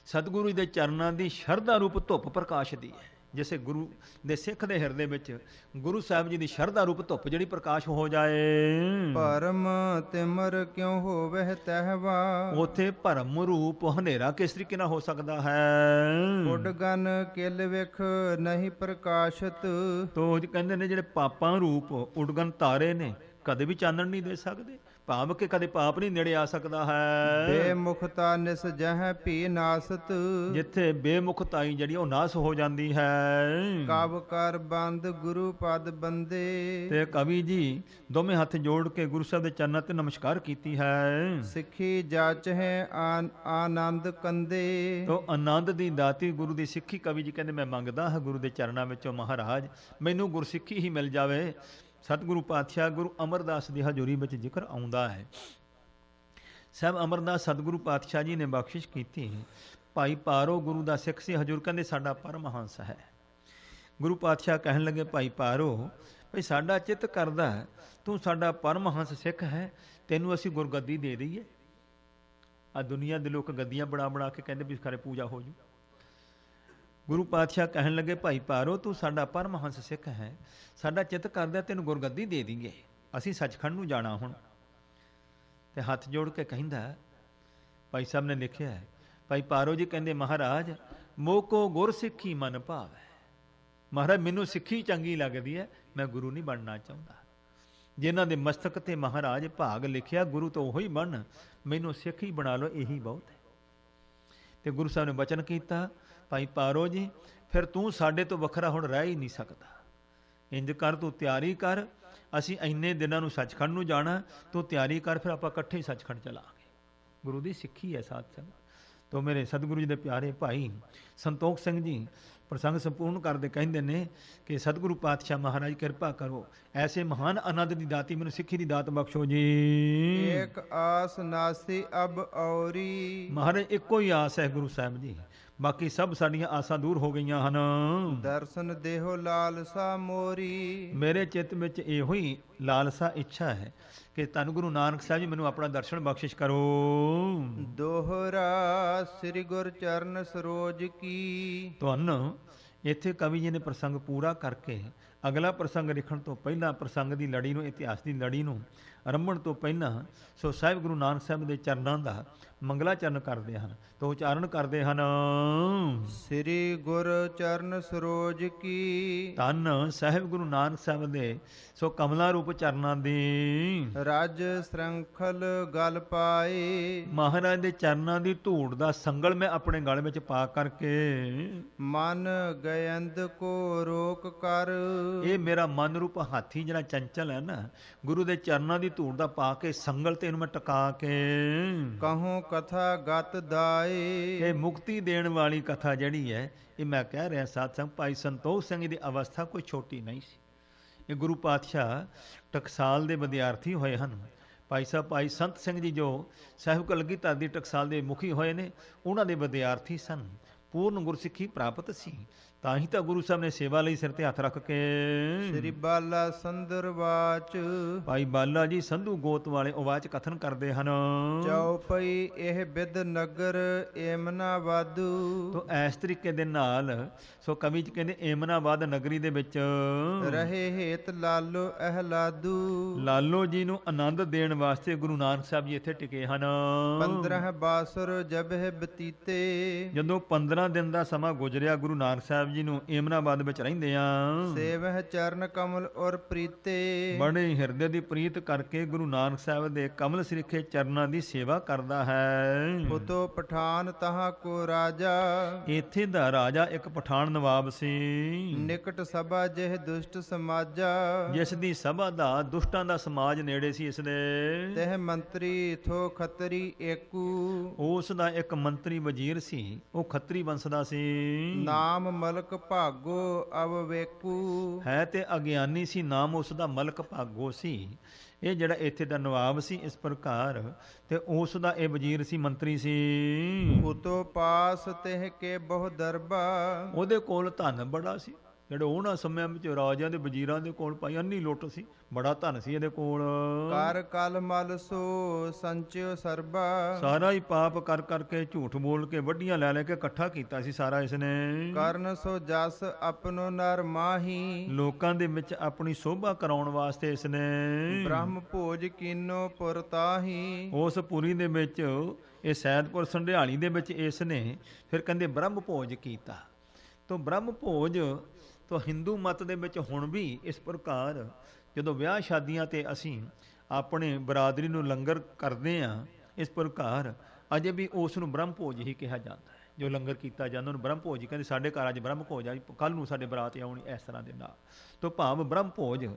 ਸਤਿਗੁਰੂ ਦੇ ਚਰਨਾਂ ਦੀ ਸ਼ਰਧਾ ਰੂਪ ਧੁੱਪ ਪ੍ਰਕਾਸ਼ਦੀ ਹੈ, ਜਿਸੇ ਗੁਰੂ ਦੇ ਸਿੱਖ ਦੇ ਹਿਰਦੇ ਵਿੱਚ ਗੁਰੂ ਸਾਹਿਬ ਜੀ ਦੀ ਸ਼ਰਧਾ ਰੂਪ ਧੁੱਪ ਜਿਹੜੀ ਪ੍ਰਕਾਸ਼ ਹੋ ਜਾਏ। ਭਰਮ ਤਿਮਰ ਕਿਉ ਹੋਵੇ ਤਹਿਵਾ। ਉਥੇ ਭਰਮ ਰੂਪ ਹਨੇਰਾ ਕਿਸ ਤਰੀਕੇ ਨਾਲ ਹੋ ਸਕਦਾ ਹੈ? ਉਡਗਨ ਕਿਲ ਵਿਖ ਨਹੀਂ ਪ੍ਰਕਾਸ਼ਤ। ਤੋ ਕਹਿੰਦੇ ਨੇ ਜਿਹੜੇ ਪਾਪਾਂ ਰੂਪ ਉਡਗਨ ਤਾਰੇ ਨੇ ਕਦੇ ਵੀ ਚਾਨਣ ਨਹੀਂ ਦੇ ਸਕਦੇ, ਭਾਵ ਕਿ ਕਦੇ ਪਾਪ ਨਹੀਂ ਨੇੜੇ ਆ ਸਕਦਾ ਹੈ। ਬੇਮੁਖਤਾ ਨਿਸ ਜਹ ਭੀ ਨਾਸਤ। ਜਿੱਥੇ ਬੇਮੁਖਤਾਈ ਜਿਹੜੀ ਉਹ ਨਾਸ ਹੋ ਜਾਂਦੀ ਹੈ। ਕਵ ਕਰ ਬੰਦ ਗੁਰੂ ਪਦ ਬੰਦੇ। ਤੇ ਕਵੀ ਜੀ ਦੋਵੇਂ ਹੱਥ ਜੋੜ ਕੇ ਗੁਰੂ ਸਾਹਿਬ ਦੇ ਚਰਨਾਂ ਤੇ ਨਮਸਕਾਰ ਕੀਤੀ ਹੈ। ਸਿੱਖੀ ਜਾਚ ਹੈ ਆਨੰਦ ਕੰਦੇ। ਤੋ ਆਨੰਦ ਦੀ ਦਾਤੀ ਗੁਰੂ ਦੀ ਸਿੱਖੀ ਕਵੀ ਜੀ ਕਹਿੰਦੇ ਮੈਂ ਮੰਗਦਾ ਹਾਂ ਗੁਰੂ ਦੇ ਚਰਨਾਂ ਵਿੱਚੋਂ, ਮਹਾਰਾਜ ਮੈਨੂੰ ਗੁਰਸਿੱਖੀ ਹੀ ਮਿਲ ਜਾਵੇ। ਸਤਿਗੁਰੂ ਪਾਤਸ਼ਾਹ ਗੁਰੂ ਅਮਰਦਾਸ ਦੀ ਹਜ਼ੂਰੀ ਵਿੱਚ ਜ਼ਿਕਰ ਆਉਂਦਾ ਹੈ। ਸਾਹਿਬ ਅਮਰਦਾਸ ਸਤਿਗੁਰੂ ਪਾਤਸ਼ਾਹ ਜੀ ਨੇ ਬਖਸ਼ਿਸ਼ ਕੀਤੀ। ਭਾਈ ਪਾਰੋ ਗੁਰੂ ਦਾ ਸਿੱਖ ਸੀ, ਹਜ਼ੂਰ ਕਹਿੰਦੇ ਸਾਡਾ ਪਰਮਹੰਸ ਹੈ। ਗੁਰੂ ਪਾਤਸ਼ਾਹ ਕਹਿਣ ਲੱਗੇ ਭਾਈ ਪਾਰੋ ਭਈ ਸਾਡਾ ਚਿੱਤ ਕਰਦਾ ਤੂੰ ਸਾਡਾ ਪਰਮਹੰਸ ਸਿੱਖ ਹੈ, ਤੈਨੂੰ ਅਸੀਂ ਗੁਰਗੱਦੀ ਦੇ ਦਈਏ। ਆ ਦੁਨੀਆ ਦੇ ਲੋਕ ਗੱਦੀਆਂ ਬਣਾ ਕੇ ਕਹਿੰਦੇ ਵੀ ਖਰੇ ਪੂਜਾ ਹੋ ਜੂ। ਗੁਰੂ ਪਾਤਸ਼ਾਹ ਕਹਿਣ ਲੱਗੇ ਭਾਈ ਪਾਰੋ ਤੂੰ ਸਾਡਾ ਪਰਮਹੰਸ ਸਿੱਖ ਹੈ, ਸਾਡਾ ਚਿੱਤ ਕਰਦਾ ਤੈਨੂੰ ਗੁਰਗੱਦੀ ਦੇ ਦੇਂਗੇ, ਅਸੀਂ ਸੱਚਖੰਡ ਨੂੰ ਜਾਣਾ ਹੁਣ। ਤੇ ਹੱਥ ਜੋੜ ਕੇ ਕਹਿੰਦਾ, ਭਾਈ ਸਾਹਿਬ ਨੇ ਲਿਖਿਆ ਹੈ, ਭਾਈ ਪਾਰੋ ਜੀ ਕਹਿੰਦੇ ਮਹਾਰਾਜ ਮੋਕੋ ਗੁਰ ਸਿੱਖੀ ਮਨ ਭਾਵੈ। ਮਹਾਰਾਜ ਮੈਨੂੰ ਸਿੱਖੀ ਚੰਗੀ ਲੱਗਦੀ ਹੈ, ਮੈਂ ਗੁਰੂ ਨਹੀਂ ਬਣਨਾ ਚਾਹੁੰਦਾ। ਜਿਨ੍ਹਾਂ ਦੇ ਮਸਤਕ ਤੇ ਮਹਾਰਾਜ ਭਾਗ ਲਿਖਿਆ ਗੁਰੂ ਤੋਂ ਉਹੀ ਬਣ, ਮੈਨੂੰ ਸਿੱਖ ਹੀ ਬਣਾ ਲਓ, ਇਹੀ ਬਹੁਤ ਹੈ। ਤੇ ਗੁਰੂ ਸਾਹਿਬ ਨੇ ਬਚਨ ਕੀਤਾ ਭਾਈ ਪਾਰੋ ਜੀ ਫਿਰ ਤੂੰ ਸਾਡੇ ਤੋਂ ਵੱਖਰਾ ਹੁਣ ਰਹਿ ਹੀ ਨਹੀਂ ਸਕਦਾ। ਇੰਜ ਕਰ ਤੂੰ ਤਿਆਰੀ ਕਰ, ਅਸੀਂ ਇੰਨੇ ਦਿਨਾਂ ਨੂੰ ਸੱਚਖੰਡ ਨੂੰ ਜਾਣਾ, ਤੂੰ ਤਿਆਰੀ ਕਰ, ਫਿਰ ਆਪਾਂ ਇਕੱਠੇ ਹੀ ਸੱਚਖੰਡ ਚਲਾਂਗੇ। ਗੁਰੂ ਦੀ ਸਿੱਖੀ ਹੈ ਸਾਧ ਸੰਗਤ। ਤੋ ਮੇਰੇ ਸਤਿਗੁਰੂ ਜੀ ਦੇ ਪਿਆਰੇ ਭਾਈ ਸੰਤੋਖ ਸਿੰਘ ਜੀ ਪ੍ਰਸੰਗ ਸੰਪੂਰਨ ਕਰਦੇ ਕਹਿੰਦੇ ਨੇ ਕਿ ਸਤਿਗੁਰੂ ਪਾਤਸ਼ਾਹ ਮਹਾਰਾਜ ਕਿਰਪਾ ਕਰੋ, ਐਸੇ ਮਹਾਨ ਆਨੰਦ ਦੀ ਦਾਤੀ ਮੈਨੂੰ ਸਿੱਖੀ ਦੀ ਦਾਤ ਬਖਸ਼ੋ ਜੀ। ਏਕ ਆਸ ਨਾਸੀ ਅਬ ਔਰੀ। ਮਹਾਰਾਜ ਇੱਕੋ ਹੀ ਆਸ ਹੈ ਗੁਰੂ ਸਾਹਿਬ ਜੀ, ਬਾਕੀ ਸਭ ਸਾਡੀਆਂ ਆਸਾਂ ਦੂਰ ਹੋ ਗਈਆਂ ਹਨ। ਦਰਸ਼ਨ ਦੇਹੋ ਲਾਲਸਾ ਮੋਰੀ। ਮੇਰੇ ਚਿੱਤ ਵਿੱਚ ਇਹੋ ਹੀ ਲਾਲਸਾ ਇੱਛਾ ਹੈ ਕਿ ਧੰਨ ਗੁਰੂ ਨਾਨਕ ਸਾਹਿਬ ਜੀ ਮੈਨੂੰ ਆਪਣਾ ਦਰਸ਼ਨ ਬਖਸ਼ਿਸ਼ ਕਰੋ। ਦੋਹਰਾ ਸ੍ਰੀ ਗੁਰ ਚਰਨ ਸਰੋਜ ਕੀ। ਤੁਹਾਨੂੰ ਇੱਥੇ ਕਵੀ ਜੀ ਨੇ ਪ੍ਰਸੰਗ ਪੂਰਾ ਕਰਕੇ ਅਗਲਾ ਪ੍ਰਸੰਗ ਲਿਖਣ ਤੋਂ ਪਹਿਲਾਂ ਪ੍ਰਸੰਗ ਦੀ ਲੜੀ ਨੂੰ, ਇਤਿਹਾਸ ਦੀ ਲੜੀ ਨੂੰ ਆਰੰਭਣ ਤੋਂ ਪਹਿਲਾਂ ਸੋ ਸਾਹਿਬ ਗੁਰੂ ਨਾਨਕ ਸਾਹਿਬ ਦੇ ਚਰਨਾਂ ਦਾ ਮੰਗਲਾਚਰਨ ਕਰਦੇ ਹਨ, ਤੋ ਉਚਾਰਨ ਕਰਦੇ ਹਨ। ਸ੍ਰੀ ਗੁਰ ਚਰਨ ਸਰੋਜ ਕੀ। ਧੰਨ ਸਾਹਿਬ ਗੁਰੂ ਨਾਨਕ ਸਾਹਿਬ ਦੇ ਸੋ ਕਮਲਾ ਰੂਪ ਚਰਨਾਂ ਦੀ ਰਾਜ ਸ਼੍ਰੰਖਲ ਗਲ ਪਾਏ। ਮਹਾਰਾਜ ਦੇ ਚਰਨਾਂ ਦੀ ਧੂੜ ਦਾ ਸੰਗਲ ਮੈਂ ਆਪਣੇ ਗਲ ਵਿੱਚ ਪਾ ਕਰਕੇ ਮਨ ਗਇੰਦ ਕੋ ਰੋਕ ਕਰ। ਇਹ ਮੇਰਾ ਮਨ ਰੂਪ ਹਾਥੀ ਜਿਹੜਾ ਚੰਚਲ ਹੈ ਨਾ, ਗੁਰੂ ਦੇ ਚਰਨਾਂ ਦੀ ਧੂੜ ਦਾ ਪਾ ਕੇ ਸੰਗਲ ਤੇ ਇਹਨੂੰ ਮੈਂ ਟਿਕਾ ਕੇ ਕਹੂੰ ਕਥਾ ਗਤ ਦਾਏ। ਇਹ ਮੁਕਤੀ ਦੇਣ ਵਾਲੀ ਕਥਾ ਜਿਹੜੀ ਹੈ, ਇਹ ਮੈਂ ਕਹਿ ਰਿਹਾ ਸਾਧ ਸੰਗਤ ਭਾਈ ਸੰਤੋਖ ਸਿੰਘ ਦੀ ਅਵਸਥਾ ਕੋਈ ਛੋਟੀ ਨਹੀਂ ਸੀ। ਇਹ ਗੁਰੂ ਪਾਤਸ਼ਾਹ ਟਕਸਾਲ ਦੇ ਵਿਦਿਆਰਥੀ ਹੋਏ ਹਨ। ਭਾਈ ਸਾਹਿਬ ਭਾਈ ਸੰਤ ਸਿੰਘ ਜੀ ਜੋ ਸਾਹਿਬ ਕਲਗੀਧਰ ਦੀ ਟਕਸਾਲ ਦੇ ਮੁਖੀ ਹੋਏ ਨੇ, ਉਹਨਾਂ ਦੇ ਵਿਦਿਆਰਥੀ ਸਨ। ਪੂਰਨ ਗੁਰਸਿੱਖੀ ਪ੍ਰਾਪਤ ਸੀ, ਤਾਂ ਹੀ ਤਾਂ ਗੁਰੂ ਸਾਹਿਬ ਨੇ ਸੇਵਾ ਲਈ ਸਿਰ ਤੇ ਹੱਥ ਰੱਖ ਕੇ ਸ੍ਰੀ ਬਾਲਾ ਸੰਦਰ ਵਾਚ। ਭਾਈ ਬਾਲਾ ਜੀ ਸੰਧੂ ਗੋਤ ਵਾਲੇ ਉਵਾਚ ਕਥਨ ਕਰਦੇ ਹਨ। ਚਉਪਈ ਇਹ ਬਿਦ ਨਗਰ ਏਮਨਾਬਾਦੂ। ਤੋ ਇਸ ਤਰੀਕੇ ਦੇ ਨਾਲ ਸੋ ਕਵੀ ਜੀ ਕਹਿੰਦੇ ਏਮਨਾਬਾਦ ਨਗਰੀ ਦੇ ਵਿੱਚ ਰਹੇ ਹੇਤ ਲਾਲੋ ਅਹਲਾਦੂ। ਲਾਲੋ ਜੀ ਨੂੰ ਆਨੰਦ ਦੇਣ ਵਾਸਤੇ ਗੁਰੂ ਨਾਨਕ ਸਾਹਿਬ ਜੀ ਇੱਥੇ ਟਿਕੇ ਹਨ। 15 ਬਾਸੁਰ ਜਬਹਿ ਬਤੀਤੇ। ਜਦੋਂ 15 ਦਿਨ ਦਾ ਸਮਾਂ ਗੁਜ਼ਰਿਆ ਗੁਰੂ ਨਾਨਕ ਸਾਹਿਬ ਜੀ ਨੂੰ ਏਮਨਾਬਾਦ ਵਿੱਚ ਰਹਿੰਦੇ ਆ। ਸੇਵਹਿ ਚਰਨ ਕਮਲ ਔਰ ਪ੍ਰੀਤੇ। ਬੜੇ ਹਿਰਦੇ ਦੀ ਪ੍ਰੀਤ ਕਰਕੇ ਗੁਰੂ ਨਾਨਕ ਸਾਹਿਬ ਦੇ ਕਮਲ ਸਰੀਖੇ ਚਰਨਾਂ ਦੀ ਸੇਵਾ ਕਰਦਾ ਹੈ। ਉਤੋ ਪਠਾਨ ਤਹਾਂ ਕੋ ਰਾਜਾ। ਇੱਥੇ ਦਾ ਰਾਜਾ ਇੱਕ ਪਠਾਨ ਨਵਾਬ ਸੀ। ਨਿਕਟ ਸਭਾ ਜਿਹ ਦੁਸ਼ਟ ਸਮਾਜਾ। ਜਿਸ ਦੀ ਸਭਾ ਦਾ ਦੁਸ਼ਟਾਂ ਦਾ ਸਮਾਜ ਨੇੜੇ ਸੀ ਇਸ ਦੇ। ਤਹ ਮੰਤਰੀ ਥੋ ਖੱਤਰੀ ਏਕੂ। ਉਸ ਦਾ ਇੱਕ ਮੰਤਰੀ ਵਜ਼ੀਰ ਸੀ, ਉਹ ਖੱਤਰੀ ਵੰਸ਼ ਦਾ ਸੀ। ਨਾਮ ਮਲਕ ਭਾਗੋ ਅਵਵੇਕੂ। ਹੈ ਤੇ ਅਗਿਆਨੀ ਸੀ, ਨਾਮ ਉਸ ਦਾ ਮਲਕ ਭਾਗੋ ਸੀ। ਇਹ ਜਿਹੜਾ ਇੱਥੇ ਦਾ ਨਵਾਬ ਸੀ ਇਸ ਪ੍ਰਕਾਰ, ਤੇ ਉਸ ਦਾ ਇਹ ਵਜ਼ੀਰ ਸੀ, ਮੰਤਰੀ ਸੀ। ਉਤੋ ਪਾਸ ਤਿਹ ਕੇ ਬਹੁ ਦਰਬਾ। ਉਹਦੇ ਕੋਲ ਧਨ ਬੜਾ ਸੀ। ਜਿਹੜੇ ਉਹਨਾਂ ਸਮਿਆਂ ਵਿੱਚ ਰਾਜਿਆਂ ਦੇ ਵਜ਼ੀਰਾਂ ਦੇ ਕੋਲ ਭਾਈ ਅੰਨੀ ਲੁੱਟ ਸੀ, ਬੜਾ ਧਨ ਸੀ ਇਹਦੇ ਕੋਲ। ਕਰ ਕਲ ਮਲ ਸੋ ਸੰਚਿਓ ਸਰਬਾ। ਸਾਰਾ ਹੀ ਪਾਪ ਕਰ ਕਰਕੇ, ਝੂਠ ਬੋਲ ਕੇ, ਵੱਡੀਆਂ ਲੈ ਲੈ ਕੇ ਇਕੱਠਾ ਕੀਤਾ ਸੀ ਸਾਰਾ ਇਸਨੇ। ਕਰਨ ਸੋ ਜਸ ਆਪਣੋ ਨਰ ਮਾਹੀ। ਲੋਕਾਂ ਦੇ ਵਿੱਚ ਆਪਣੀ ਸੋਭਾ ਕਰਾਉਣ ਵਾਸਤੇ ਇਸਨੇ ਬ੍ਰਹਮ ਭੋਜ ਕੀਨੋ ਪੁਰਤਾਹੀ। ਉਸ ਪੁਰੀ ਦੇ ਵਿੱਚ, ਇਹ ਸੈਦਪੁਰ ਸੰਢਿਆਲੀ ਦੇ ਵਿੱਚ ਇਸਨੇ ਫਿਰ ਕਹਿੰਦੇ ਬ੍ਰਹਮ ਭੋਜ ਕੀਤਾ। ਤੋ ਬ੍ਰਹਮ ਭੋਜ ਤੋ ਹਿੰਦੂ ਮਤ ਦੇ ਵਿੱਚ ਹੁਣ ਵੀ ਇਸ ਪ੍ਰਕਾਰ ਜਦੋਂ ਵਿਆਹ ਸ਼ਾਦੀਆਂ ਤੇ ਅਸੀਂ ਆਪਣੇ ਬਰਾਦਰੀ ਨੂੰ ਲੰਗਰ ਕਰਦੇ ਹਾਂ, ਇਸ ਪ੍ਰਕਾਰ ਅਜੇ ਵੀ ਉਸ ਨੂੰ ਬ੍ਰਹਮ ਭੋਜ ਹੀ ਕਿਹਾ ਜਾਂਦਾ ਹੈ। ਜੋ ਲੰਗਰ ਕੀਤਾ ਜਾਂਦਾ ਉਹਨੂੰ ਬ੍ਰਹਮ ਭੋਜ ਕਹਿੰਦੇ। ਸਾਡੇ ਘਰ ਅੱਜ ਬ੍ਰਹਮ ਭੋਜ ਆ, ਕੱਲ੍ਹ ਨੂੰ ਸਾਡੇ ਬਰਾਤ ਆਉਣੀ, ਇਸ ਤਰ੍ਹਾਂ ਦੇ ਨਾਲ। ਤੋ ਭਾਵ ਬ੍ਰਹਮ ਭੋਜ।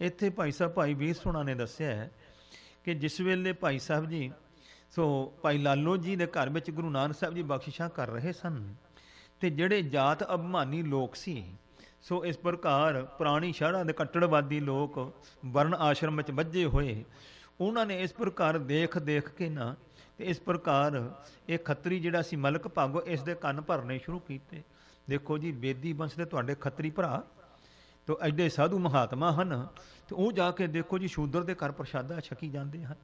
ਇੱਥੇ ਭਾਈ ਸਾਹਿਬ ਭਾਈ ਵੀਰ ਸੋਹਣਾ ਨੇ ਦੱਸਿਆ ਹੈ ਕਿ ਜਿਸ ਵੇਲੇ ਭਾਈ ਸਾਹਿਬ ਜੀ ਭਾਈ ਲਾਲੋ ਜੀ ਦੇ ਘਰ ਵਿੱਚ ਗੁਰੂ ਨਾਨਕ ਸਾਹਿਬ ਜੀ ਬਖਸ਼ਿਸ਼ਾਂ ਕਰ ਰਹੇ ਸਨ, ਤੇ ਜਿਹੜੇ ਜਾਤ ਅਭਿਮਾਨੀ ਲੋਕ ਸੀ, ਇਸ ਪ੍ਰਕਾਰ ਪੁਰਾਣੀ ਸ਼ਹਿਰਾਂ ਦੇ ਕੱਟੜਵਾਦੀ ਲੋਕ ਵਰਨ ਆਸ਼ਰਮ ਵਿੱਚ ਵੱਜੇ ਹੋਏ, ਉਹਨਾਂ ਨੇ ਇਸ ਪ੍ਰਕਾਰ ਦੇਖ ਕੇ ਨਾ, ਤੇ ਇਸ ਪ੍ਰਕਾਰ ਇਹ ਖੱਤਰੀ ਜਿਹੜਾ ਸੀ ਮਲਕ ਭਾਗੋ, ਇਸ ਦੇ ਕੰਨ ਭਰਨੇ ਸ਼ੁਰੂ ਕੀਤੇ। ਦੇਖੋ ਜੀ, ਬੇਦੀ ਵੰਸ਼ ਦੇ ਤੁਹਾਡੇ ਖੱਤਰੀ ਭਰਾ ਤੋ ਐਡੇ ਸਾਧੂ ਮਹਾਤਮਾ ਹਨ, ਤੇ ਉਹ ਜਾ ਕੇ ਦੇਖੋ ਜੀ ਸ਼ੂਦਰ ਦੇ ਘਰ ਪ੍ਰਸ਼ਾਦਾ ਛਕੀ ਜਾਂਦੇ ਹਨ।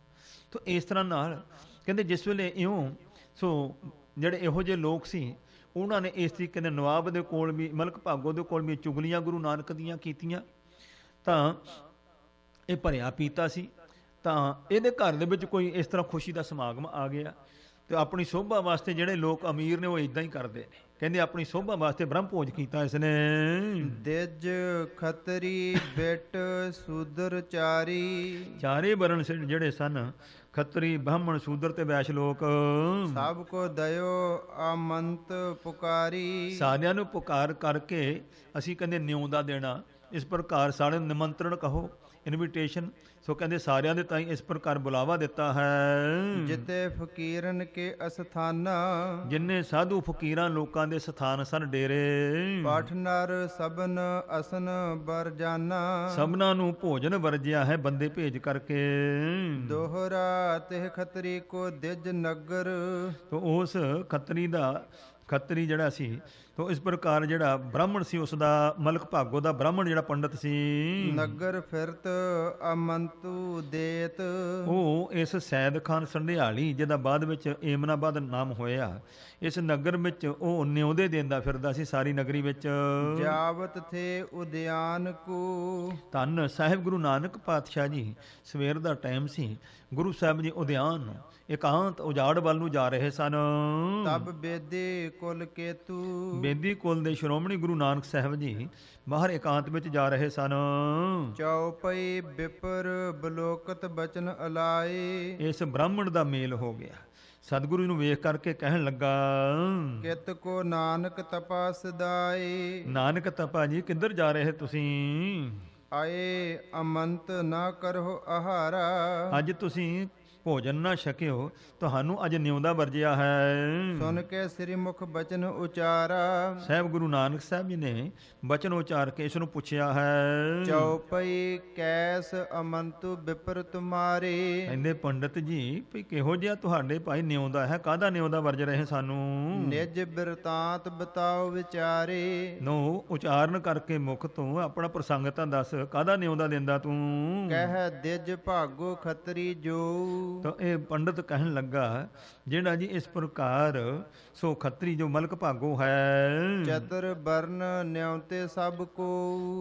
ਤੋ ਇਸ ਤਰ੍ਹਾਂ ਨਾਲ ਕਹਿੰਦੇ ਜਿਸ ਵੇਲੇ ਇਉਂ ਜਿਹੜੇ ਇਹੋ ਜਿਹੇ ਲੋਕ ਸੀ, ਉਹਨਾਂ ਨੇ ਇਸ ਤਰੀਕੇ ਦੇ ਨਵਾਬ ਦੇ ਕੋਲ ਵੀ, ਮਲਕ ਭਾਗੋ ਦੇ ਕੋਲ ਵੀ ਚੁਗਲੀਆਂ ਗੁਰੂ ਨਾਨਕ ਦੀਆਂ ਕੀਤੀਆਂ। ਤਾਂ ਇਹ ਭਰਿਆ ਪੀਤਾ ਸੀ, ਤਾਂ ਇਹਦੇ ਘਰ ਦੇ ਵਿੱਚ ਕੋਈ ਇਸ ਤਰ੍ਹਾਂ ਖੁਸ਼ੀ ਦਾ ਸਮਾਗਮ ਆ ਗਿਆ, ਤੇ ਆਪਣੀ ਸੋਭਾ ਵਾਸਤੇ ਜਿਹੜੇ ਲੋਕ ਅਮੀਰ ਨੇ ਉਹ ਇਦਾਂ ਹੀ ਕਰਦੇ ਨੇ। ਕਹਿੰਦੇ ਆਪਣੀ ਸੋਭਾ ਵਾਸਤੇ ਬ੍ਰਹਮ ਭੋਜ ਕੀਤਾ ਇਸਨੇ। ਦਿਜ ਖੱਤਰੀ ਬਿਟ ਸੂਦਰ ਚਾਰੀ। ਚਾਰੇ ਵਰਨ ਜਿਹੜੇ ਸਨ, ਖੱਤਰੀ, ਬ੍ਰਾਹਮਣ, ਸ਼ੂਦਰ ਤੇ ਵੈਸ਼ ਲੋਕ, ਸਭ ਕੋ ਦਇਓ ਆਮੰਤ ਪੁਕਾਰੀ। ਸਾਰਿਆਂ ਨੂੰ ਪੁਕਾਰ ਕਰਕੇ ਅਸੀਂ ਕਹਿੰਦੇ ਨਿਉਂਦਾ ਦੇਣਾ। ਇਸ ਪ੍ਰਕਾਰ ਸਾਰੇ ਨਿਮੰਤਰਣ ਕਹੋ, ਇਨਵੀਟੇਸ਼ਨ। ਕਹਿੰਦੇ ਸਾਰਿਆਂ ਦੇ ਤਾਈਂ ਇਸ ਪ੍ਰਕਾਰ ਬੁਲਾਵਾ ਦਿੱਤਾ ਹੈ। ਜਿਤੇ ਫਕੀਰਨ ਕੇ ਅਸਥਾਨਾ। ਜਿੰਨੇ ਸਾਧੂ ਫਕੀਰਾਂ ਲੋਕਾਂ ਦੇ ਸਥਾਨ ਸਨ, ਡੇਰੇ। ਪਾਠ ਨਰ ਸਬਨ ਅਸਨ ਬਰਜਾਨਾ। ਸਭਨਾਂ ਨੂੰ ਭੋਜਨ ਵਰਜਿਆ ਹੈ ਬੰਦੇ ਭੇਜ ਕਰਕੇ। ਦੋਹਰਾ ਤਿਹ ਖੱਤਰੀ ਕੋ ਦਿਜ ਨਗਰ। ਉਸ ਖੱਤਰੀ ਜਿਹੜਾ ਸੀ, ਇਸ ਪ੍ਰਕਾਰ ਜਿਹੜਾ ਬ੍ਰਾਹਮਣ ਸੀ, ਉਸ ਦਾ ਮਲਕ ਭਾਗੋ ਦਾ ਬ੍ਰਾਹਮਣ ਜਿਹੜਾ ਪੰਡਤ ਸੀ, ਨਗਰ ਫਿਰਤ ਅਮੰਤੂ ਦੇਤ। ਉਹ ਇਸ ਸੈਦ ਖਾਨ ਸੰਢਿਆਲੀ, ਜਿਹਦਾ ਬਾਅਦ ਵਿੱਚ ਏਮਨਾਬਾਦ ਨਾਮ ਹੋਇਆ, ਇਸ ਨਗਰ ਵਿੱਚ ਉਹ ਨਿਉਂਦੇ ਦਿੰਦਾ ਫਿਰਦਾ ਸੀ ਸਾਰੀ ਨਗਰੀ ਵਿੱਚ। ਜਾਵਤ ਥੇ ਉਦਿਆਨ ਕੋ। ਧੰਨ ਸਾਹਿਬ ਗੁਰੂ ਨਾਨਕ ਪਾਤਸ਼ਾਹ ਜੀ, ਸਵੇਰ ਦਾ ਟਾਈਮ ਸੀ, ਗੁਰੂ ਸਾਹਿਬ ਜੀ ਉਦਿਆਨ ਇਕਾਂਤ ਉਜਾੜ ਵੱਲ ਨੂੰ ਜਾ ਰਹੇ ਸਨ। ਤਬ ਬੇਦੀ ਕੁਲ ਕੇਤੂ। ਬੇਦੀ ਕੁਲ ਦੇ ਸ਼੍ਰੋਮਣੀ ਗੁਰੂ ਨਾਨਕ ਸਾਹਿਬ ਜੀ ਬਾਹਰ ਇਕਾਂਤ ਵਿੱਚ ਜਾ ਰਹੇ ਸਨ। ਚੌਪਈ ਵਿਪਰ ਬਲੋਕਤ ਬਚਨ ਅਲਾਏ। ਇਸ ਬ੍ਰਾਹਮਣ ਦਾ ਮੇਲ ਹੋ ਗਿਆ। ਸਤਿਗੁਰੂ ਨੂੰ ਵੇਖ ਕਰਕੇ ਕਹਿਣ ਲੱਗਾ, ਕਿਤ ਕੋ ਨਾਨਕ ਤਪਾ ਸਦਾਏ। ਨਾਨਕ ਤਪਾ ਜੀ, ਕਿੱਧਰ ਜਾ ਰਹੇ ਤੁਸੀਂ? ਆਏ ਅਮੰਤ ਨਾ ਕਰੋ ਆਹਾਰਾ। ਅੱਜ ਤੁਸੀਂ ਭੋਜਨ ਨਾ ਛਕਿਓ, ਤੁਹਾਨੂੰ ਅਜ ਨਿਉਂਦਾ ਵਰਜਿਆ ਹੈ। ਸੁਣ ਕੇ ਸ੍ਰੀ ਮੁਖ ਬਚਨ ਉਚਾਰਾ। ਸਾਹਿਬ ਗੁਰੂ ਨਾਨਕ ਸਾਹਿਬ ਜੀ ਨੇ ਬਚਨ ਉਚਾਰ ਕੇ ਇਸ ਨੂੰ ਪੁੱਛਿਆ ਹੈ। ਚੌਪਈ ਕੈਸ ਅਮੰਤੂ ਵਿਪਰ ਤੁਮਾਰੇ। ਕਹਿੰਦੇ ਪੰਡਤ ਜੀ, ਭਈ ਕਿਹੋ ਜਿਹਾ ਤੁਹਾਡੇ ਭਾਈ ਨਿਉਂਦਾ ਹੈ, ਕਾਹਦਾ ਨਿਉਂਦਾ ਵਰਜ ਰਹੇ ਸਾਨੂੰ? ਨਿਜ ਬਿਰਤਾਂਤ ਬਤਾਓ ਵਿਚਾਰੇ। ਨੋ ਉਚਾਰਨ ਕਰਕੇ ਮੁਖ ਤੋਂ ਆਪਣਾ ਪ੍ਰਸੰਗ ਤਾਂ ਦੱਸ, ਕਾਹਦਾ ਨਿਉਂਦਾ ਦਿੰਦਾ ਤੂੰ? ਕਹਿ ਦਿਜ ਭਾਗੋ ਖੱਤਰੀ ਜੋ। ਤਾਂ ਇਹ ਪੰਡਤ ਕਹਿਣ ਲੱਗਾ ਜਿਹੜਾ ਜੀ ਇਸ ਪ੍ਰਕਾਰ ਸੋ ਖੱਤਰੀ ਜੋ ਮਲਕ ਭਾਗੋ ਹੈ ਚਤੁਰ ਬਰਨ ਨਿਉਤੇ ਸਭ ਕੋ।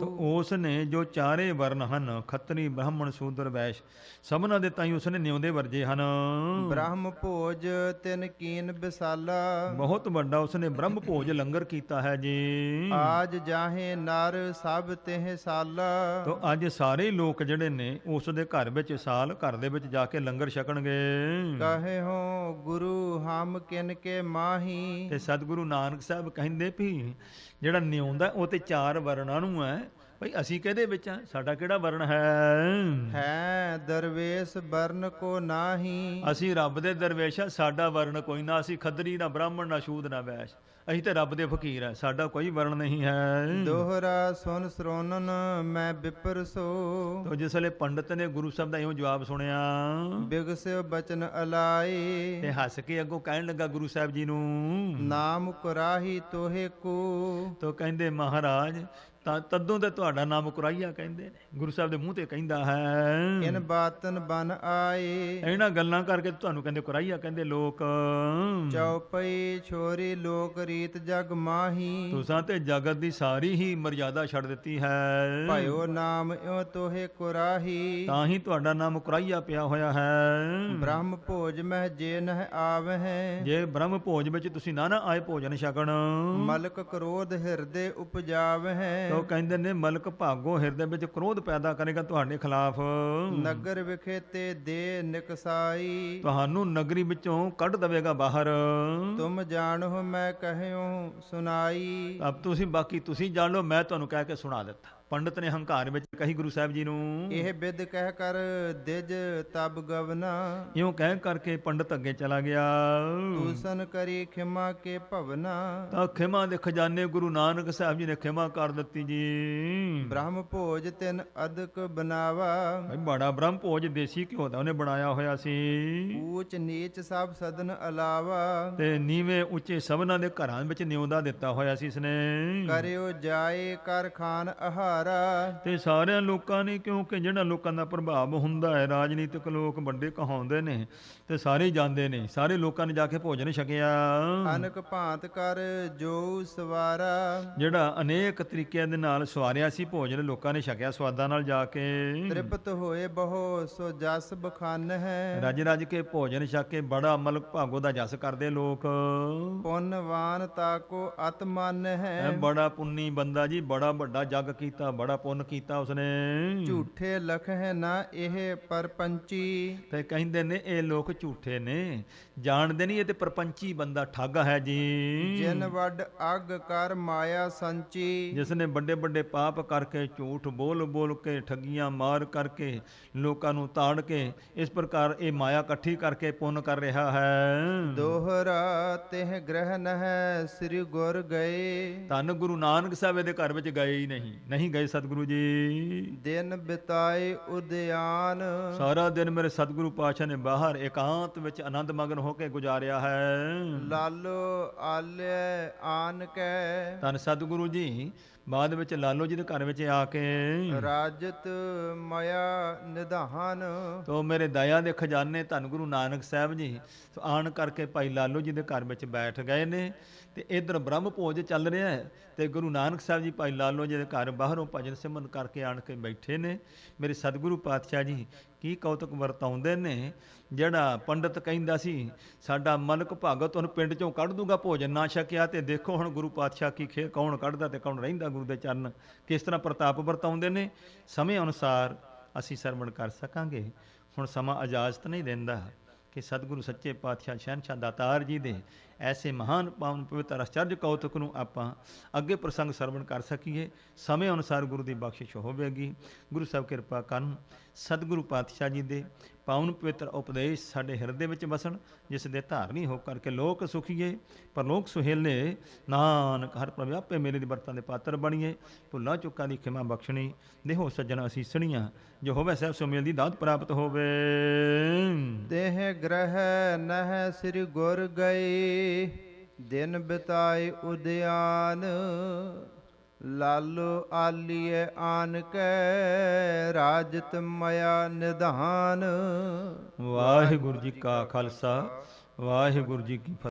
ਤਾਂ ਉਸ ਨੇ ਜੋ ਚਾਰੇ ਵਰਨ ਹਨ ਖੱਤਰੀ ਬ੍ਰਾਹਮਣ ਸ਼ੂਦਰ ਵੈਸ਼ ਸਭਨਾਂ ਦੇ ਤਾਈ ਉਸ ਨੇ ਨਿਉਂਦੇ ਵਰਜੇ ਹਨ। ਬ੍ਰਹਮ ਭੋਜ ਤਿਨ ਕੀਨ ਵਿਸਾਲਾ। ਬਹੁਤ ਵੱਡਾ ਉਸ ਨੇ ਬ੍ਰਹਮ ਭੋਜ ਲੰਗਰ ਕੀਤਾ ਹੈ ਜੀ। ਆਜ ਜਾਹੇ ਨਰ ਸਭ ਤਿਹ ਸਾਲਾ। ਤਾਂ ਅੱਜ ਸਾਰੇ ਲੋਕ ਜਿਹੜੇ ਨੇ ਉਸ ਦੇ ਘਰ ਵਿੱਚ ਸਾਲ ਘਰ ਦੇ ਵਿੱਚ ਜਾ ਕੇ ਲੰਗਰ ਛਕਣਗੇ। ਕਹੇ ਹੋ ਗੁਰੂ ਹਮ ਕਿਨ ਕੇ ਮਾਹੀ। ਤੇ ਸਤਿਗੁਰੂ ਨਾਨਕ ਸਾਹਿਬ ਕਹਿੰਦੇ ਵੀ ਜਿਹੜਾ ਨਿਉਂਦਾ ਉਹ ਤੇ ਚਾਰ ਵਰਣਾਂ ਨੂੰ ਹੈ। ਭਈ ਅਸੀਂ ਕਿਹਦੇ ਵਿੱਚ ਆ? ਸਾਡਾ ਕਿਹੜਾ ਵਰਣ ਹੈ ਦਰਵੇਸ਼ ਵਰਨ ਕੋ ਨਾਹੀ। ਅਸੀਂ ਰੱਬ ਦੇ ਦਰਵੇਸ਼ ਆ, ਸਾਡਾ ਵਰਣ ਕੋਈ ਨਾ। ਅਸੀਂ ਖੱਦਰੀ ਨਾ ਬ੍ਰਾਹਮਣ ਨਾ ਸ਼ੂਦ ਨਾ ਵੈਸ਼, ਅਸੀਂ ਤੇ ਰੱਬ ਦੇ ਫਕੀਰ ਆ, ਸਾਡਾ ਕੋਈ ਵਰਣ ਨਹੀਂ ਹੈ। ਦੋਹਰਾ ਸੁਨ ਸਰੋਨਨ ਮੈਂ ਵਿਪਰ ਸੋ। ਤੋ ਜਿਸ ਵੇਲੇ ਪੰਡਤ ਨੇ ਗੁਰੂ ਸਾਹਿਬ ਦਾ ਇਉਂ ਜਵਾਬ ਸੁਣਿਆ ਬਿਗਸਿਓ ਬਚਨ ਅਲਾਏ। ਤੇ ਹੱਸ ਕੇ ਅੱਗੋਂ ਕਹਿਣ ਲੱਗਾ ਗੁਰੂ ਸਾਹਿਬ ਜੀ ਨੂੰ ਨਾਮ ਕੁਰਾਹੀ ਤੋਹੇ ਕੋ। ਤੋ ਕਹਿੰਦੇ ਮਹਾਰਾਜ ਤਾਂ ਤਦੋਂ ਤੇ ਤੁਹਾਡਾ ਨਾਮ ਕੁਰਾਈਆ ਕਹਿੰਦੇ ਨੇ। ਗੁਰੂ ਸਾਹਿਬ ਦੇ ਮੂੰਹ ਤੇ ਕਹਿੰਦਾ ਹੈ ਇਨ ਬਾਤਨ ਬਨ ਆਏ। ਇਹਨਾਂ ਗੱਲਾਂ ਕਰਕੇ ਤੁਹਾਨੂੰ ਕਹਿੰਦੇ ਕੁਰਾਈਆ ਕਹਿੰਦੇ ਲੋਕ। ਚੌਪਈ ਛੋਰੀ ਲੋਕ ਰੀਤ ਜਗ ਮਾਹੀ। ਤੁਸਾਂ ਤੇ ਜਗਤ ਦੀ ਸਾਰੀ ਹੀ ਮਰਜ਼ਾਦਾ ਛੱਡ ਦਿੱਤੀ ਹੈ। ਭਇਓ ਨਾਮ ਇਉ ਤੋਹੇ ਕੁਰਾਹੀ। ਤਾਂ ਹੀ ਤੁਹਾਡਾ ਨਾਮ ਕੁਰਾਈਆ ਪਿਆ ਹੋਇਆ ਹੈ। ਬ੍ਰਹਮ ਭੋਜ ਮਹਿ ਜੇ ਨਹਿ ਆਵਹਿ। ਜੇ ਬ੍ਰਹਮ ਭੋਜ ਵਿੱਚ ਤੁਸੀਂ ਨਾ ਆਏ ਭੋਜਨ ਛਕਣ। ਮਲਕ ਕ੍ਰੋਧ ਹਿਰਦੇ ਉਪਜਾਵਹਿ। ਉਹ ਕਹਿੰਦੇ ਨੇ ਮਲਕ ਭਾਗੋ ਹਿਰਦੇ ਵਿੱਚ ਕ੍ਰੋਧ ਪੈਦਾ ਕਰੇਗਾ ਤੁਹਾਡੇ ਖਿਲਾਫ। ਨਗਰ ਵਿਖੇ ਤੇ ਦੇ ਨਿਕਸਾਈ। ਤੁਹਾਨੂੰ ਨਗਰੀ ਵਿੱਚੋਂ ਕੱਢ ਦਵੇਗਾ ਬਾਹਰ। ਤੁਮ ਜਾਣੋ ਮੈਂ ਕਹਿਓ ਸੁਨਾਈ। ਅਬ ਤੁਸੀਂ ਜਾਣ ਲਓ, ਮੈਂ ਤੁਹਾਨੂੰ ਕਹਿ ਕੇ ਸੁਣਾ ਦਿੱਤਾ। ਪੰਡਤ ਨੇ ਹੰਕਾਰ ਵਿੱਚ ਕਹੀ ਗੁਰੂ ਸਾਹਿਬ ਜੀ ਨੂੰ ਇਹ ਬਿਦ ਕਹਿ ਕਰ ਦਿਜ ਤਬ ਗਵਨਾ। ਇਉਂ ਕਹਿ ਕਰਕੇ ਪੰਡਤ ਅੱਗੇ ਚਲਾ ਗਿਆ। ਤੂਸਨ ਕਰੀ ਖਿਮਾ ਕੇ ਭਵਨਾ। ਤਾਂ ਖਿਮਾ ਦੇ ਖਜ਼ਾਨੇ ਗੁਰੂ ਨਾਨਕ ਸਾਹਿਬ ਜੀ ਨੇ ਖਿਮਾ ਕਰ ਦਿੱਤੀ ਜੀ। ਬ੍ਰਹਮ ਭੋਜ ਤਿਨ ਅਦਕ ਬਨਾਵਾ। ਬੜਾ ਬ੍ਰਹਮ ਭੋਜ ਦੇਸੀ ਘਿਓ ਦਾ ਉਹਨੇ ਬਣਾਇਆ ਹੋਇਆ ਸੀ। ਊਚ ਨੀਚ ਸਭ ਸਦਨ ਅਲਾਵਾ। ਤੇ ਨੀਵੇਂ ਉੱਚੇ ਸਭਨਾਂ ਦੇ ਘਰਾਂ ਵਿੱਚ ਨਿਉਂਦਾ ਦਿੱਤਾ ਹੋਇਆ ਸੀ ਇਸਨੇ। ਕਰਿਓ ਜਾਏ ਕਰ ਖਾਨ ਆਹਾਰ। ਤੇ ਸਾਰਿਆਂ ਲੋਕਾਂ ਨੇ, ਕਿਉਂਕਿ ਜਿਹੜਾ ਲੋਕਾਂ ਦਾ ਪ੍ਰਭਾਵ ਹੁੰਦਾ ਹੈ, ਰਾਜਨੀਤਿਕ ਲੋਕ ਵੱਡੇ ਕਹਾਉਂਦੇ ਨੇ ਤੇ ਸਾਰੇ ਜਾਂਦੇ ਨੇ, ਸਾਰੇ ਲੋਕਾਂ ਨੇ ਜਾ ਕੇ ਭੋਜਨ ਛਕਿਆ। ਅਨਕ ਭਾਂਤ ਕਰ ਜੋ ਸਵਾਰਾ। ਜਿਹੜਾ ਅਨੇਕ ਤਰੀਕਿਆਂ ਦੇ ਨਾਲ ਸਵਾਰਿਆ ਸੀ ਭੋਜਨ, ਲੋਕਾਂ ਨੇ ਛਕਿਆ ਸਵਾਦਾਂ ਨਾਲ ਜਾ ਕੇ। ਤ੍ਰਿਪਤ ਹੋਏ ਬਹੁ ਸੋ ਜਸ ਬਖਾਨ ਹੈ। ਰੱਜ ਰੱਜ ਕੇ ਭੋਜਨ ਛਕ ਕੇ ਬੜਾ ਮਲਕ ਭਾਗੋ ਦਾ ਜਸ ਕਰਦੇ ਲੋਕ। ਪੁੰਨਵਾਨ ਤਾਕੋ ਅਤ ਮਨ ਹੈ। ਬੜਾ ਪੁੰਨੀ ਬੰਦਾ ਜੀ, ਬੜਾ ਵੱਡਾ ਜਗ ਕੀਤਾ, ਬੜਾ ਪੁੰਨ ਕੀਤਾ ਉਸਨੇ। ਝੂਠੇ ਲਖ ਹੈ ਨਾ ਇਹ ਪਰਪੰਚੀ। ਤੇ ਕਹਿੰਦੇ ਨੇ ਇਹ ਲੋਕ ਝੂਠੇ ਨੇ, ਜਾਣਦੇ ਨਹੀਂ ਇਹ ਤੇ ਪਰਪੰਚੀ ਬੰਦਾ ਠੱਗ ਹੈ ਜੀ। ਜਿਨ ਵੱਡ ਅਗ ਕਰ ਮਾਇਆ ਸੰਚੀ। ਜਿਸ ਨੇ ਵੱਡੇ ਵੱਡੇ ਪਾਪ ਕਰਕੇ, ਝੂਠ ਬੋਲ ਬੋਲ ਕੇ, ਠੱਗੀਆਂ ਮਾਰ ਕਰਕੇ, ਲੋਕਾਂ ਨੂੰ ਤਾੜ ਕੇ, ਇਸ ਪ੍ਰਕਾਰ ਇਹ ਮਾਇਆ ਇਕੱਠੀ ਕਰਕੇ ਪੁੰਨ ਕਰ ਰਿਹਾ ਹੈ। ਦੋਹਰਾ ਤਿਹ ਗ੍ਰਹਿ ਨਹਿ ਸ੍ਰੀ ਗੁਰ ਗਏ। ਧੰਨ ਗੁਰੂ ਨਾਨਕ ਸਾਹਿਬ ਦੇ ਘਰ ਵਿੱਚ ਗਏ ਹੀ ਨਹੀਂ ਗਏ ਸਤਿਗੁਰੂ ਜੀ। ਦਿਨ ਬਿਤਾਏ ਉਦਿਆਨ। ਸਾਰਾ ਦਿਨ ਮੇਰੇ ਸਤਿਗੁਰੂ ਪਾਤਸ਼ਾਹ ਨੇ ਬਾਹਰ ਇਕਾਂਤ ਵਿੱਚ ਆਨੰਦ ਮਗਨ ਹੋ ਕੇ ਗੁਜ਼ਾਰਿਆ ਹੈ। ਲਾਲੋ ਆਲੇ ਆਨ ਕੈ। ਧੰਨ ਸਤਿਗੁਰੂ ਜੀ ਬਾਅਦ ਵਿੱਚ ਲਾਲੋ ਜੀ ਦੇ ਘਰ ਵਿੱਚ ਆ ਕੇ ਰਾਜਤ ਮਾਇਆ ਨਿਧਾਨ। ਤੋ ਮੇਰੇ ਦਇਆ ਦੇ ਖਜ਼ਾਨੇ ਧੰਨ ਗੁਰੂ ਨਾਨਕ ਸਾਹਿਬ ਜੀ ਆਣ ਕਰਕੇ ਭਾਈ ਲਾਲੋ ਜੀ ਦੇ ਘਰ ਵਿੱਚ ਬੈਠ ਗਏ ਨੇ। ਤੇ ਇਧਰ ਬ੍ਰਹਮ ਭੋਜ ਚੱਲ ਰਿਹਾ ਹੈ ਤੇ ਗੁਰੂ ਨਾਨਕ ਸਾਹਿਬ ਜੀ ਭਾਈ ਲਾਲੋ ਜੀ ਦੇ ਘਰ ਬਾਹਰੋਂ ਭਜਨ ਸਿਮਰਨ ਕਰਕੇ ਆਣ ਕੇ ਬੈਠੇ ਨੇ। ਮੇਰੇ ਸਤਿਗੁਰੂ ਪਾਤਸ਼ਾਹ ਜੀ ਕੀ ਕੌਤਕ ਵਰਤਾਉਂਦੇ ਨੇ। ਜਿਹੜਾ ਪੰਡਤ ਕਹਿੰਦਾ ਸੀ ਸਾਡਾ ਮਲਕ ਭਗਤ ਉਹਨੂੰ ਪਿੰਡ ਚੋਂ ਕੱਢ ਦੂੰਗਾ ਭੋਜਨ ਨਾ ਛਕਿਆ, ਤੇ ਦੇਖੋ ਹੁਣ ਗੁਰੂ ਪਾਤਸ਼ਾਹ ਕੀ ਖੇ ਕੌਣ ਕੱਢਦਾ ਤੇ ਕੌਣ ਰਹਿੰਦਾ ਗੁਰੂ ਦੇ ਚਰਨ, ਕਿਸ ਤਰ੍ਹਾਂ ਪ੍ਰਤਾਪ ਵਰਤਾਉਂਦੇ ਨੇ। ਸਮੇਂ ਅਨੁਸਾਰ ਅਸੀਂ ਸਰਵਣ ਕਰ ਸਕਾਂਗੇ। ਹੁਣ ਸਮਾਂ ਇਜਾਜ਼ਤ ਨਹੀਂ ਦਿੰਦਾ ਕਿ ਸਤਿਗੁਰੂ ਸੱਚੇ ਪਾਤਸ਼ਾਹ ਸ਼ਹਿਨਸ਼ਾਹ ਦਾਤਾਰ ਜੀ ਦੇ ਐਸੇ ਮਹਾਨ ਪਾਵਨ ਪਵਿੱਤਰ ਅਚਰਜ ਕੌਤਕ ਨੂੰ ਆਪਾਂ ਅੱਗੇ ਪ੍ਰਸੰਗ ਸਰਵਣ ਕਰ ਸਕੀਏ। ਸਮੇਂ ਅਨੁਸਾਰ ਗੁਰੂ ਦੀ ਬਖਸ਼ਿਸ਼ ਹੋਵੇਗੀ। ਗੁਰੂ ਸਾਹਿਬ ਕਿਰਪਾ ਕਰਨ। ਸਤਿਗੁਰੂ ਪਾਤਸ਼ਾਹ ਜੀ ਦੇ ਪਾਵਨ ਪਵਿੱਤਰ ਉਪਦੇਸ਼ ਸਾਡੇ ਹਿਰਦੇ ਵਿੱਚ ਵਸਣ, ਜਿਸ ਦੇ ਧਾਰਨੀ ਹੋ ਕਰਕੇ ਲੋਕ ਸੁਖੀਏ ਪਰਲੋਕ ਸੁਹੇਲੇ। ਨਾਨਕ ਹਰ ਪ੍ਰਭ ਆਪੇ ਮੇਲੇ ਦੀ ਬਰਤਾਂ ਦੇ ਪਾਤਰ ਬਣੀਏ। ਭੁੱਲਾਂ ਚੁੱਕਾਂ ਦੀ ਖਿਮਾ ਬਖਸ਼ਣੀ ਦੇਹੋ ਸੱਜਣ ਅਸੀਸਣੀਆਂ। ਜੋ ਹੋਵੇ ਸਹਿਬ ਸੋ ਮੇਲ ਦੀ ਦਾਤ ਪ੍ਰਾਪਤ ਹੋਵੇ। ਦੇਹ ਗ੍ਰਹਿ ਨਹਿ ਸ੍ਰੀ ਗੁਰ ਗਏ। ਦਿਨ ਬਿਤਾਏ ਉਦਿਆਨ। ਲਾਲੋ ਆਲੀਏ ਆਨ ਕੈ ਰਾਜਤ ਮਇਆ ਨਿਧਾਨ। ਵਾਹਿਗੁਰੂ ਜੀ ਕਾ ਖਾਲਸਾ, ਵਾਹਿਗੁਰੂ ਜੀ ਕੀ ਫਤਿਹ।